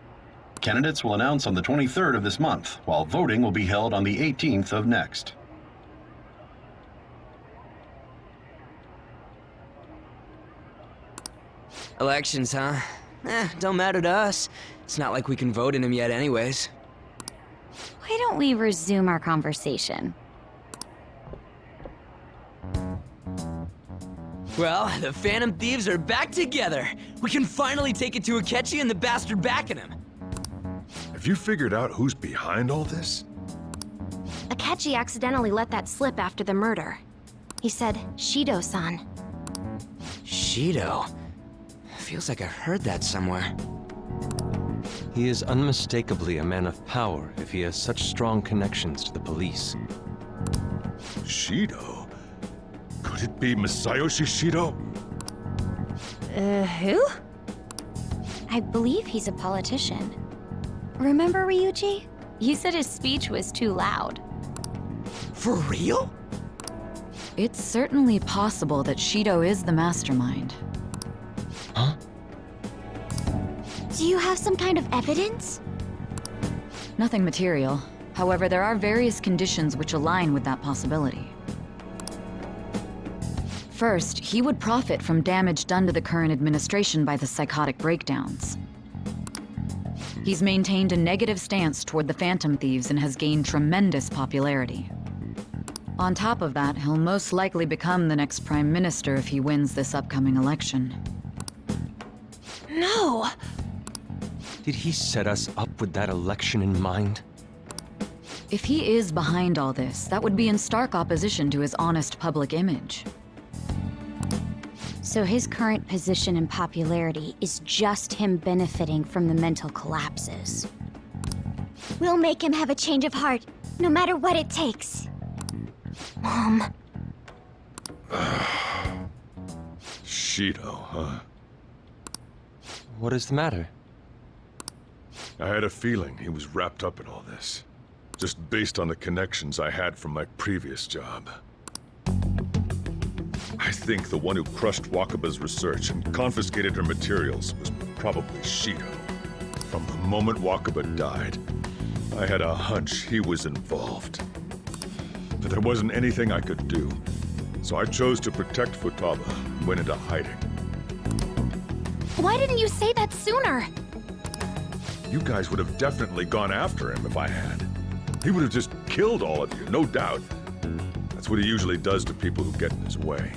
Candidates will announce on the 23rd of this month, while voting will be held on the 18th of next. Elections, huh? Don't matter to us. It's not like we can vote in them yet anyways. Why don't we resume our conversation? Well, the Phantom Thieves are back together. We can finally take it to Akechi and the bastard backing him. Have you figured out who's behind all this? Akechi accidentally let that slip after the murder. He said, Shido-san. Shido? Feels like I heard that somewhere. He is unmistakably a man of power if he has such strong connections to the police. Shido? Could it be Masayoshi Shido? Who? I believe he's a politician. Remember, Ryuji? You said his speech was too loud. For real? It's certainly possible that Shido is the mastermind. Huh? Do you have some kind of evidence? Nothing material. However, there are various conditions which align with that possibility. First, he would profit from damage done to the current administration by the psychotic breakdowns. He's maintained a negative stance toward the Phantom Thieves and has gained tremendous popularity. On top of that, he'll most likely become the next Prime Minister if he wins this upcoming election. No! Did he set us up with that election in mind? If he is behind all this, that would be in stark opposition to his honest public image. So his current position and popularity is just him benefiting from the mental collapses. We'll make him have a change of heart, no matter what it takes. Mom. Shido, huh? What is the matter? I had a feeling he was wrapped up in all this, just based on the connections I had from my previous job. I think the one who crushed Wakaba's research and confiscated her materials was probably Shido. From the moment Wakaba died, I had a hunch he was involved. But there wasn't anything I could do, so I chose to protect Futaba and went into hiding. Why didn't you say that sooner? You guys would have definitely gone after him if I had. He would have just killed all of you, no doubt. That's what he usually does to people who get in his way.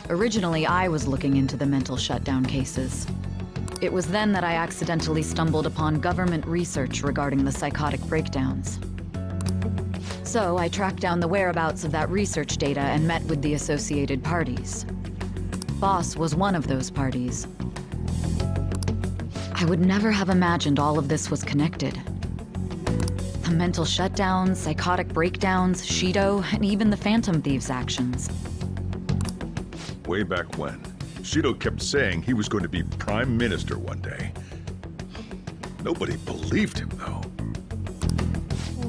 Originally, I was looking into the mental shutdown cases. It was then that I accidentally stumbled upon government research regarding the psychotic breakdowns. So I tracked down the whereabouts of that research data and met with the associated parties. Boss was one of those parties. I would never have imagined all of this was connected. The mental shutdowns, psychotic breakdowns, Shido, and even the Phantom Thieves' actions. Way back when, Shido kept saying he was going to be Prime Minister one day. Nobody believed him, though.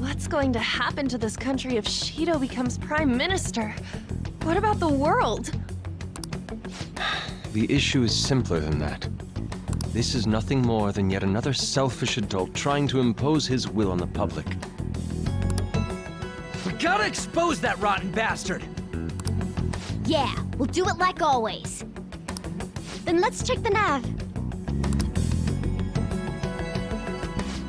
What's going to happen to this country if Shido becomes Prime Minister? What about the world? The issue is simpler than that. This is nothing more than yet another selfish adult trying to impose his will on the public. We gotta expose that rotten bastard! Yeah, we'll do it like always. Then let's check the nav.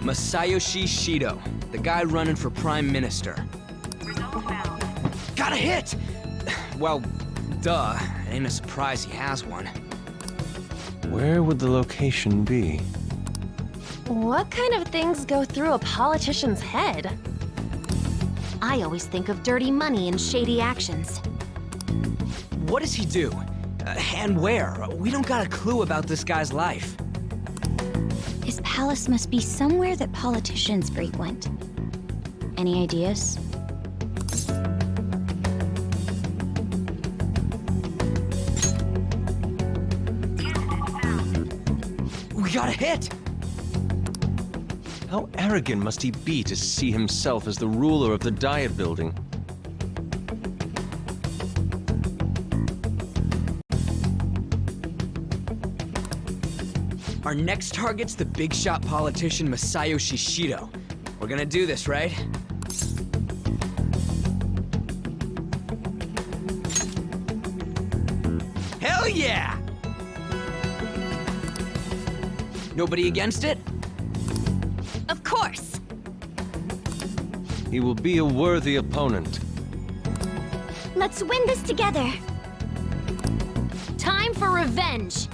Masayoshi Shido, the guy running for Prime Minister. Got a hit! Well, duh. Ain't a surprise he has one. Where would the location be? What kind of things go through a politician's head? I always think of dirty money and shady actions. What does he do? And where? We don't got a clue about this guy's life. His palace must be somewhere that politicians frequent. Any ideas? We got a hit! How arrogant must he be to see himself as the ruler of the Diet Building? Our next target's the big shot politician Masayoshi Shido. We're gonna do this, right? Hell yeah! Nobody against it? Of course! He will be a worthy opponent. Let's win this together. Time for revenge.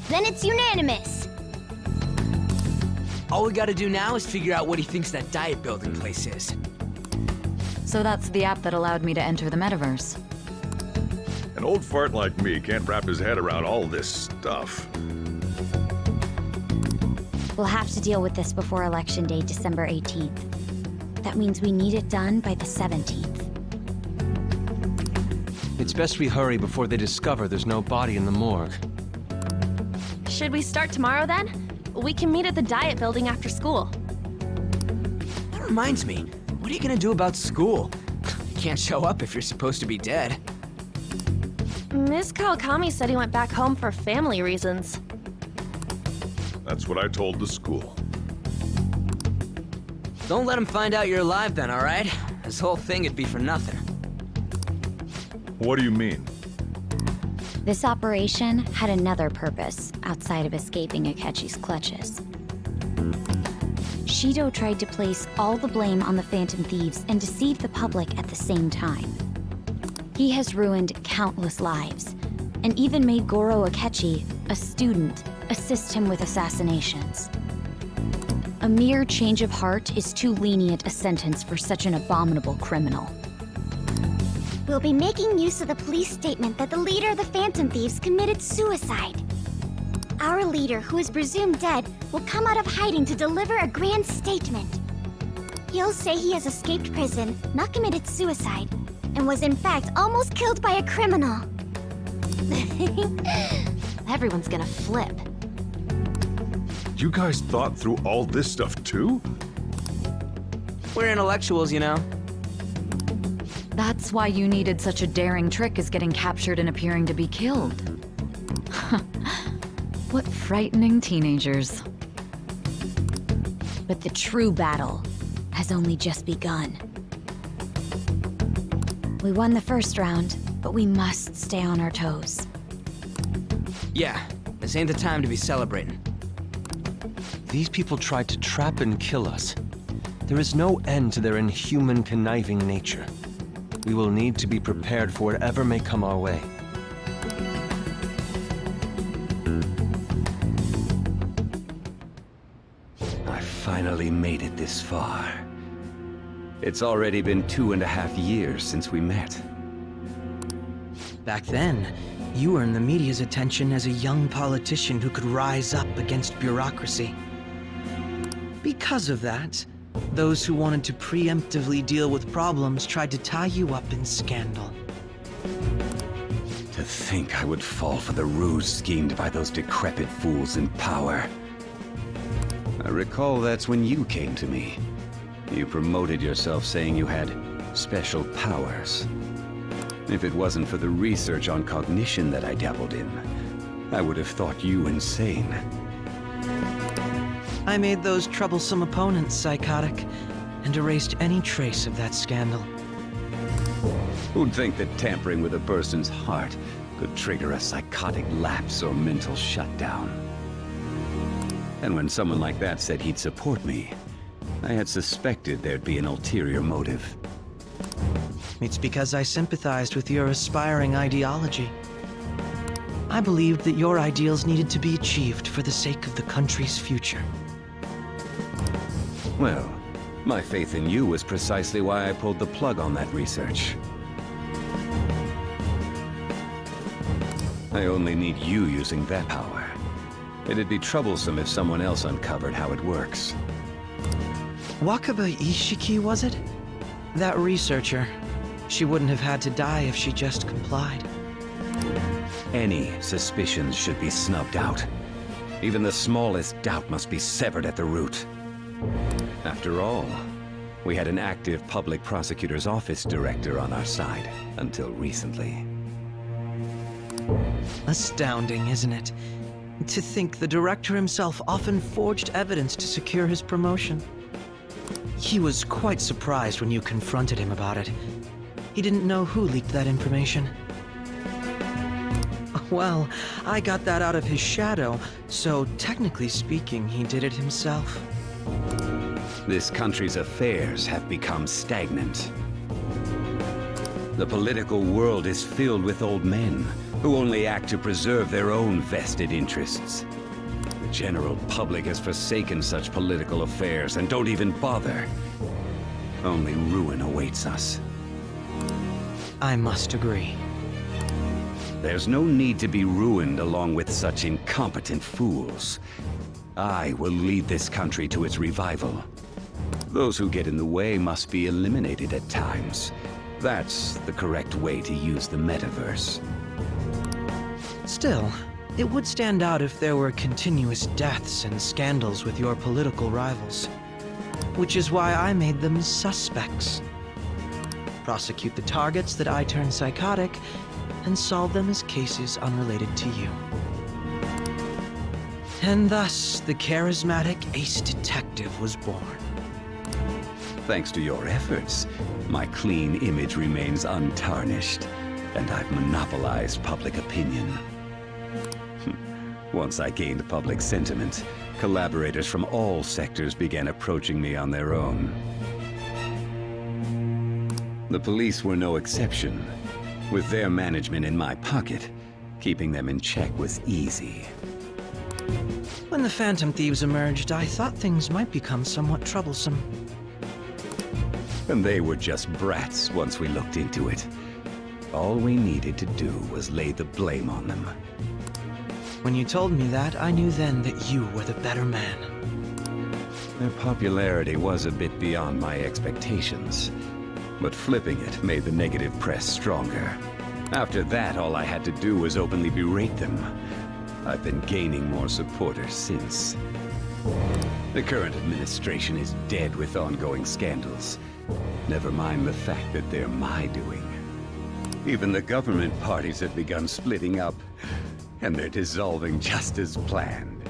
Then it's unanimous. All we gotta do now is figure out what he thinks that Diet Building place is. So that's the app that allowed me to enter the metaverse. An old fart like me can't wrap his head around all this stuff. We'll have to deal with this before Election Day, December 18th. That means we need it done by the 17th. It's best we hurry before they discover there's no body in the morgue. Should we start tomorrow then? We can meet at the Diet Building after school. That reminds me, what are you gonna do about school? You can't show up if you're supposed to be dead. Miss Kawakami said he went back home for family reasons. That's what I told the school. Don't let him find out you're alive then, alright? This whole thing would be for nothing. What do you mean? This operation had another purpose outside of escaping Akechi's clutches. Bushido tried to place all the blame on the Phantom Thieves and deceive the public at the same time. He has ruined countless lives, and even made Goro Akechi, a student, assist him with assassinations. A mere change of heart is too lenient a sentence for such an abominable criminal. We'll be making use of the police statement that the leader of the Phantom Thieves committed suicide. Our leader, who is presumed dead, will come out of hiding to deliver a grand statement. He'll say he has escaped prison, not committed suicide, and was in fact almost killed by a criminal. Everyone's gonna flip. You guys thought through all this stuff too? We're intellectuals, you know. That's why you needed such a daring trick as getting captured and appearing to be killed. What frightening teenagers. But the true battle has only just begun. We won the first round, but we must stay on our toes. Yeah, this ain't the time to be celebrating. These people tried to trap and kill us. There is no end to their inhuman, conniving nature. We will need to be prepared for whatever may come our way. I finally made it this far. It's already been 2.5 years since we met. Back then, you earned the media's attention as a young politician who could rise up against bureaucracy. Because of that, those who wanted to preemptively deal with problems tried to tie you up in scandal. To think I would fall for the ruse schemed by those decrepit fools in power. I recall that's when you came to me. You promoted yourself saying you had special powers. If it wasn't for the research on cognition that I dabbled in, I would have thought you insane. I made those troublesome opponents psychotic, and erased any trace of that scandal. Who'd think that tampering with a person's heart could trigger a psychotic lapse or mental shutdown? And when someone like that said he'd support me, I had suspected there'd be an ulterior motive. It's because I sympathized with your aspiring ideology. I believed that your ideals needed to be achieved for the sake of the country's future. Well, my faith in you was precisely why I pulled the plug on that research. I only need you using that power. It'd be troublesome if someone else uncovered how it works. Wakaba Ishiki, was it? That researcher. She wouldn't have had to die if she just complied. Any suspicions should be snubbed out. Even the smallest doubt must be severed at the root. After all, we had an active public prosecutor's office director on our side, until recently. Astounding, isn't it? To think the director himself often forged evidence to secure his promotion. He was quite surprised when you confronted him about it. He didn't know who leaked that information. Well, I got that out of his shadow, so technically speaking, he did it himself. This country's affairs have become stagnant. The political world is filled with old men who only act to preserve their own vested interests. The general public has forsaken such political affairs and don't even bother. Only ruin awaits us. I must agree. There's no need to be ruined along with such incompetent fools. I will lead this country to its revival. Those who get in the way must be eliminated at times. That's the correct way to use the metaverse. Still, it would stand out if there were continuous deaths and scandals with your political rivals. Which is why I made them suspects. Prosecute the targets that I turn psychotic, and solve them as cases unrelated to you. And thus, the charismatic ace detective was born. Thanks to your efforts, my clean image remains untarnished, and I've monopolized public opinion. Once I gained public sentiment, Collaborators from all sectors began approaching me on their own. The police were no exception. With their management in my pocket, keeping them in check was easy. When the Phantom Thieves emerged, I thought things might become somewhat troublesome. And they were just brats once we looked into it. All we needed to do was lay the blame on them. When you told me that, I knew then that you were the better man. Their popularity was a bit beyond my expectations, but flipping it made the negative press stronger. After that, all I had to do was openly berate them. I've been gaining more supporters since. The current administration is dead with ongoing scandals. Never mind the fact that they're my doing. Even the government parties have begun splitting up, and they're dissolving just as planned.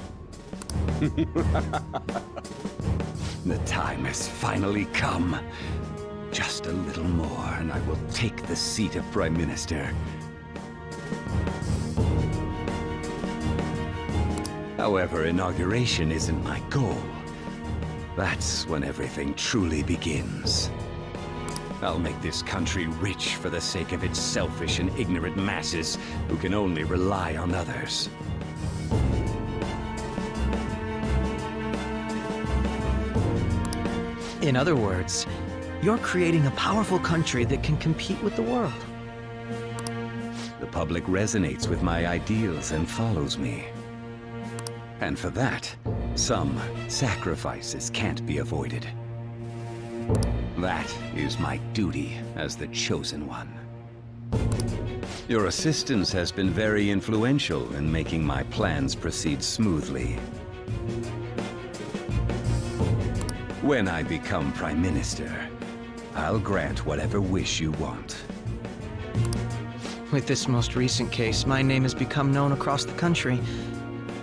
The time has finally come. Just a little more, and I will take the seat of Prime Minister. However, inauguration isn't my goal. That's when everything truly begins. I'll make this country rich for the sake of its selfish and ignorant masses who can only rely on others. In other words, you're creating a powerful country that can compete with the world. The public resonates with my ideals and follows me. And for that, some sacrifices can't be avoided. That is my duty as the Chosen One. Your assistance has been very influential in making my plans proceed smoothly. When I become Prime Minister, I'll grant whatever wish you want. With this most recent case, my name has become known across the country,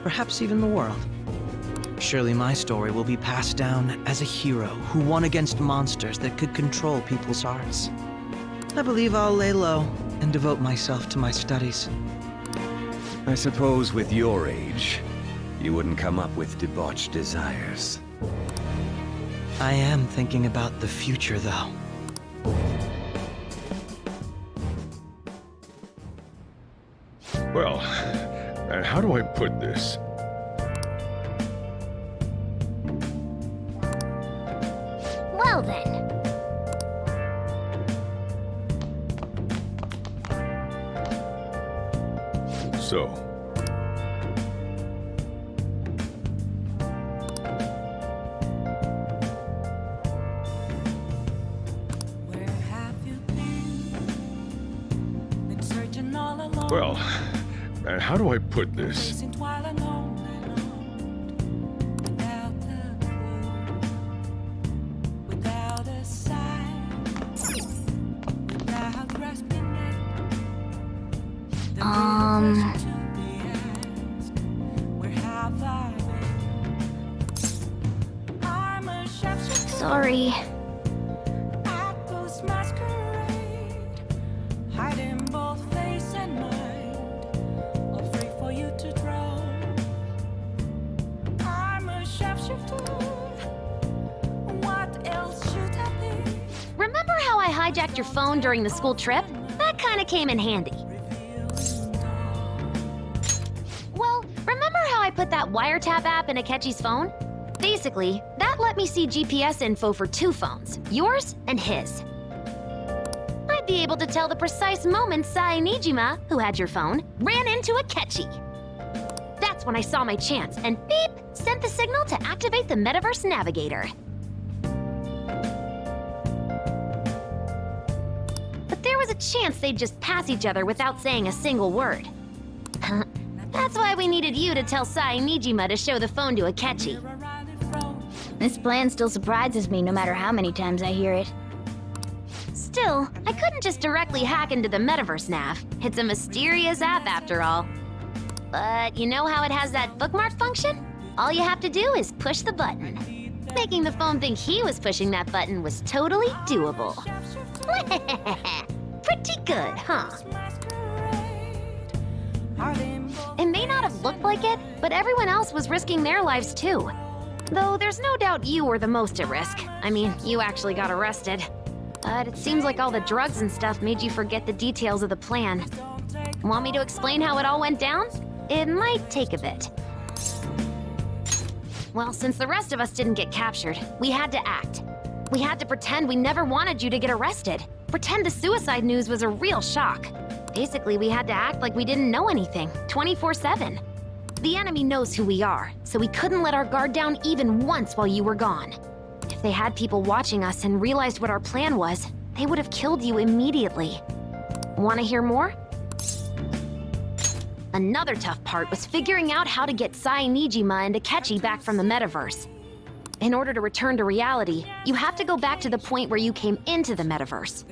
perhaps even the world. Surely my story will be passed down as a hero who won against monsters that could control people's hearts. I believe I'll lay low and devote myself to my studies. I suppose with your age, you wouldn't come up with debauched desires. I am thinking about the future, though. Well, how do I put this? Well then. So, well, how do I put this? Sorry. Remember how I hijacked your phone during the school trip? That kinda came in handy. Well, remember how I put that wiretap app in Akechi's phone? Basically, that let me see GPS info for 2 phones, yours and his. I'd be able to tell the precise moment Sai Nijima, who had your phone, ran into Akechi. That's when I saw my chance, and beep, sent the signal to activate the Metaverse Navigator. But there was a chance they'd just pass each other without saying a single word. That's why we needed you to tell Sai Nijima to show the phone to Akechi. This plan still surprises me no matter how many times I hear it. Still, I couldn't just directly hack into the Metaverse Nav. It's a mysterious app after all. But you know how it has that bookmark function? All you have to do is push the button. Making the phone think he was pushing that button was totally doable. Pretty good, huh? It may not have looked like it, but everyone else was risking their lives too. Though there's no doubt you were the most at risk. I mean, you actually got arrested. But it seems like all the drugs and stuff made you forget the details of the plan. Want me to explain how it all went down? It might take a bit. Well, since the rest of us didn't get captured, we had to act. We had to pretend we never wanted you to get arrested. Pretend the suicide news was a real shock. Basically, we had to act like we didn't know anything, 24/7. The enemy knows who we are, so we couldn't let our guard down even once while you were gone. If they had people watching us and realized what our plan was, they would have killed you immediately. Want to hear more? Another tough part was figuring out how to get Sai Nijima and Akechi back from the metaverse. In order to return to reality, you have to go back to the point where you came into the metaverse.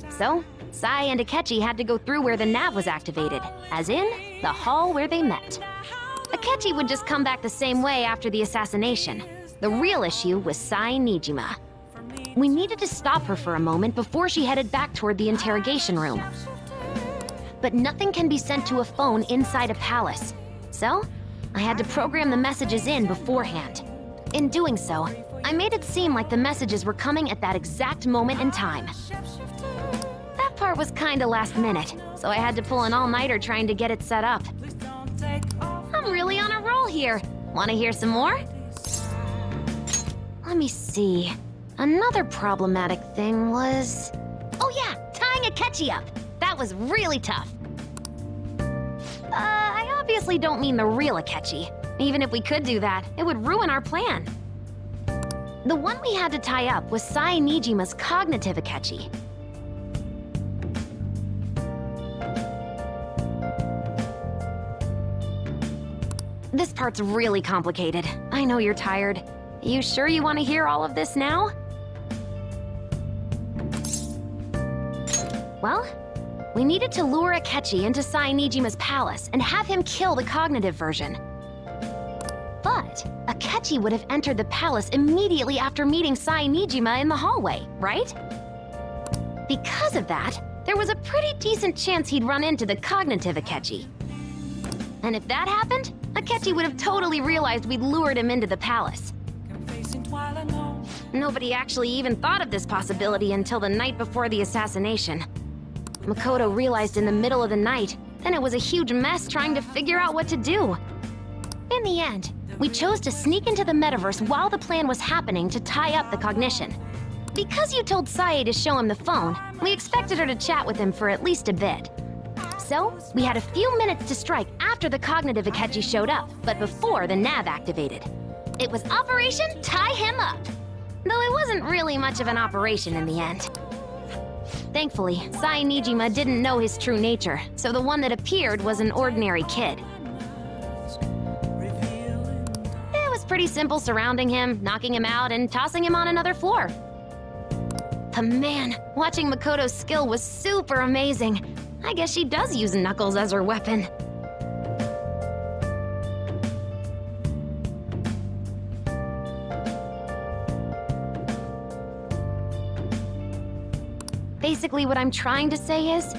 So, Sai and Akechi had to go through where the nav was activated, as in, the hall where they met. Akechi would just come back the same way after the assassination. The real issue was Sai Nijima. We needed to stop her for a moment before she headed back toward the interrogation room. But nothing can be sent to a phone inside a palace. So, I had to program the messages in beforehand. In doing so, I made it seem like the messages were coming at that exact moment in time. That part was kinda last minute, so I had to pull an all-nighter trying to get it set up. I'm really on a roll here. Wanna hear some more? Let me see. Another problematic thing was... Oh yeah, tying Akechi up. That was really tough. I obviously don't mean the real Akechi. Even if we could do that, it would ruin our plan. The one we had to tie up was Sai Nijima's cognitive Akechi. This part's really complicated. I know you're tired. You sure you want to hear all of this now? Well, we needed to lure Akechi into Sai Nijima's palace and have him kill the cognitive version. But Akechi would have entered the palace immediately after meeting Sai Nijima in the hallway, right? Because of that, there was a pretty decent chance he'd run into the cognitive Akechi. And if that happened, Akechi would have totally realized we'd lured him into the palace. Nobody actually even thought of this possibility until the night before the assassination. Makoto realized in the middle of the night, then it was a huge mess trying to figure out what to do. In the end, we chose to sneak into the metaverse while the plan was happening to tie up the cognition. Because you told Sae to show him the phone, we expected her to chat with him for at least a bit. So, we had a few minutes to strike after the cognitive Akechi showed up, but before the nav activated. It was Operation Tie Him Up! Though it wasn't really much of an operation in the end. Thankfully, Sai Nijima didn't know his true nature, so the one that appeared was an ordinary kid. It was pretty simple surrounding him, knocking him out, and tossing him on another floor. But man, watching Makoto's skill was super amazing. I guess she does use Knuckles as her weapon. Basically, what I'm trying to say is,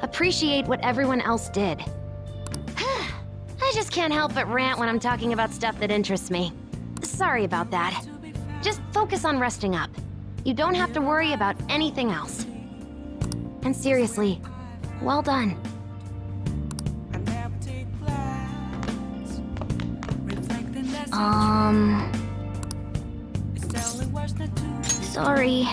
appreciate what everyone else did. I just can't help but rant when I'm talking about stuff that interests me. Sorry about that. Just focus on resting up. You don't have to worry about anything else. And seriously, well done. Sorry.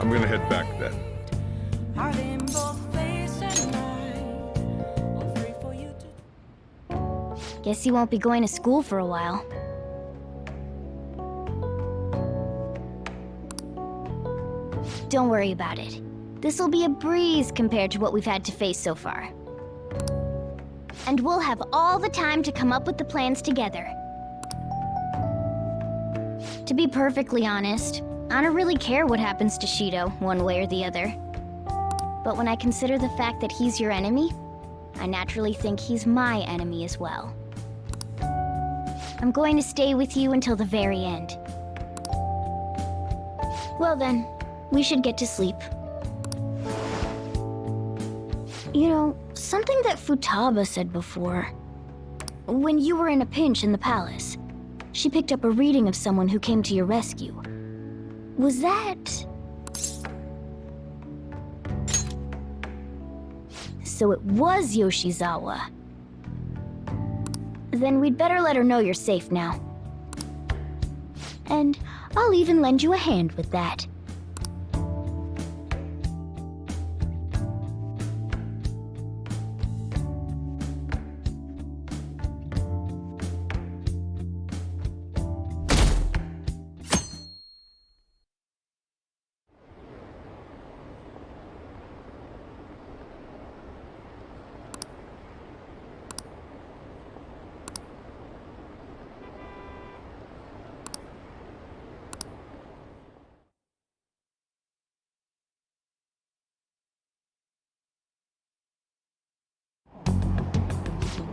I'm gonna head back then. Guess you won't be going to school for a while. Don't worry about it. This'll be a breeze compared to what we've had to face so far. And we'll have all the time to come up with the plans together. To be perfectly honest, I don't really care what happens to Shido, one way or the other. But when I consider the fact that he's your enemy, I naturally think he's my enemy as well. I'm going to stay with you until the very end. Well then, we should get to sleep. You know, something that Futaba said before. When you were in a pinch in the palace, she picked up a reading of someone who came to your rescue. Was that... So it was Yoshizawa. Then we'd better let her know you're safe now. And I'll even lend you a hand with that.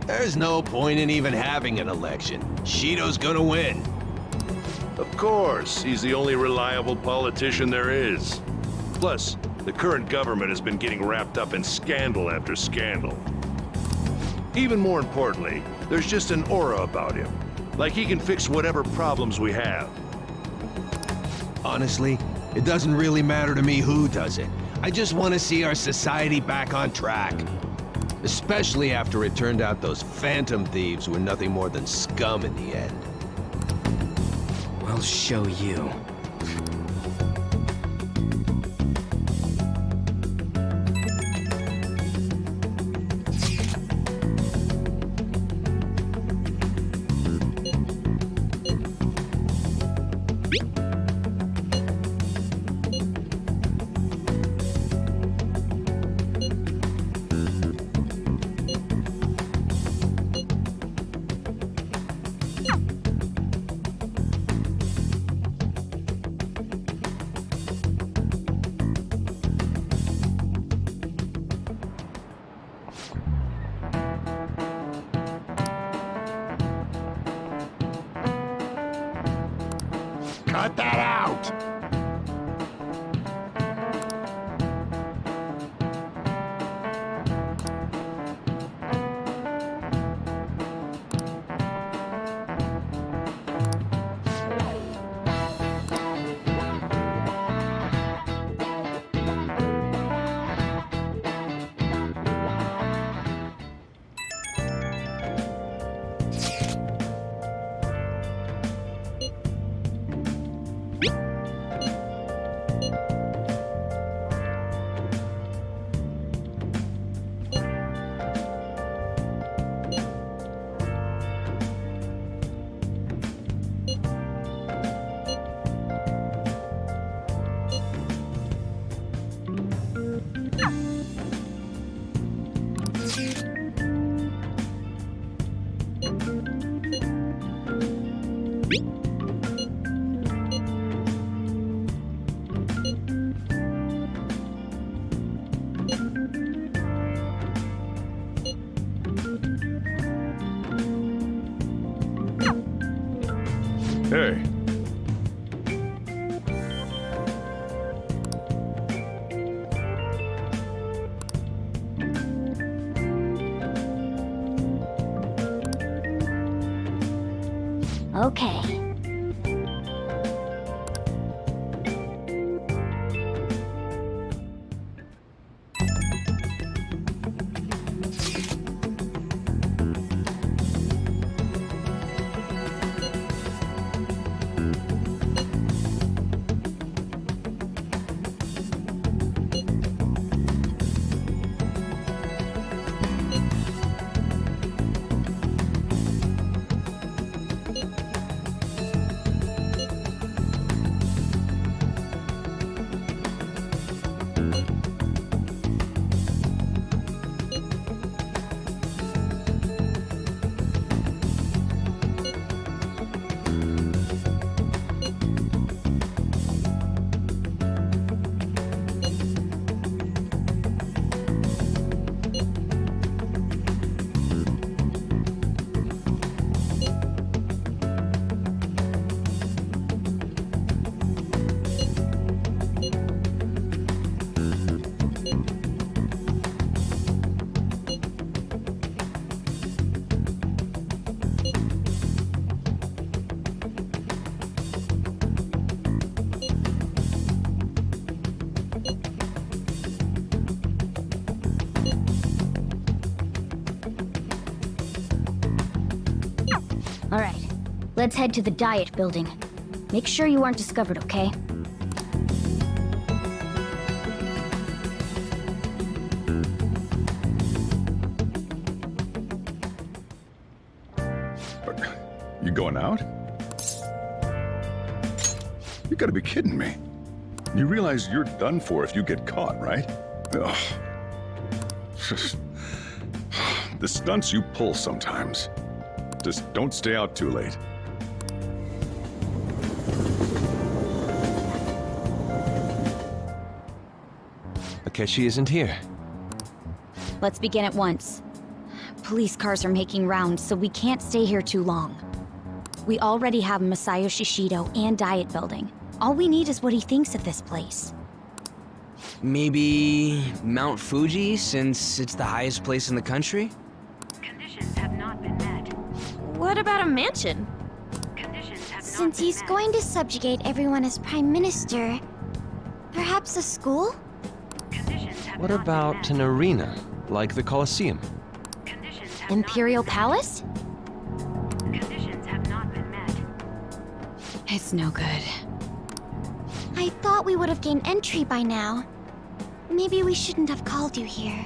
There's no point in even having an election. Shido's gonna win. Of course, he's the only reliable politician there is. Plus, the current government has been getting wrapped up in scandal after scandal. Even more importantly, there's just an aura about him. Like he can fix whatever problems we have. Honestly, it doesn't really matter to me who does it. I just want to see our society back on track. Especially after it turned out those Phantom Thieves were nothing more than scum in the end. We'll show you. Cut that out! Hey. Okay. Let's head to the Diet Building. Make sure you aren't discovered, okay? You going out? You gotta be kidding me. You realize you're done for if you get caught, right? Ugh. The stunts you pull sometimes. Just don't stay out too late. Akechi isn't here. Let's begin at once. Police cars are making rounds, so we can't stay here too long. We already have Masayoshi Shido and Diet Building. All we need is what he thinks of this place. Maybe Mount Fuji, since it's the highest place in the country? Conditions have not been met. What about a mansion? Conditions have Since he's going to subjugate everyone as Prime Minister, perhaps a school? What about an arena, like the Colosseum? Imperial Palace? Conditions have not been met. It's no good. I thought we would have gained entry by now. Maybe we shouldn't have called you here.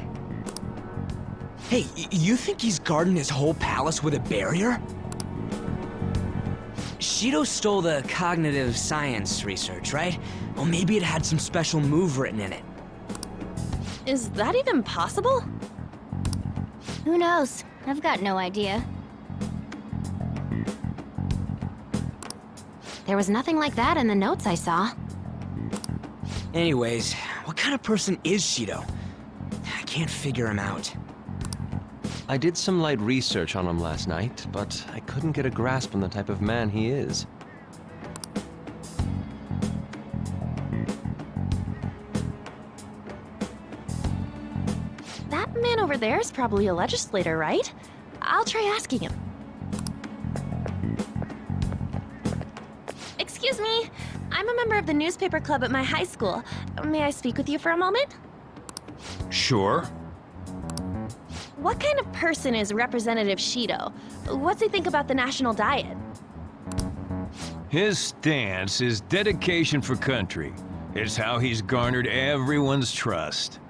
Hey, you think he's guarding his whole palace with a barrier? Shido stole the cognitive science research, right? Well, maybe it had some special move written in it. Is that even possible? Who knows? I've got no idea. There was nothing like that in the notes I saw. Anyways, what kind of person is Shido? I can't figure him out. I did some light research on him last night, but I couldn't get a grasp on the type of man he is. That man over there is probably a legislator, right? I'll try asking him. Excuse me. I'm a member of the newspaper club at my high school. May I speak with you for a moment? Sure. What kind of person is Representative Shido? What's he think about the national diet? His stance is dedication for country. It's how he's garnered everyone's trust.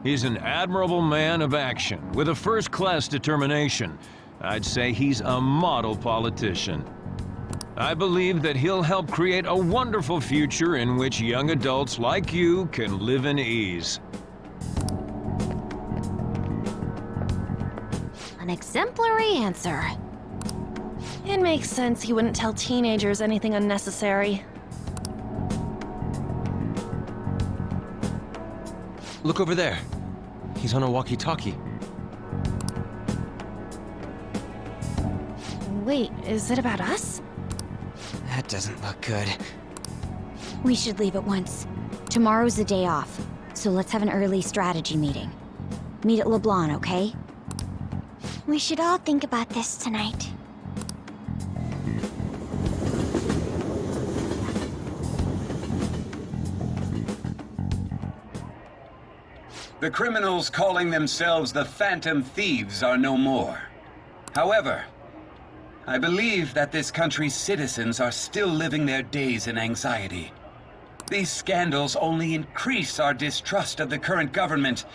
He's an admirable man of action, with a first-class determination. I'd say he's a model politician. I believe that he'll help create a wonderful future in which young adults like you can live in ease. An exemplary answer. It makes sense he wouldn't tell teenagers anything unnecessary. Look over there. He's on a walkie-talkie. Wait, is it about us? That doesn't look good. We should leave at once. Tomorrow's the day off, so let's have an early strategy meeting. Meet at LeBlanc, okay? We should all think about this tonight. The criminals calling themselves the Phantom Thieves are no more. However, I believe that this country's citizens are still living their days in anxiety. These scandals only increase our distrust of the current government.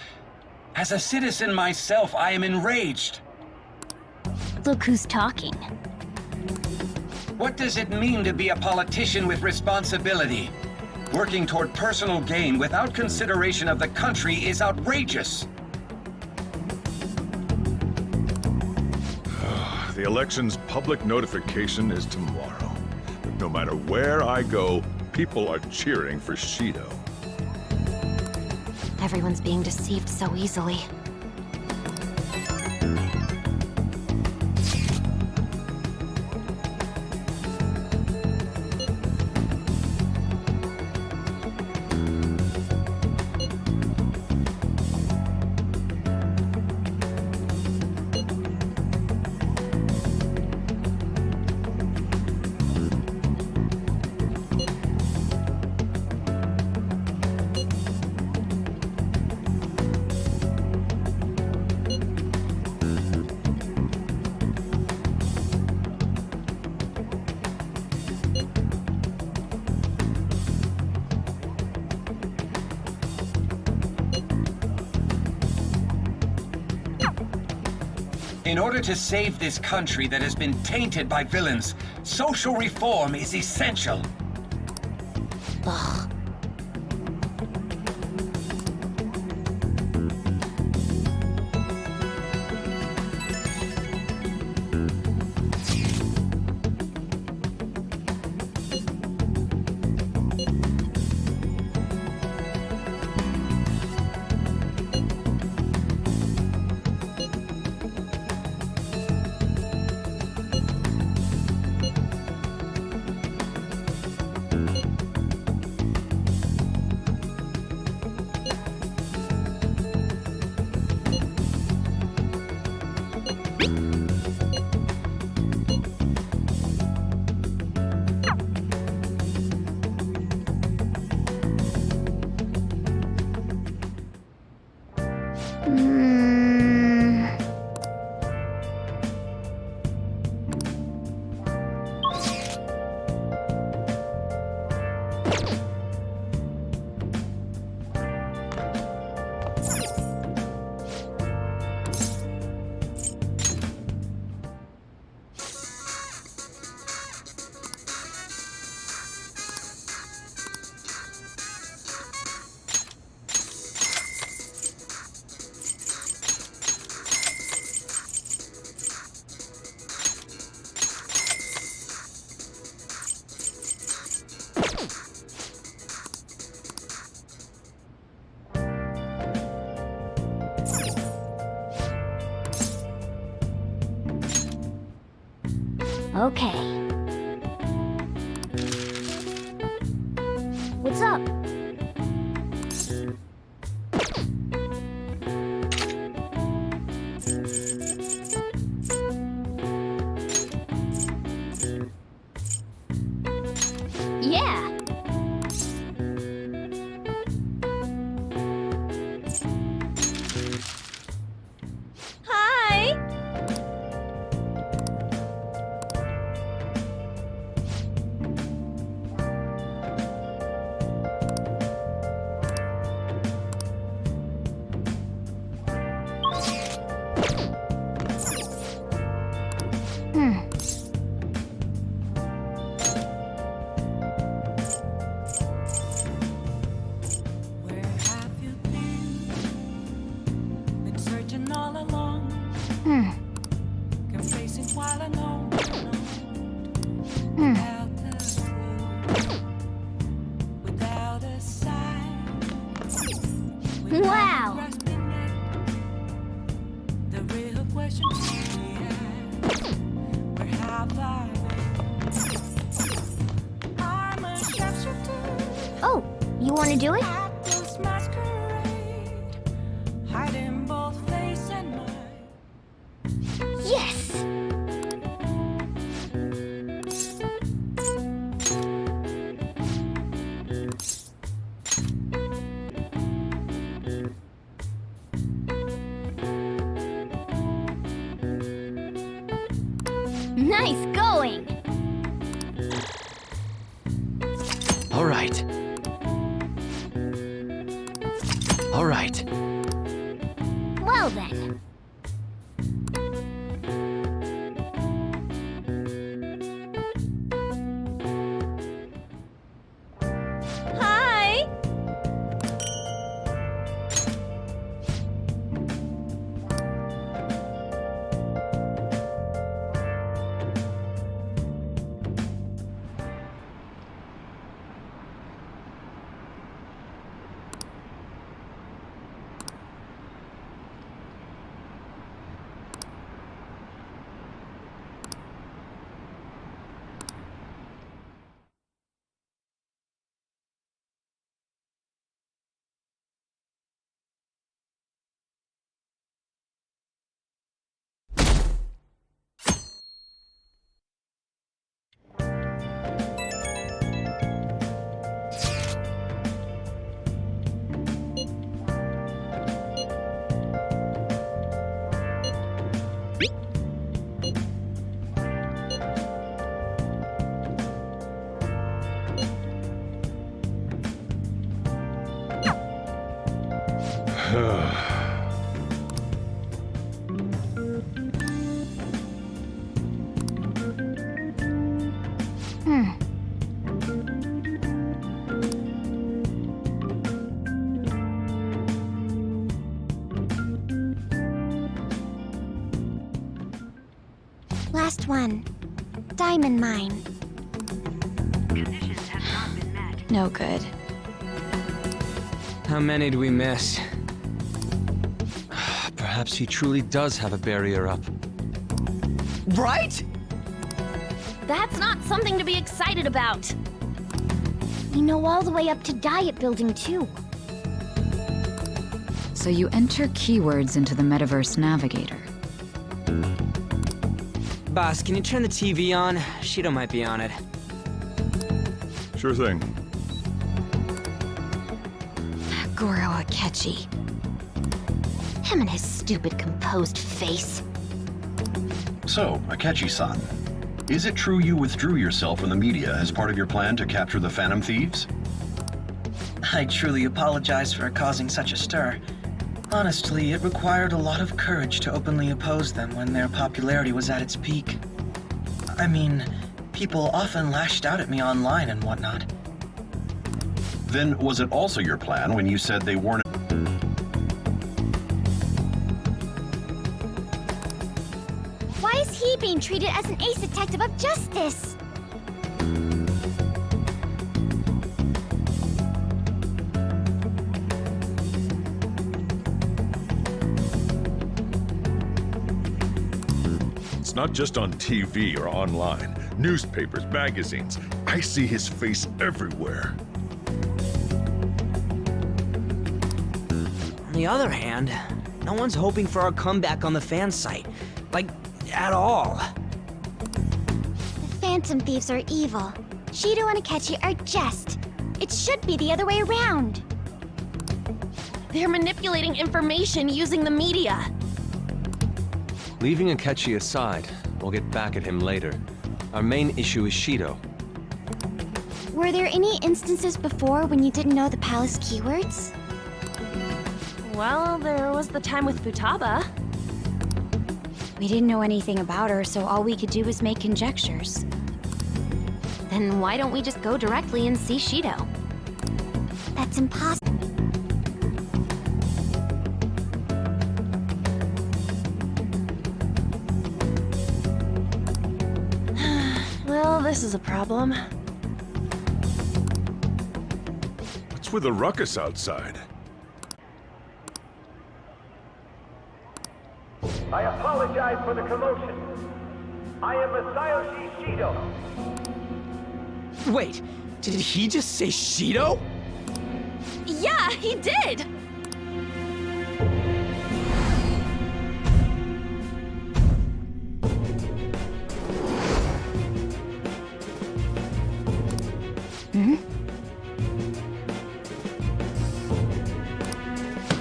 As a citizen myself, I am enraged. Look who's talking. What does it mean to be a politician with responsibility? Working toward personal gain without consideration of the country is outrageous. The election's public notification is tomorrow. But no matter where I go, people are cheering for Shido. Everyone's being deceived so easily. In order to save this country that has been tainted by villains, social reform is essential. Ugh. Okay. What's up? Yeah. Hi. Wow! Oh, you want to do it? Yes! Nice going! All right. All right. Well then. Hi! one. Diamond Mine. No good. How many do we miss? Perhaps he truly does have a barrier up. Right? That's not something to be excited about. We know all the way up to Diet Building, too. So you enter keywords into the Metaverse Navigator. Boss, can you turn the TV on? Shido might be on it. Sure thing. Goro Akechi. Him and his stupid composed face. So, Akechi-san, is it true you withdrew yourself from the media as part of your plan to capture the Phantom Thieves? I truly apologize for causing such a stir. Honestly, it required a lot of courage to openly oppose them when their popularity was at its peak. I mean, people often lashed out at me online and whatnot. Then was it also your plan when you said they weren't... Why is he being treated as an ace detective of justice? It's not just on TV or online. Newspapers, magazines. I see his face everywhere. On the other hand, no one's hoping for our comeback on the fan site. Like, at all. The Phantom Thieves are evil. Shido and Akechi are just. It should be the other way around. They're manipulating information using the media. Leaving Akechi aside, we'll get back at him later. Our main issue is Shido. Were there any instances before when you didn't know the palace keywords? Well, there was the time with Futaba. We didn't know anything about her, so all we could do was make conjectures. Then why don't we just go directly and see Shido? That's impossible. Well, this is a problem. What's with the ruckus outside? I apologize for the commotion. I am Masayoshi Shido. Wait, did he just say Shido? Yeah, he did!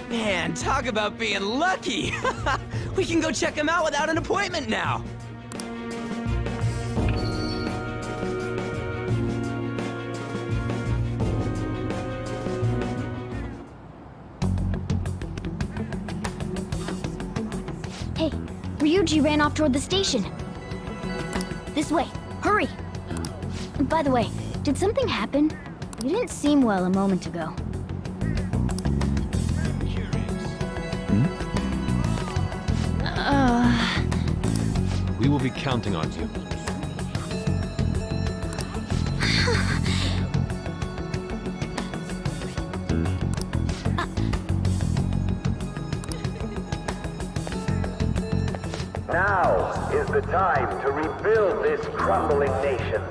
Man, talk about being lucky! We can go check him out without an appointment now! Hey, Ryuji ran off toward the station. This way, hurry! By the way, did something happen? You didn't seem well a moment ago. We will be counting on you. Now is the time to rebuild this crumbling nation.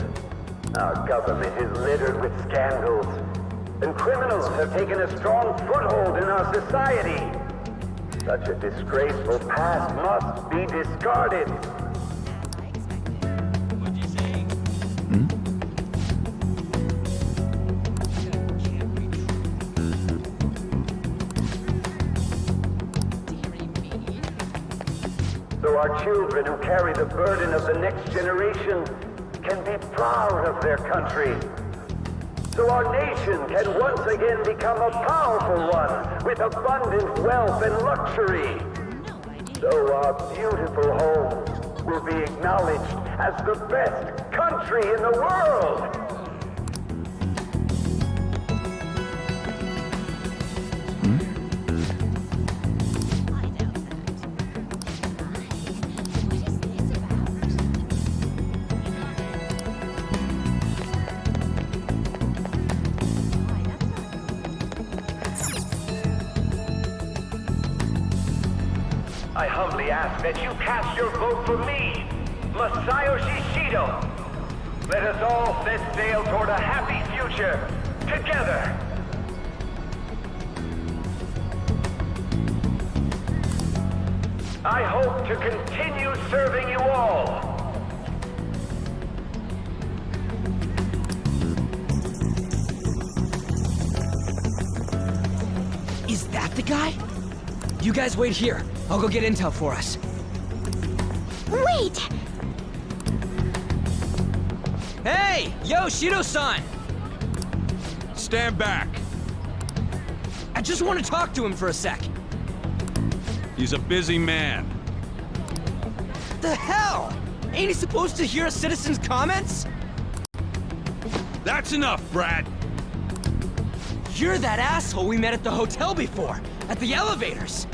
Our government is littered with scandals, and criminals have taken a strong foothold in our society. Such a disgraceful past must be discarded. So our children who carry the burden of the next generation can be proud of their country. So our nation can once again become a powerful one with abundant wealth and luxury. So our beautiful home will be acknowledged as the best country in the world. I humbly ask that you cast your vote for me, Masayoshi Shido. Let us all set sail toward a happy future, together. I hope to continue serving you all. Is that the guy? You guys wait here. I'll go get intel for us. Wait! Hey! Yo, Shido-san! Stand back. I just want to talk to him for a sec. He's a busy man. The hell? Ain't he supposed to hear a citizen's comments? That's enough, Brad. You're that asshole we met at the hotel before, at the elevators.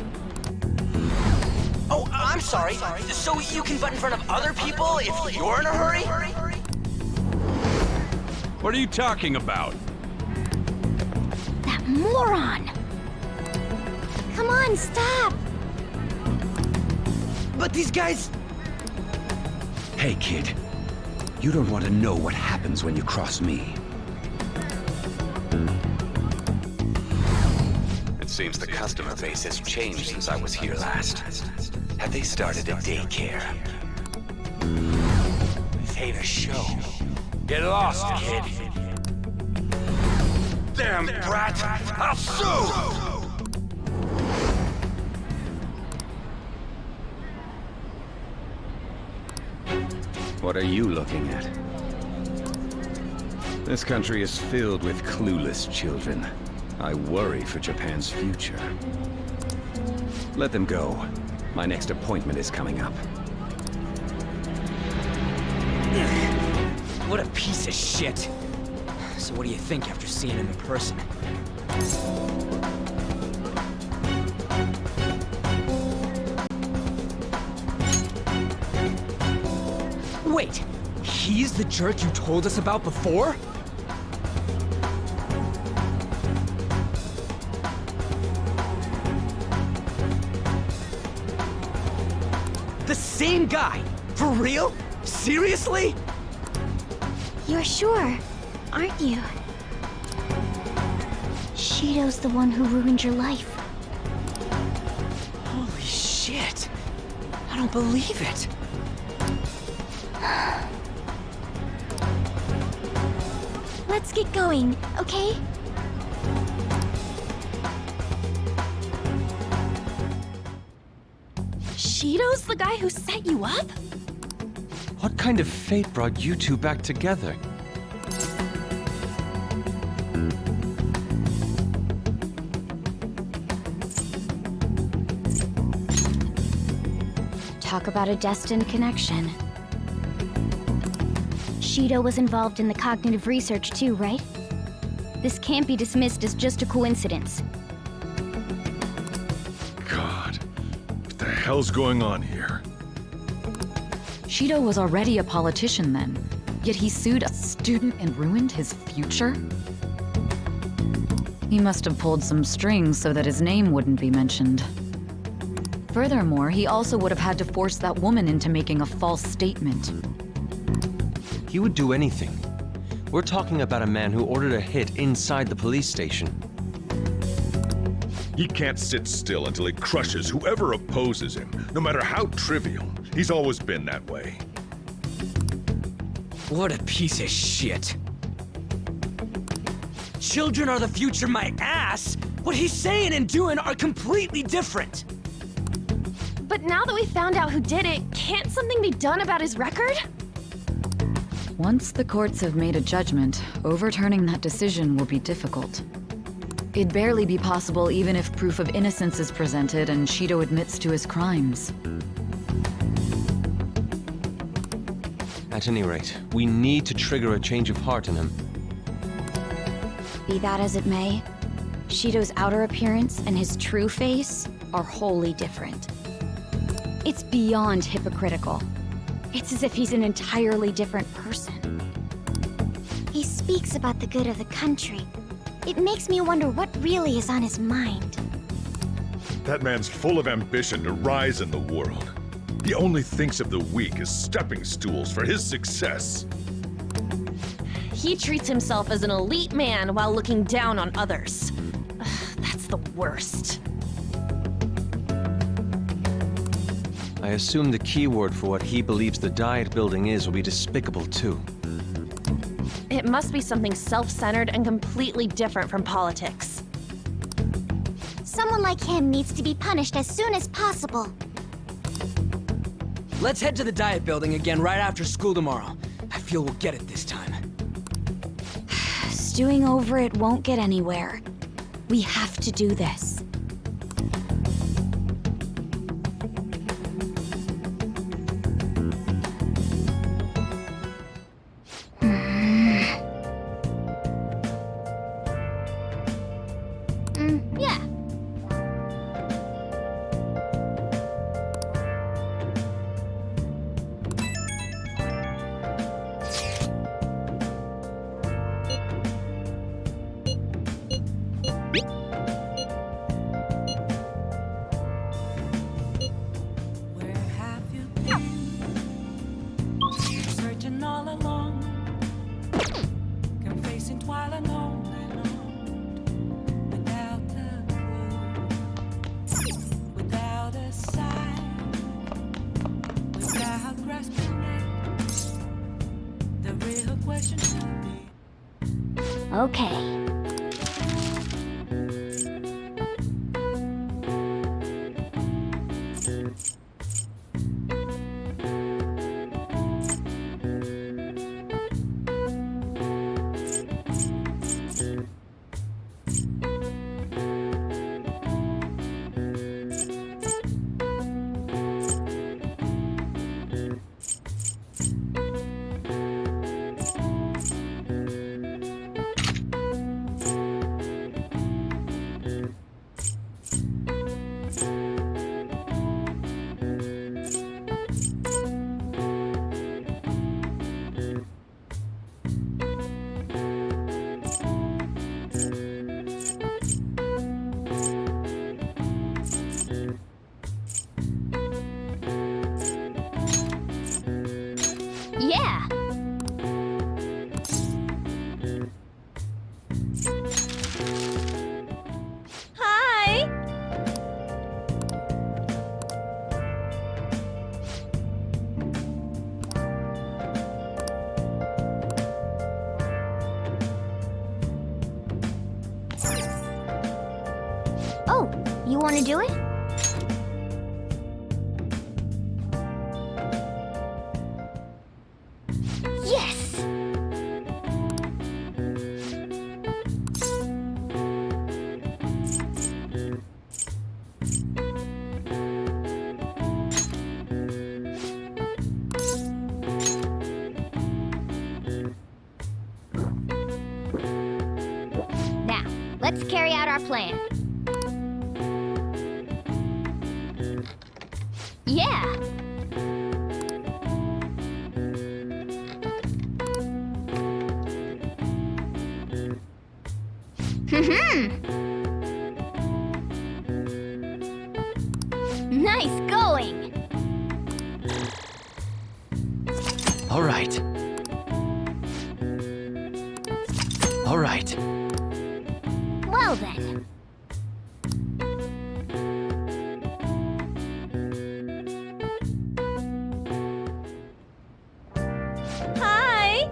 Oh, I'm sorry. So you can butt in front of other people if you're in a hurry? What are you talking about? That moron! Come on, stop! But these guys... Hey, kid. You don't want to know what happens when you cross me. It seems the customer base has changed since I was here last. Have they started a daycare? This ain't a show. Get lost, kid. Damn brat! I'll sue! What are you looking at? This country is filled with clueless children. I worry for Japan's future. Let them go. My next appointment is coming up. What a piece of shit. So what do you think after seeing him in person? Wait, he's the jerk you told us about before? The same guy? For real? Seriously? You're sure, aren't you? Shido's the one who ruined your life. Holy shit. I don't believe it. Let's get going, okay? Shido's the guy who set you up? What kind of fate brought you two back together? Talk about a destined connection. Shido was involved in the cognitive research too, right? This can't be dismissed as just a coincidence. God, what the hell's going on here? Shido was already a politician then, yet he sued a student and ruined his future? He must have pulled some strings so that his name wouldn't be mentioned. Furthermore, he also would have had to force that woman into making a false statement. He would do anything. We're talking about a man who ordered a hit inside the police station. He can't sit still until he crushes whoever opposes him, no matter how trivial. He's always been that way. What a piece of shit. Children are the future, my ass! What he's saying and doing are completely different! But now that we found out who did it, can't something be done about his record? Once the courts have made a judgment, overturning that decision will be difficult. It'd barely be possible even if proof of innocence is presented and Shido admits to his crimes. At any rate, we need to trigger a change of heart in him. Be that as it may, Shido's outer appearance and his true face are wholly different. It's beyond hypocritical. It's as if he's an entirely different person. He speaks about the good of the country. It makes me wonder what really is on his mind. That man's full of ambition to rise in the world. He only thinks of the weak as stepping stools for his success. He treats himself as an elite man while looking down on others. Ugh, that's the worst. I assume the keyword for what he believes the Diet Building is will be despicable too. It must be something self-centered and completely different from politics. Someone like him needs to be punished as soon as possible. Let's head to the Diet Building again right after school tomorrow. I feel we'll get it this time. Stewing over it won't get anywhere. We have to do this. Yeah. Searching all along, confessing while alone and on, without a clue, without a sign, without grasping it. The real question should be. Okay. Yeah! Hi! Oh, you want to do it? Yes! Now, let's carry out our plan. Yeah! Nice going! All right. All right. Well then. Hi!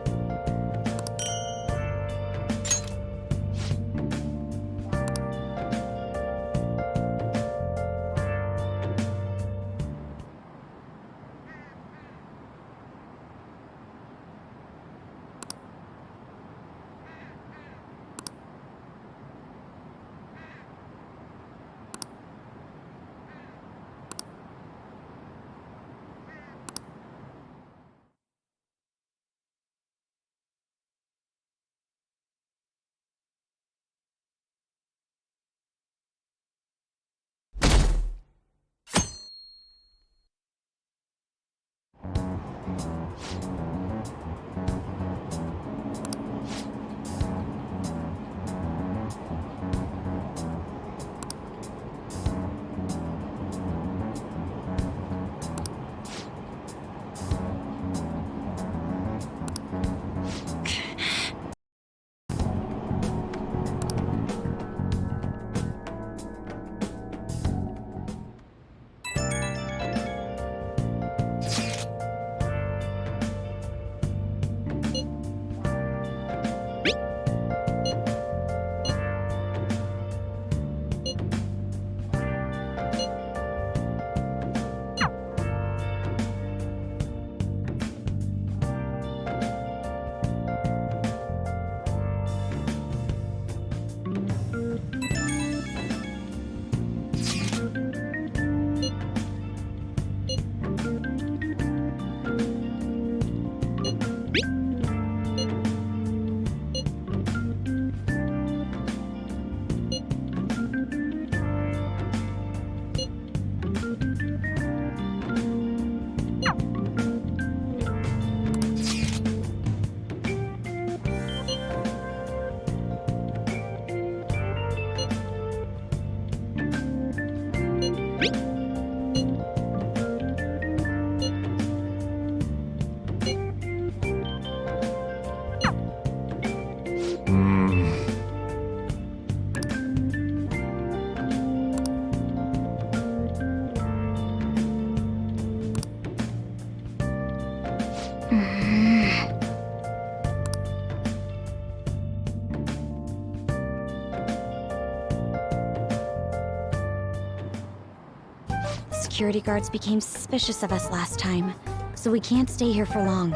security guards became suspicious of us last time, so we can't stay here for long.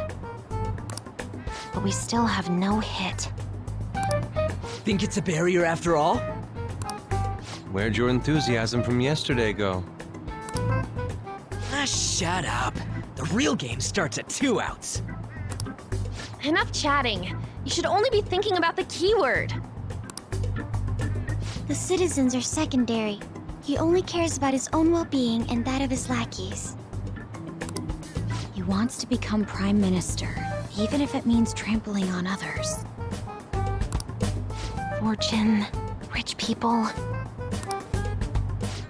But we still have no hit. Think it's a barrier after all? Where'd your enthusiasm from yesterday go? Ah, shut up. The real game starts at 2 outs. Enough chatting. You should only be thinking about the keyword. The citizens are secondary. He only cares about his own well-being and that of his lackeys. He wants to become Prime Minister, even if it means trampling on others. Fortune, rich people.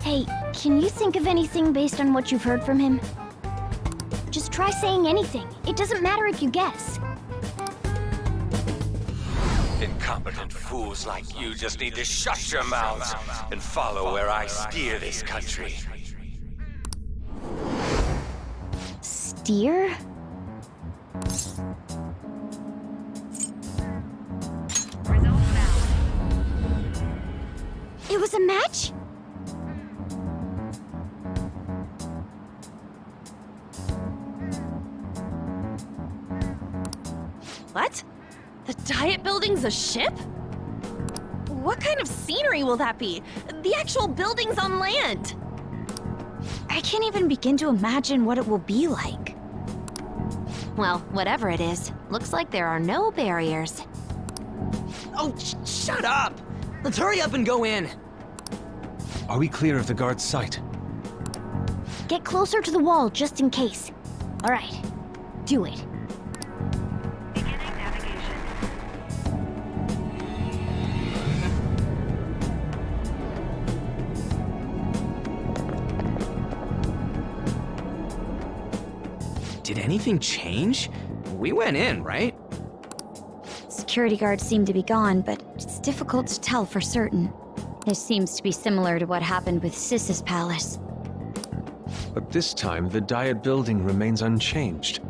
Hey, can you think of anything based on what you've heard from him? Just try saying anything. It doesn't matter if you guess. Incompetent fools like you just need to shut your mouths and follow where I steer this country. Steer? It was a match? What? The Diet Building's a ship? What kind of scenery will that be? The actual building's on land. I can't even begin to imagine what it will be like. Well, whatever it is, looks like there are no barriers. Oh, shut up! Let's hurry up and go in. Are we clear of the guard's sight? Get closer to the wall just in case. All right, do it. Did anything change? We went in, right? Security guards seem to be gone, but it's difficult to tell for certain. This seems to be similar to what happened with Sis's palace. But this time, the Diet Building remains unchanged.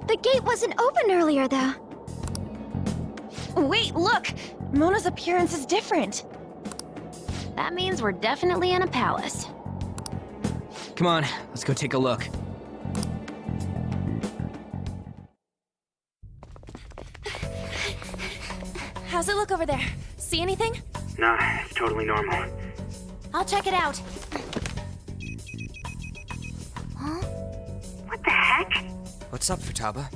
The gate wasn't open earlier, though. Wait, look! Mona's appearance is different. That means we're definitely in a palace. Come on, let's go take a look. How's it look over there? See anything? Nah, it's totally normal. I'll check it out. Huh? What the heck? What's up, Futaba?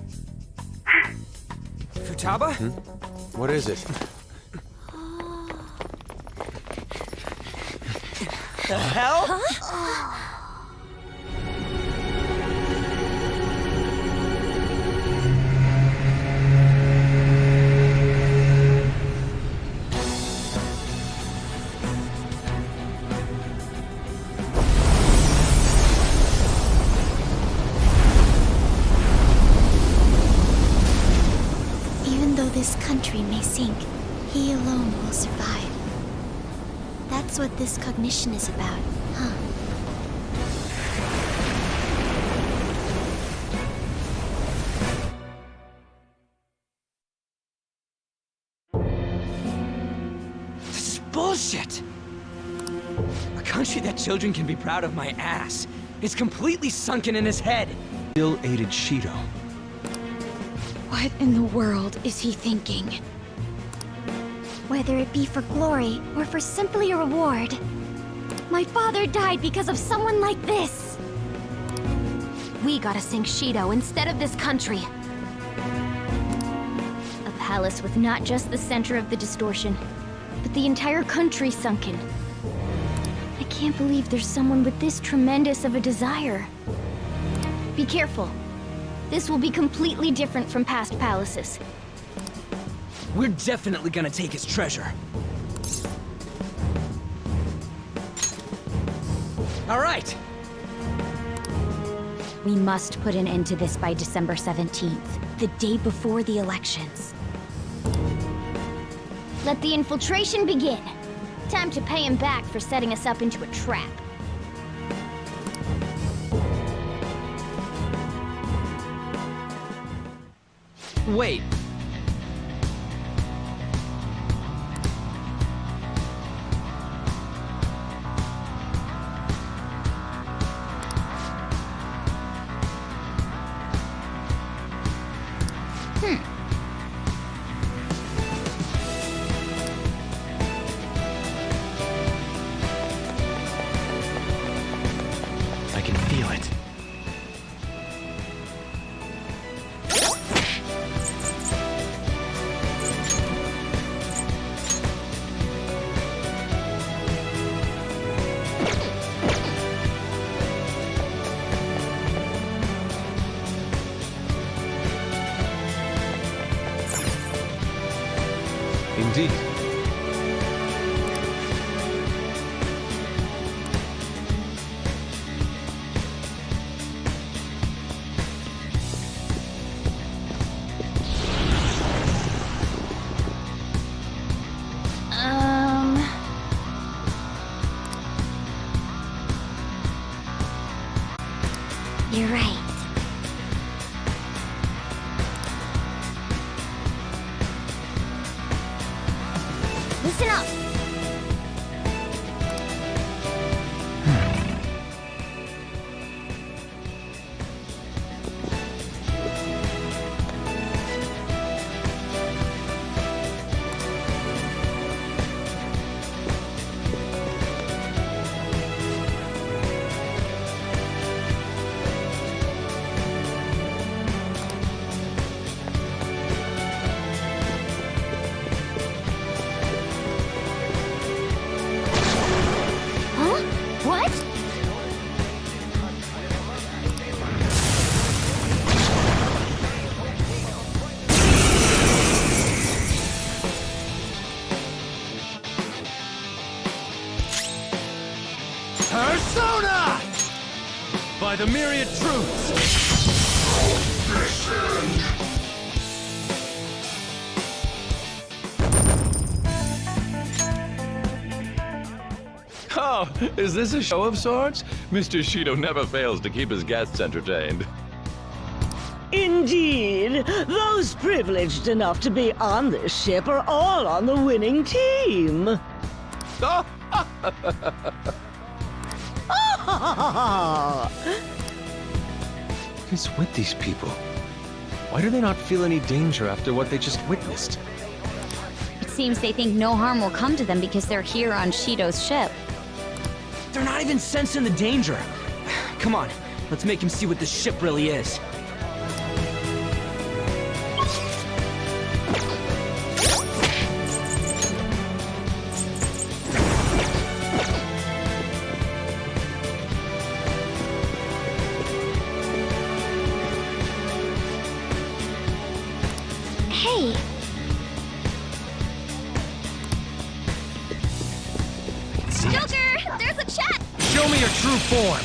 Futaba? What is it? The hell? Huh? Even though this country may sink, he alone will survive. That's what this cognition is about, huh? This is bullshit! A country that children can be proud of my ass is completely sunken in his head. Still aided Shido. What in the world is he thinking? Whether it be for glory or for simply a reward. My father died because of someone like this. We gotta sink Shido instead of this country. A palace with not just the center of the distortion, but the entire country sunken. I can't believe there's someone with this tremendous of a desire. Be careful. This will be completely different from past palaces. We're definitely gonna take his treasure. All right. We must put an end to this by December 17th, the day before the elections. Let the infiltration begin. Time to pay him back for setting us up into a trap. Wait. Indeed. You're right. Listen up. Huh? What? Persona! By the myriad truths! Oh, is this a show of sorts? Mr. Shido never fails to keep his guests entertained. Indeed. Those privileged enough to be on this ship are all on the winning team. Oh! What is with these people? Why do they not feel any danger after what they just witnessed? It seems they think no harm will come to them because they're here on Shido's ship. They're not even sensing the danger. Come on, let's make him see what this ship really is. Hey, Joker, there's a chat! Show me your true form.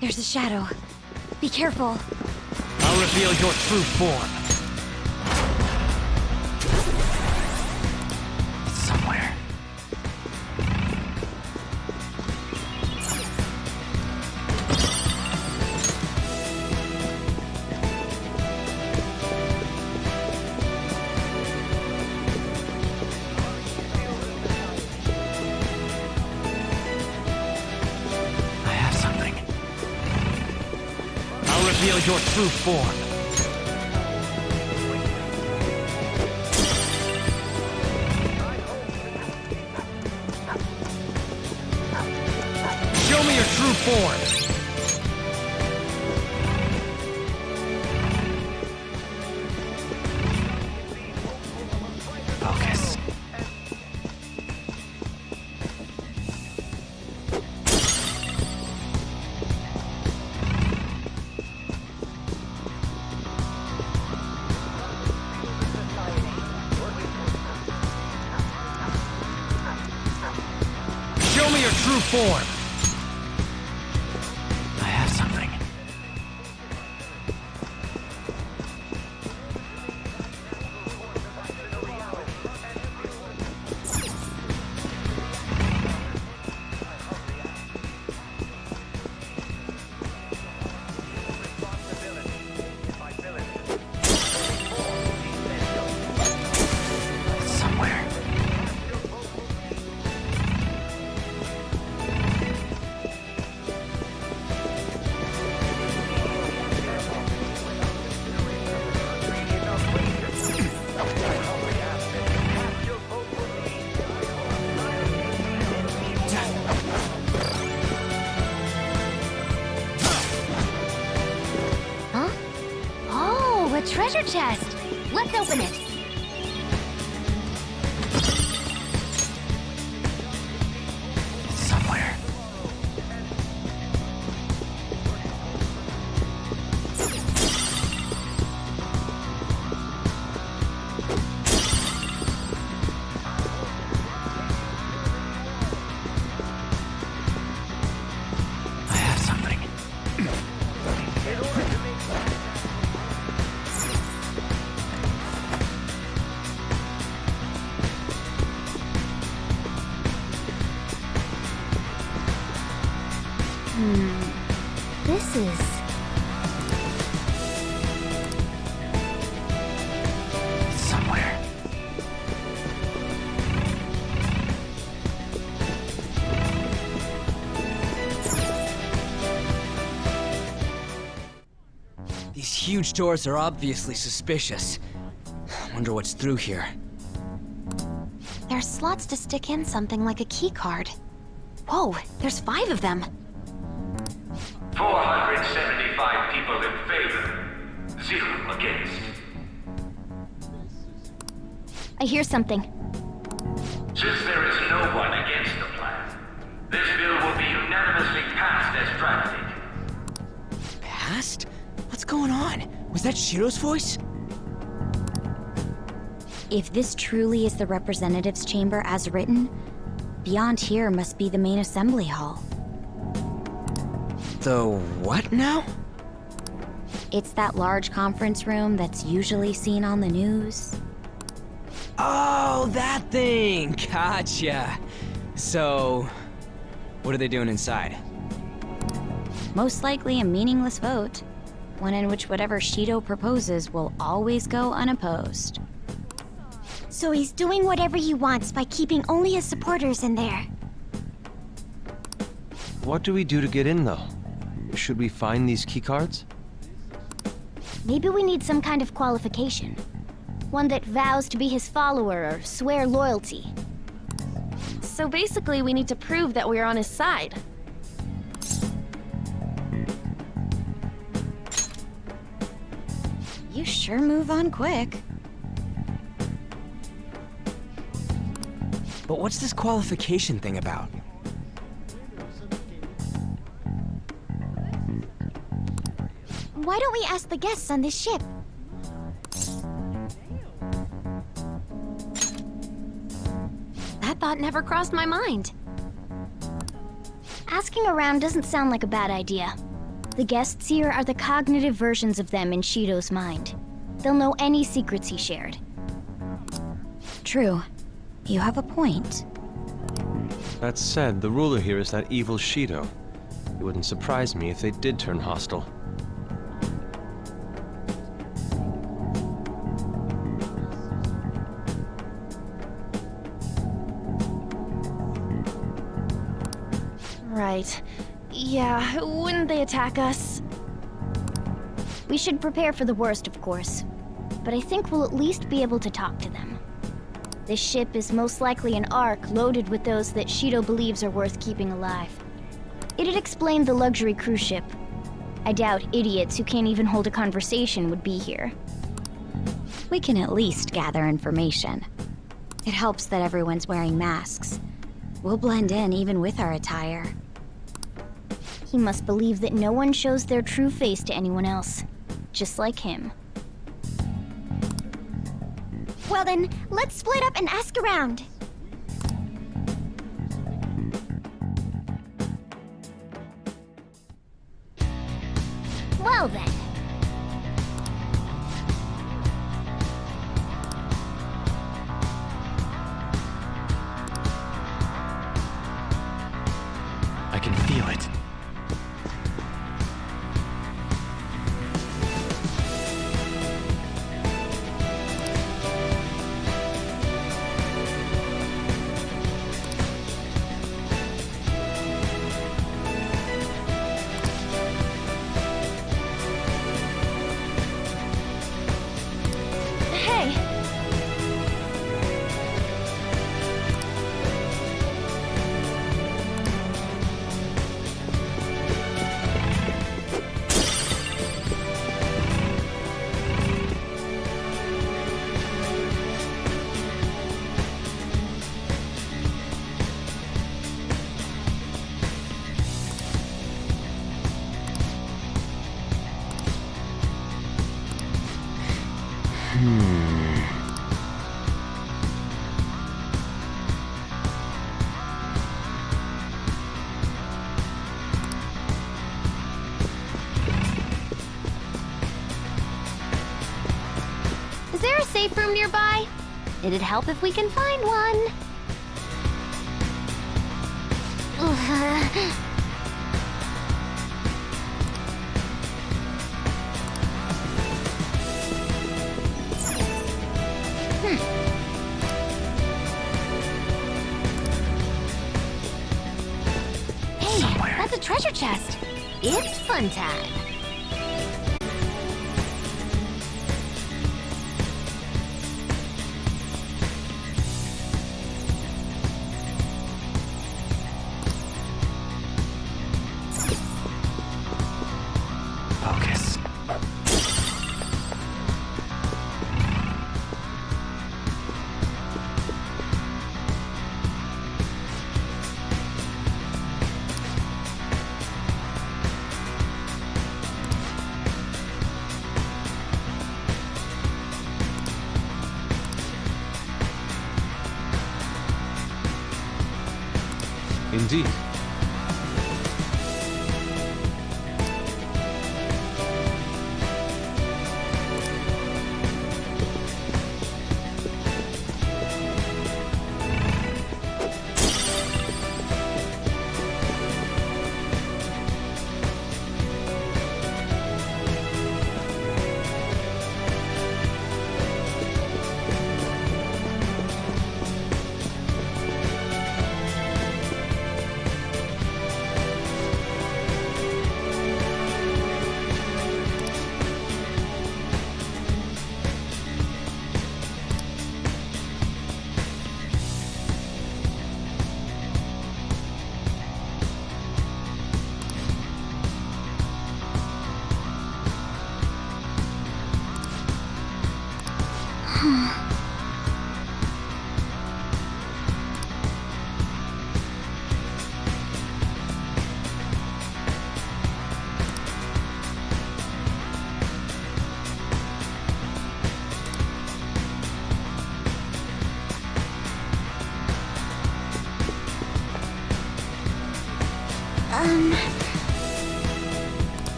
There's a shadow. Be careful. I'll reveal your true form. Somewhere. I have something. I'll reveal your true form. Show me your true form. Focus. Show me your true form. I have something. Somewhere. Huh? Oh, a treasure chest! Let's open it! This is... Somewhere. These huge doors are obviously suspicious. Wonder what's through here. There's slots to stick in something like a key card. Whoa, there's 5 of them. 475 people in favor, 0 against. I hear something. Since there is no one against the plan, this bill will be unanimously passed as drafted. Passed? What's going on? Was that Shiro's voice? If this truly is the representatives' chamber as written, beyond here must be the main assembly hall. The what now? It's that large conference room that's usually seen on the news. Oh, that thing! Gotcha. So, what are they doing inside? Most likely a meaningless vote, one in which whatever Shido proposes will always go unopposed. So he's doing whatever he wants by keeping only his supporters in there. What do we do to get in, though? Should we find these keycards? Maybe we need some kind of qualification. One that vows to be his follower or swear loyalty. So basically, we need to prove that we're on his side. You sure move on quick. But what's this qualification thing about? Why don't we ask the guests on this ship? That thought never crossed my mind. Asking around doesn't sound like a bad idea. The guests here are the cognitive versions of them in Shido's mind. They'll know any secrets he shared. True. You have a point. That said, the ruler here is that evil Shido. It wouldn't surprise me if they did turn hostile. Right. Yeah, wouldn't they attack us? We should prepare for the worst, of course. But I think we'll at least be able to talk to them. This ship is most likely an Ark loaded with those that Shido believes are worth keeping alive. It'd explain the luxury cruise ship. I doubt idiots who can't even hold a conversation would be here. We can at least gather information. It helps that everyone's wearing masks. We'll blend in even with our attire. He must believe that no one shows their true face to anyone else. Just like him. Well then, let's split up and ask around. Well then. I can feel it. Hey! Is there a safe room nearby? It'd help if we can find one. treasure chest. It's fun time. Focus. Indeed.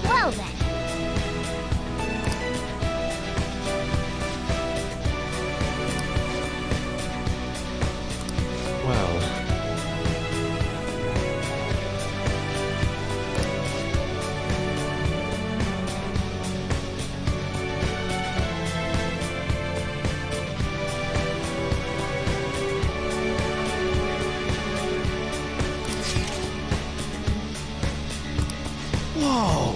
Well then. Well, Whoa!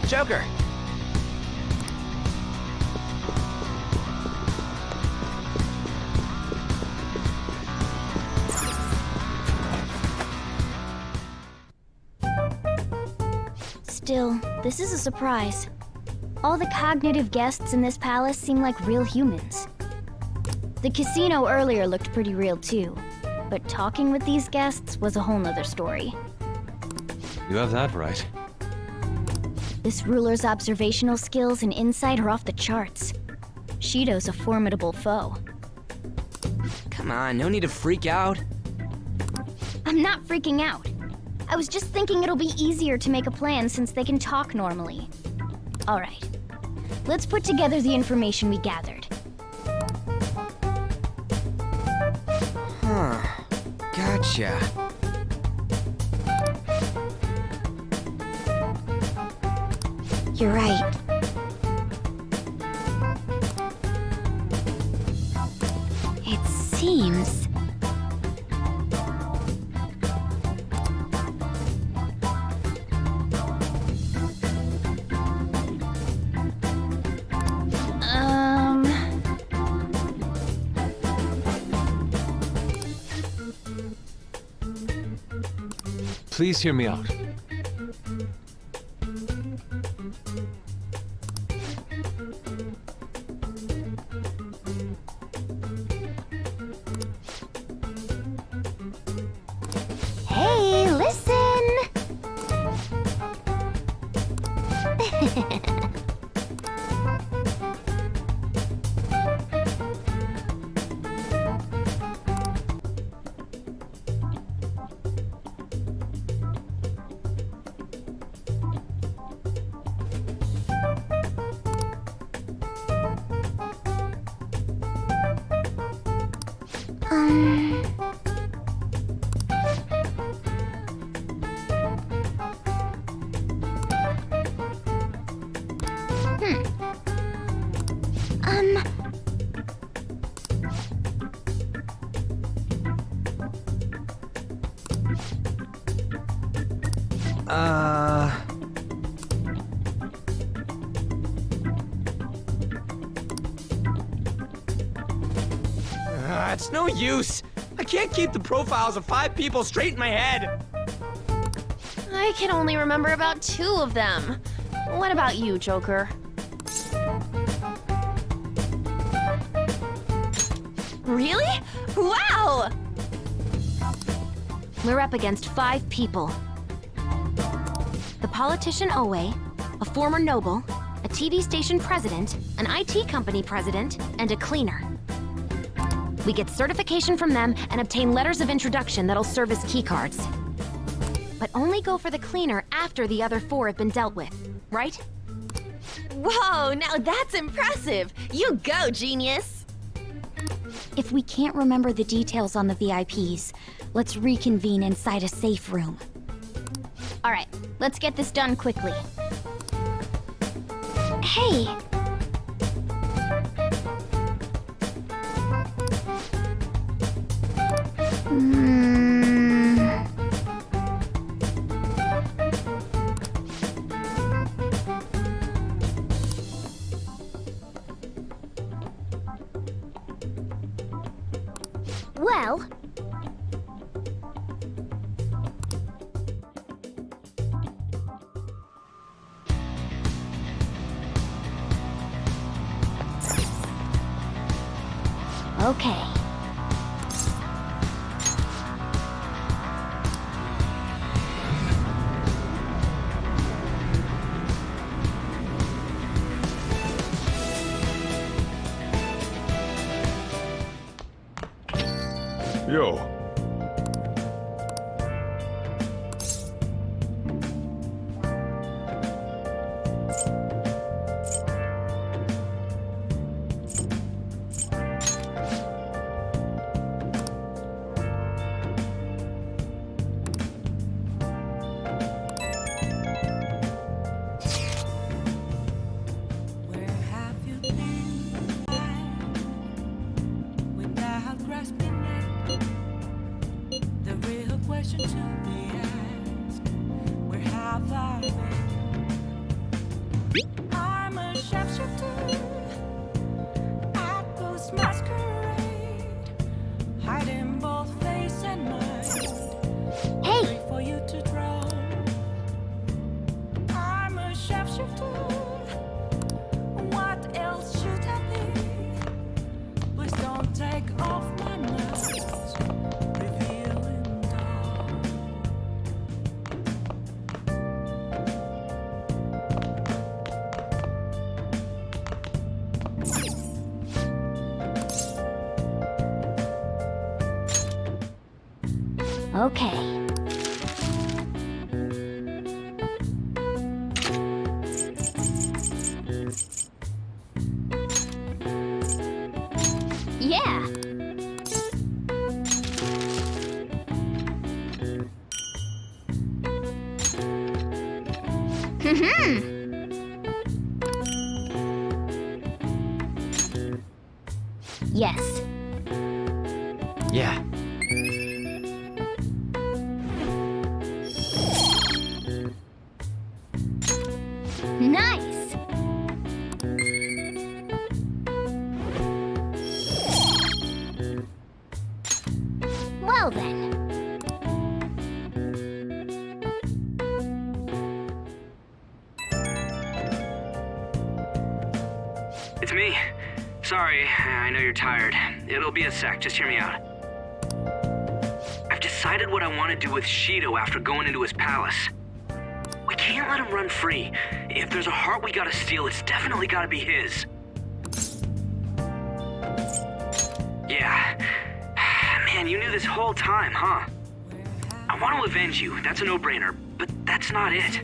Joker! Still, this is a surprise. All the cognitive guests in this palace seem like real humans. The casino earlier looked pretty real too, but talking with these guests was a whole nother story. you have that right. This ruler's observational skills and insight are off the charts. Shido's a formidable foe. Come on, no need to freak out. I'm not freaking out. I was just thinking it'll be easier to make a plan since they can talk normally. All right. Let's put together the information we gathered. Huh. Gotcha. You're right. It seems... Please hear me out. Hey, listen! It's no use. I can't keep the profiles of 5 people straight in my head. I can only remember about 2 of them. What about you, Joker? Really? Wow! We're up against 5 people. The politician Owe, a former noble, a TV station president, an IT company president, and a cleaner. We get certification from them and obtain letters of introduction that'll serve as keycards. But only go for the cleaner after the other 4 have been dealt with, right? Whoa, now that's impressive! You go, genius! If we can't remember the details on the VIPs, let's reconvene inside a safe room. All right, let's get this done quickly. Hey! Well... Okay. Yo. I'm a sharpshooter at Ghost Masquerade, hiding both face and mind. Hey! Wait for you to draw. I'm a sharpshooter. What else should I be? Please don't take off my mask. Revealing dawn. Okay. Yeah. Yes. Yeah. Nice. Well then. It's me. Sorry, I know you're tired. It'll be a sec, just hear me out. I've decided what I want to do with Shido after going into his palace. We can't let him run free. If there's a heart we gotta steal, it's definitely gotta be his. Yeah. Man, you knew this whole time, huh? I want to avenge you, that's a no-brainer, but that's not it.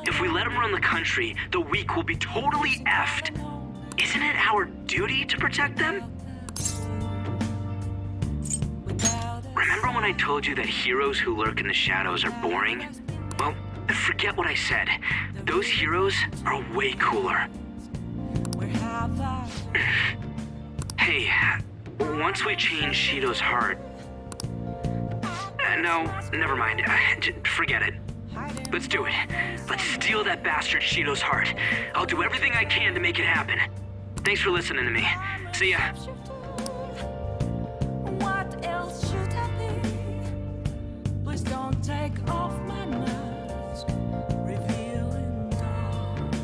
If we let him run the country, the weak will be totally effed. Isn't it our duty to protect them? Remember when I told you that heroes who lurk in the shadows are boring? Well, forget what I said. Those heroes are way cooler. Hey, once we change Shido's heart... no, never mind. Forget it. Let's do it. Let's steal that bastard Shido's heart. I'll do everything I can to make it happen. Thanks for listening to me. See ya. What else should I be? Please don't take off my mask, revealing dark.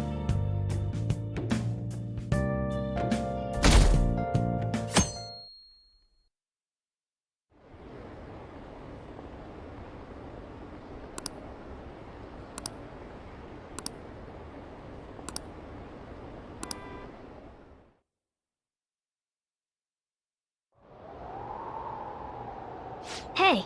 Hey.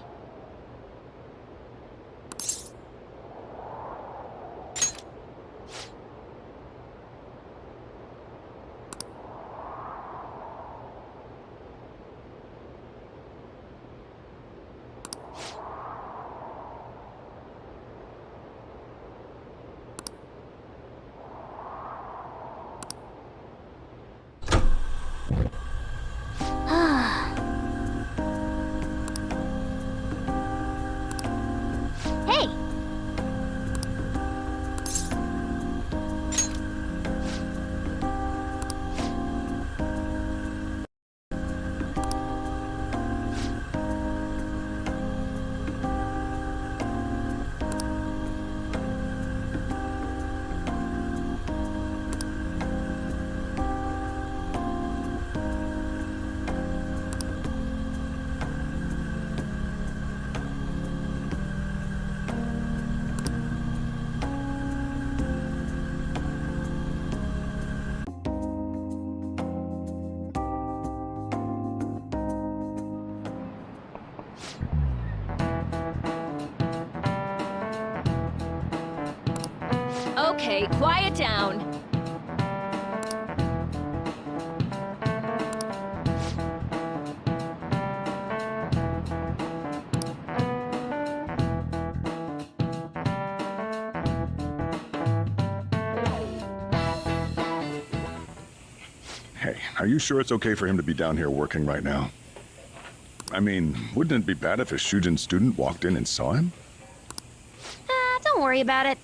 Hey! Okay, quiet down. Hey, are you sure it's okay for him to be down here working right now? I mean, wouldn't it be bad if a Shujin student walked in and saw him? Don't worry about it.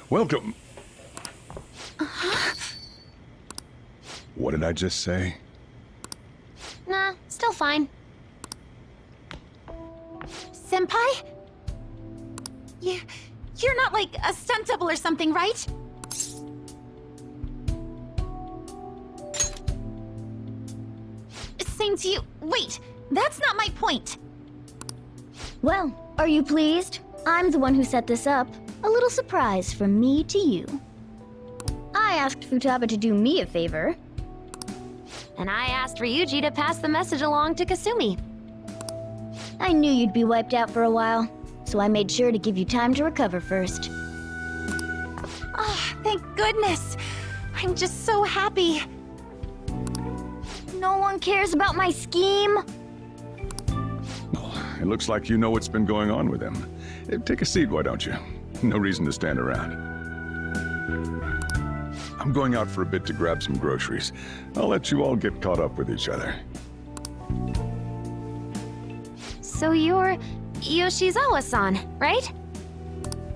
Welcome. What did I just say? Nah, still fine. Senpai? You're not like a stunt double or something, right? Same to you. Wait, that's not my point. Well, are you pleased? I'm the one who set this up. A little surprise from me to you. I asked Futaba to do me a favor. And I asked Ryuji to pass the message along to Kasumi. I knew you'd be wiped out for a while, so I made sure to give you time to recover first. Oh, thank goodness. I'm just so happy. No one cares about my scheme. It looks like you know what's been going on with him. Take a seat, why don't you? No reason to stand around. I'm going out for a bit to grab some groceries. I'll let you all get caught up with each other. So you're Yoshizawa-san, right?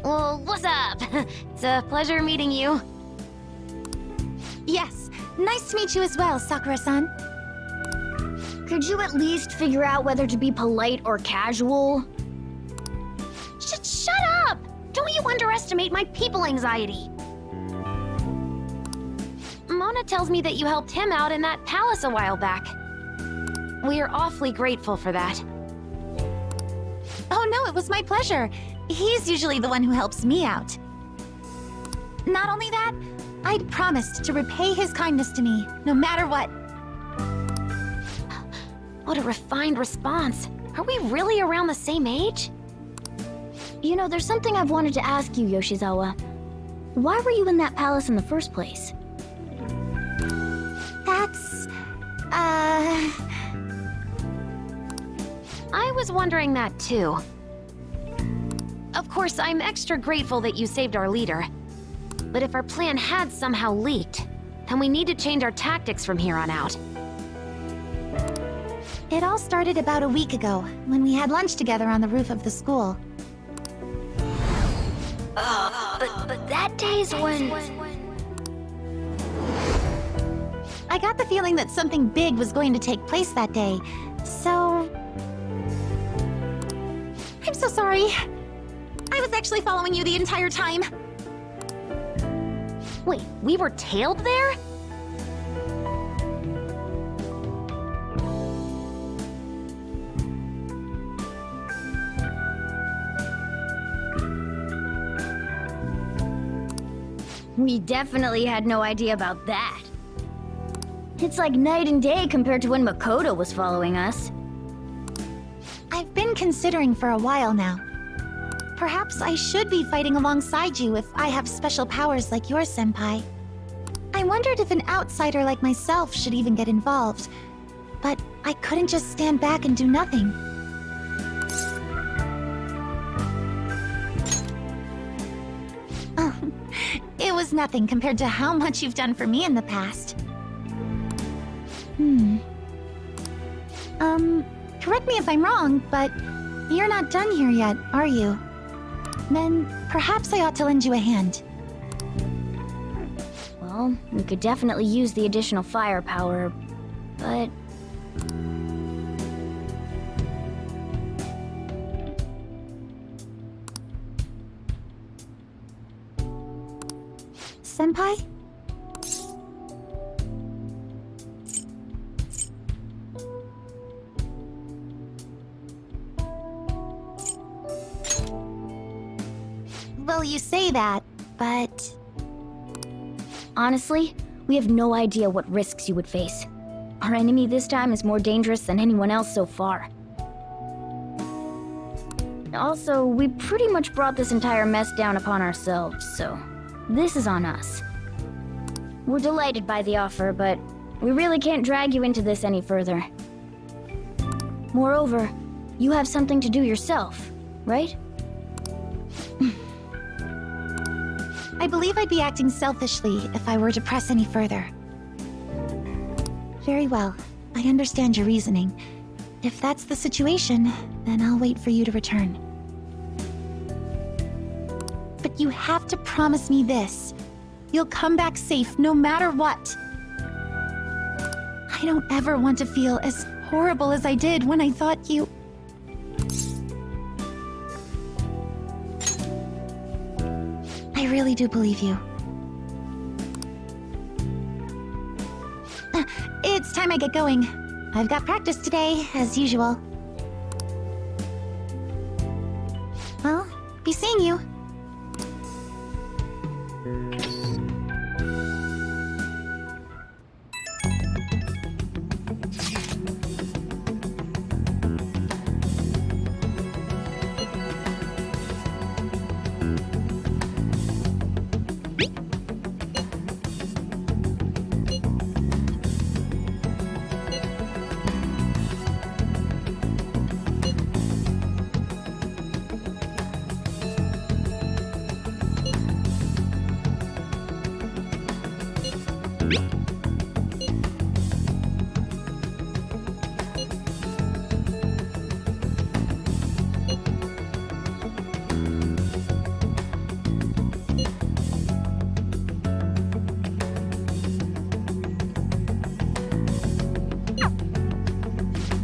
Well, what's up? It's a pleasure meeting you. Yes, nice to meet you as well, Sakura-san. Could you at least figure out whether to be polite or casual? Shut up! Don't you underestimate my people anxiety. Mona tells me that you helped him out in that palace a while back. We're awfully grateful for that. Oh no, it was my pleasure. He's usually the one who helps me out. Not only that, I'd promised to repay his kindness to me, no matter what. What a refined response. Are we really around the same age? You know, there's something I've wanted to ask you, Yoshizawa. Why were you in that palace in the first place? That's... I was wondering that too. Of course, I'm extra grateful that you saved our leader. But if our plan had somehow leaked, then we need to change our tactics from here on out. It all started about a week ago, when we had lunch together on the roof of the school. But that day's when... I got the feeling that something big was going to take place that day, so... I'm so sorry. I was actually following you the entire time. Wait, we were tailed there? We definitely had no idea about that. It's like night and day compared to when Makoto was following us. I've been considering for a while now. Perhaps I should be fighting alongside you if I have special powers like yours, Senpai. I wondered if an outsider like myself should even get involved, but I couldn't just stand back and do nothing. It was nothing compared to how much you've done for me in the past. Correct me if I'm wrong, but you're not done here yet, are you? Then perhaps I ought to lend you a hand. Well, we could definitely use the additional firepower, but... Senpai? Well, you say that, but... Honestly, we have no idea what risks you would face. Our enemy this time is more dangerous than anyone else so far. Also, we pretty much brought this entire mess down upon ourselves, so this is on us. We're delighted by the offer, but we really can't drag you into this any further. Moreover, you have something to do yourself, right? I believe I'd be acting selfishly if I were to press any further. Very well. I understand your reasoning. If that's the situation, then I'll wait for you to return. But you have to promise me this. You'll come back safe no matter what. I don't ever want to feel as horrible as I did when I thought you... I really do believe you. It's time I get going. I've got practice today, as usual. Well, be seeing you.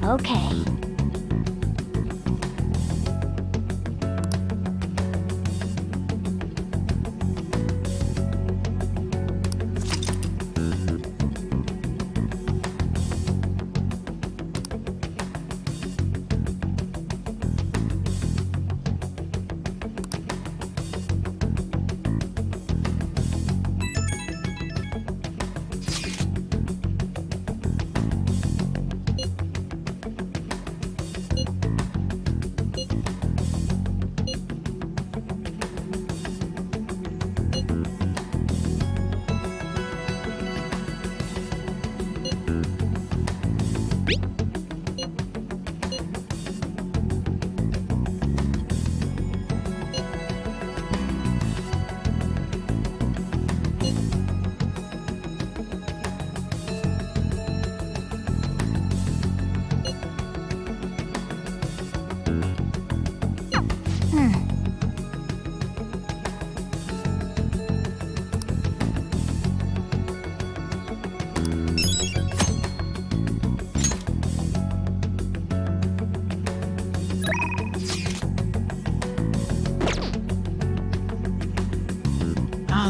Okay.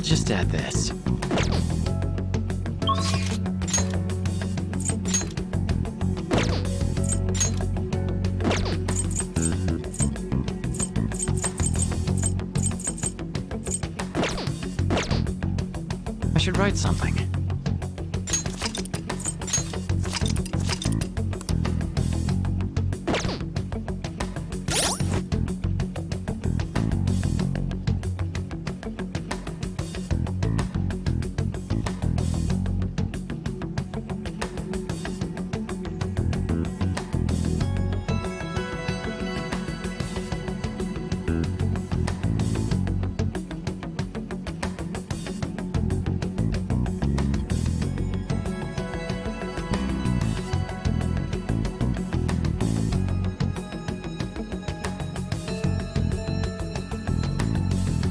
I'll just add this. I should write something.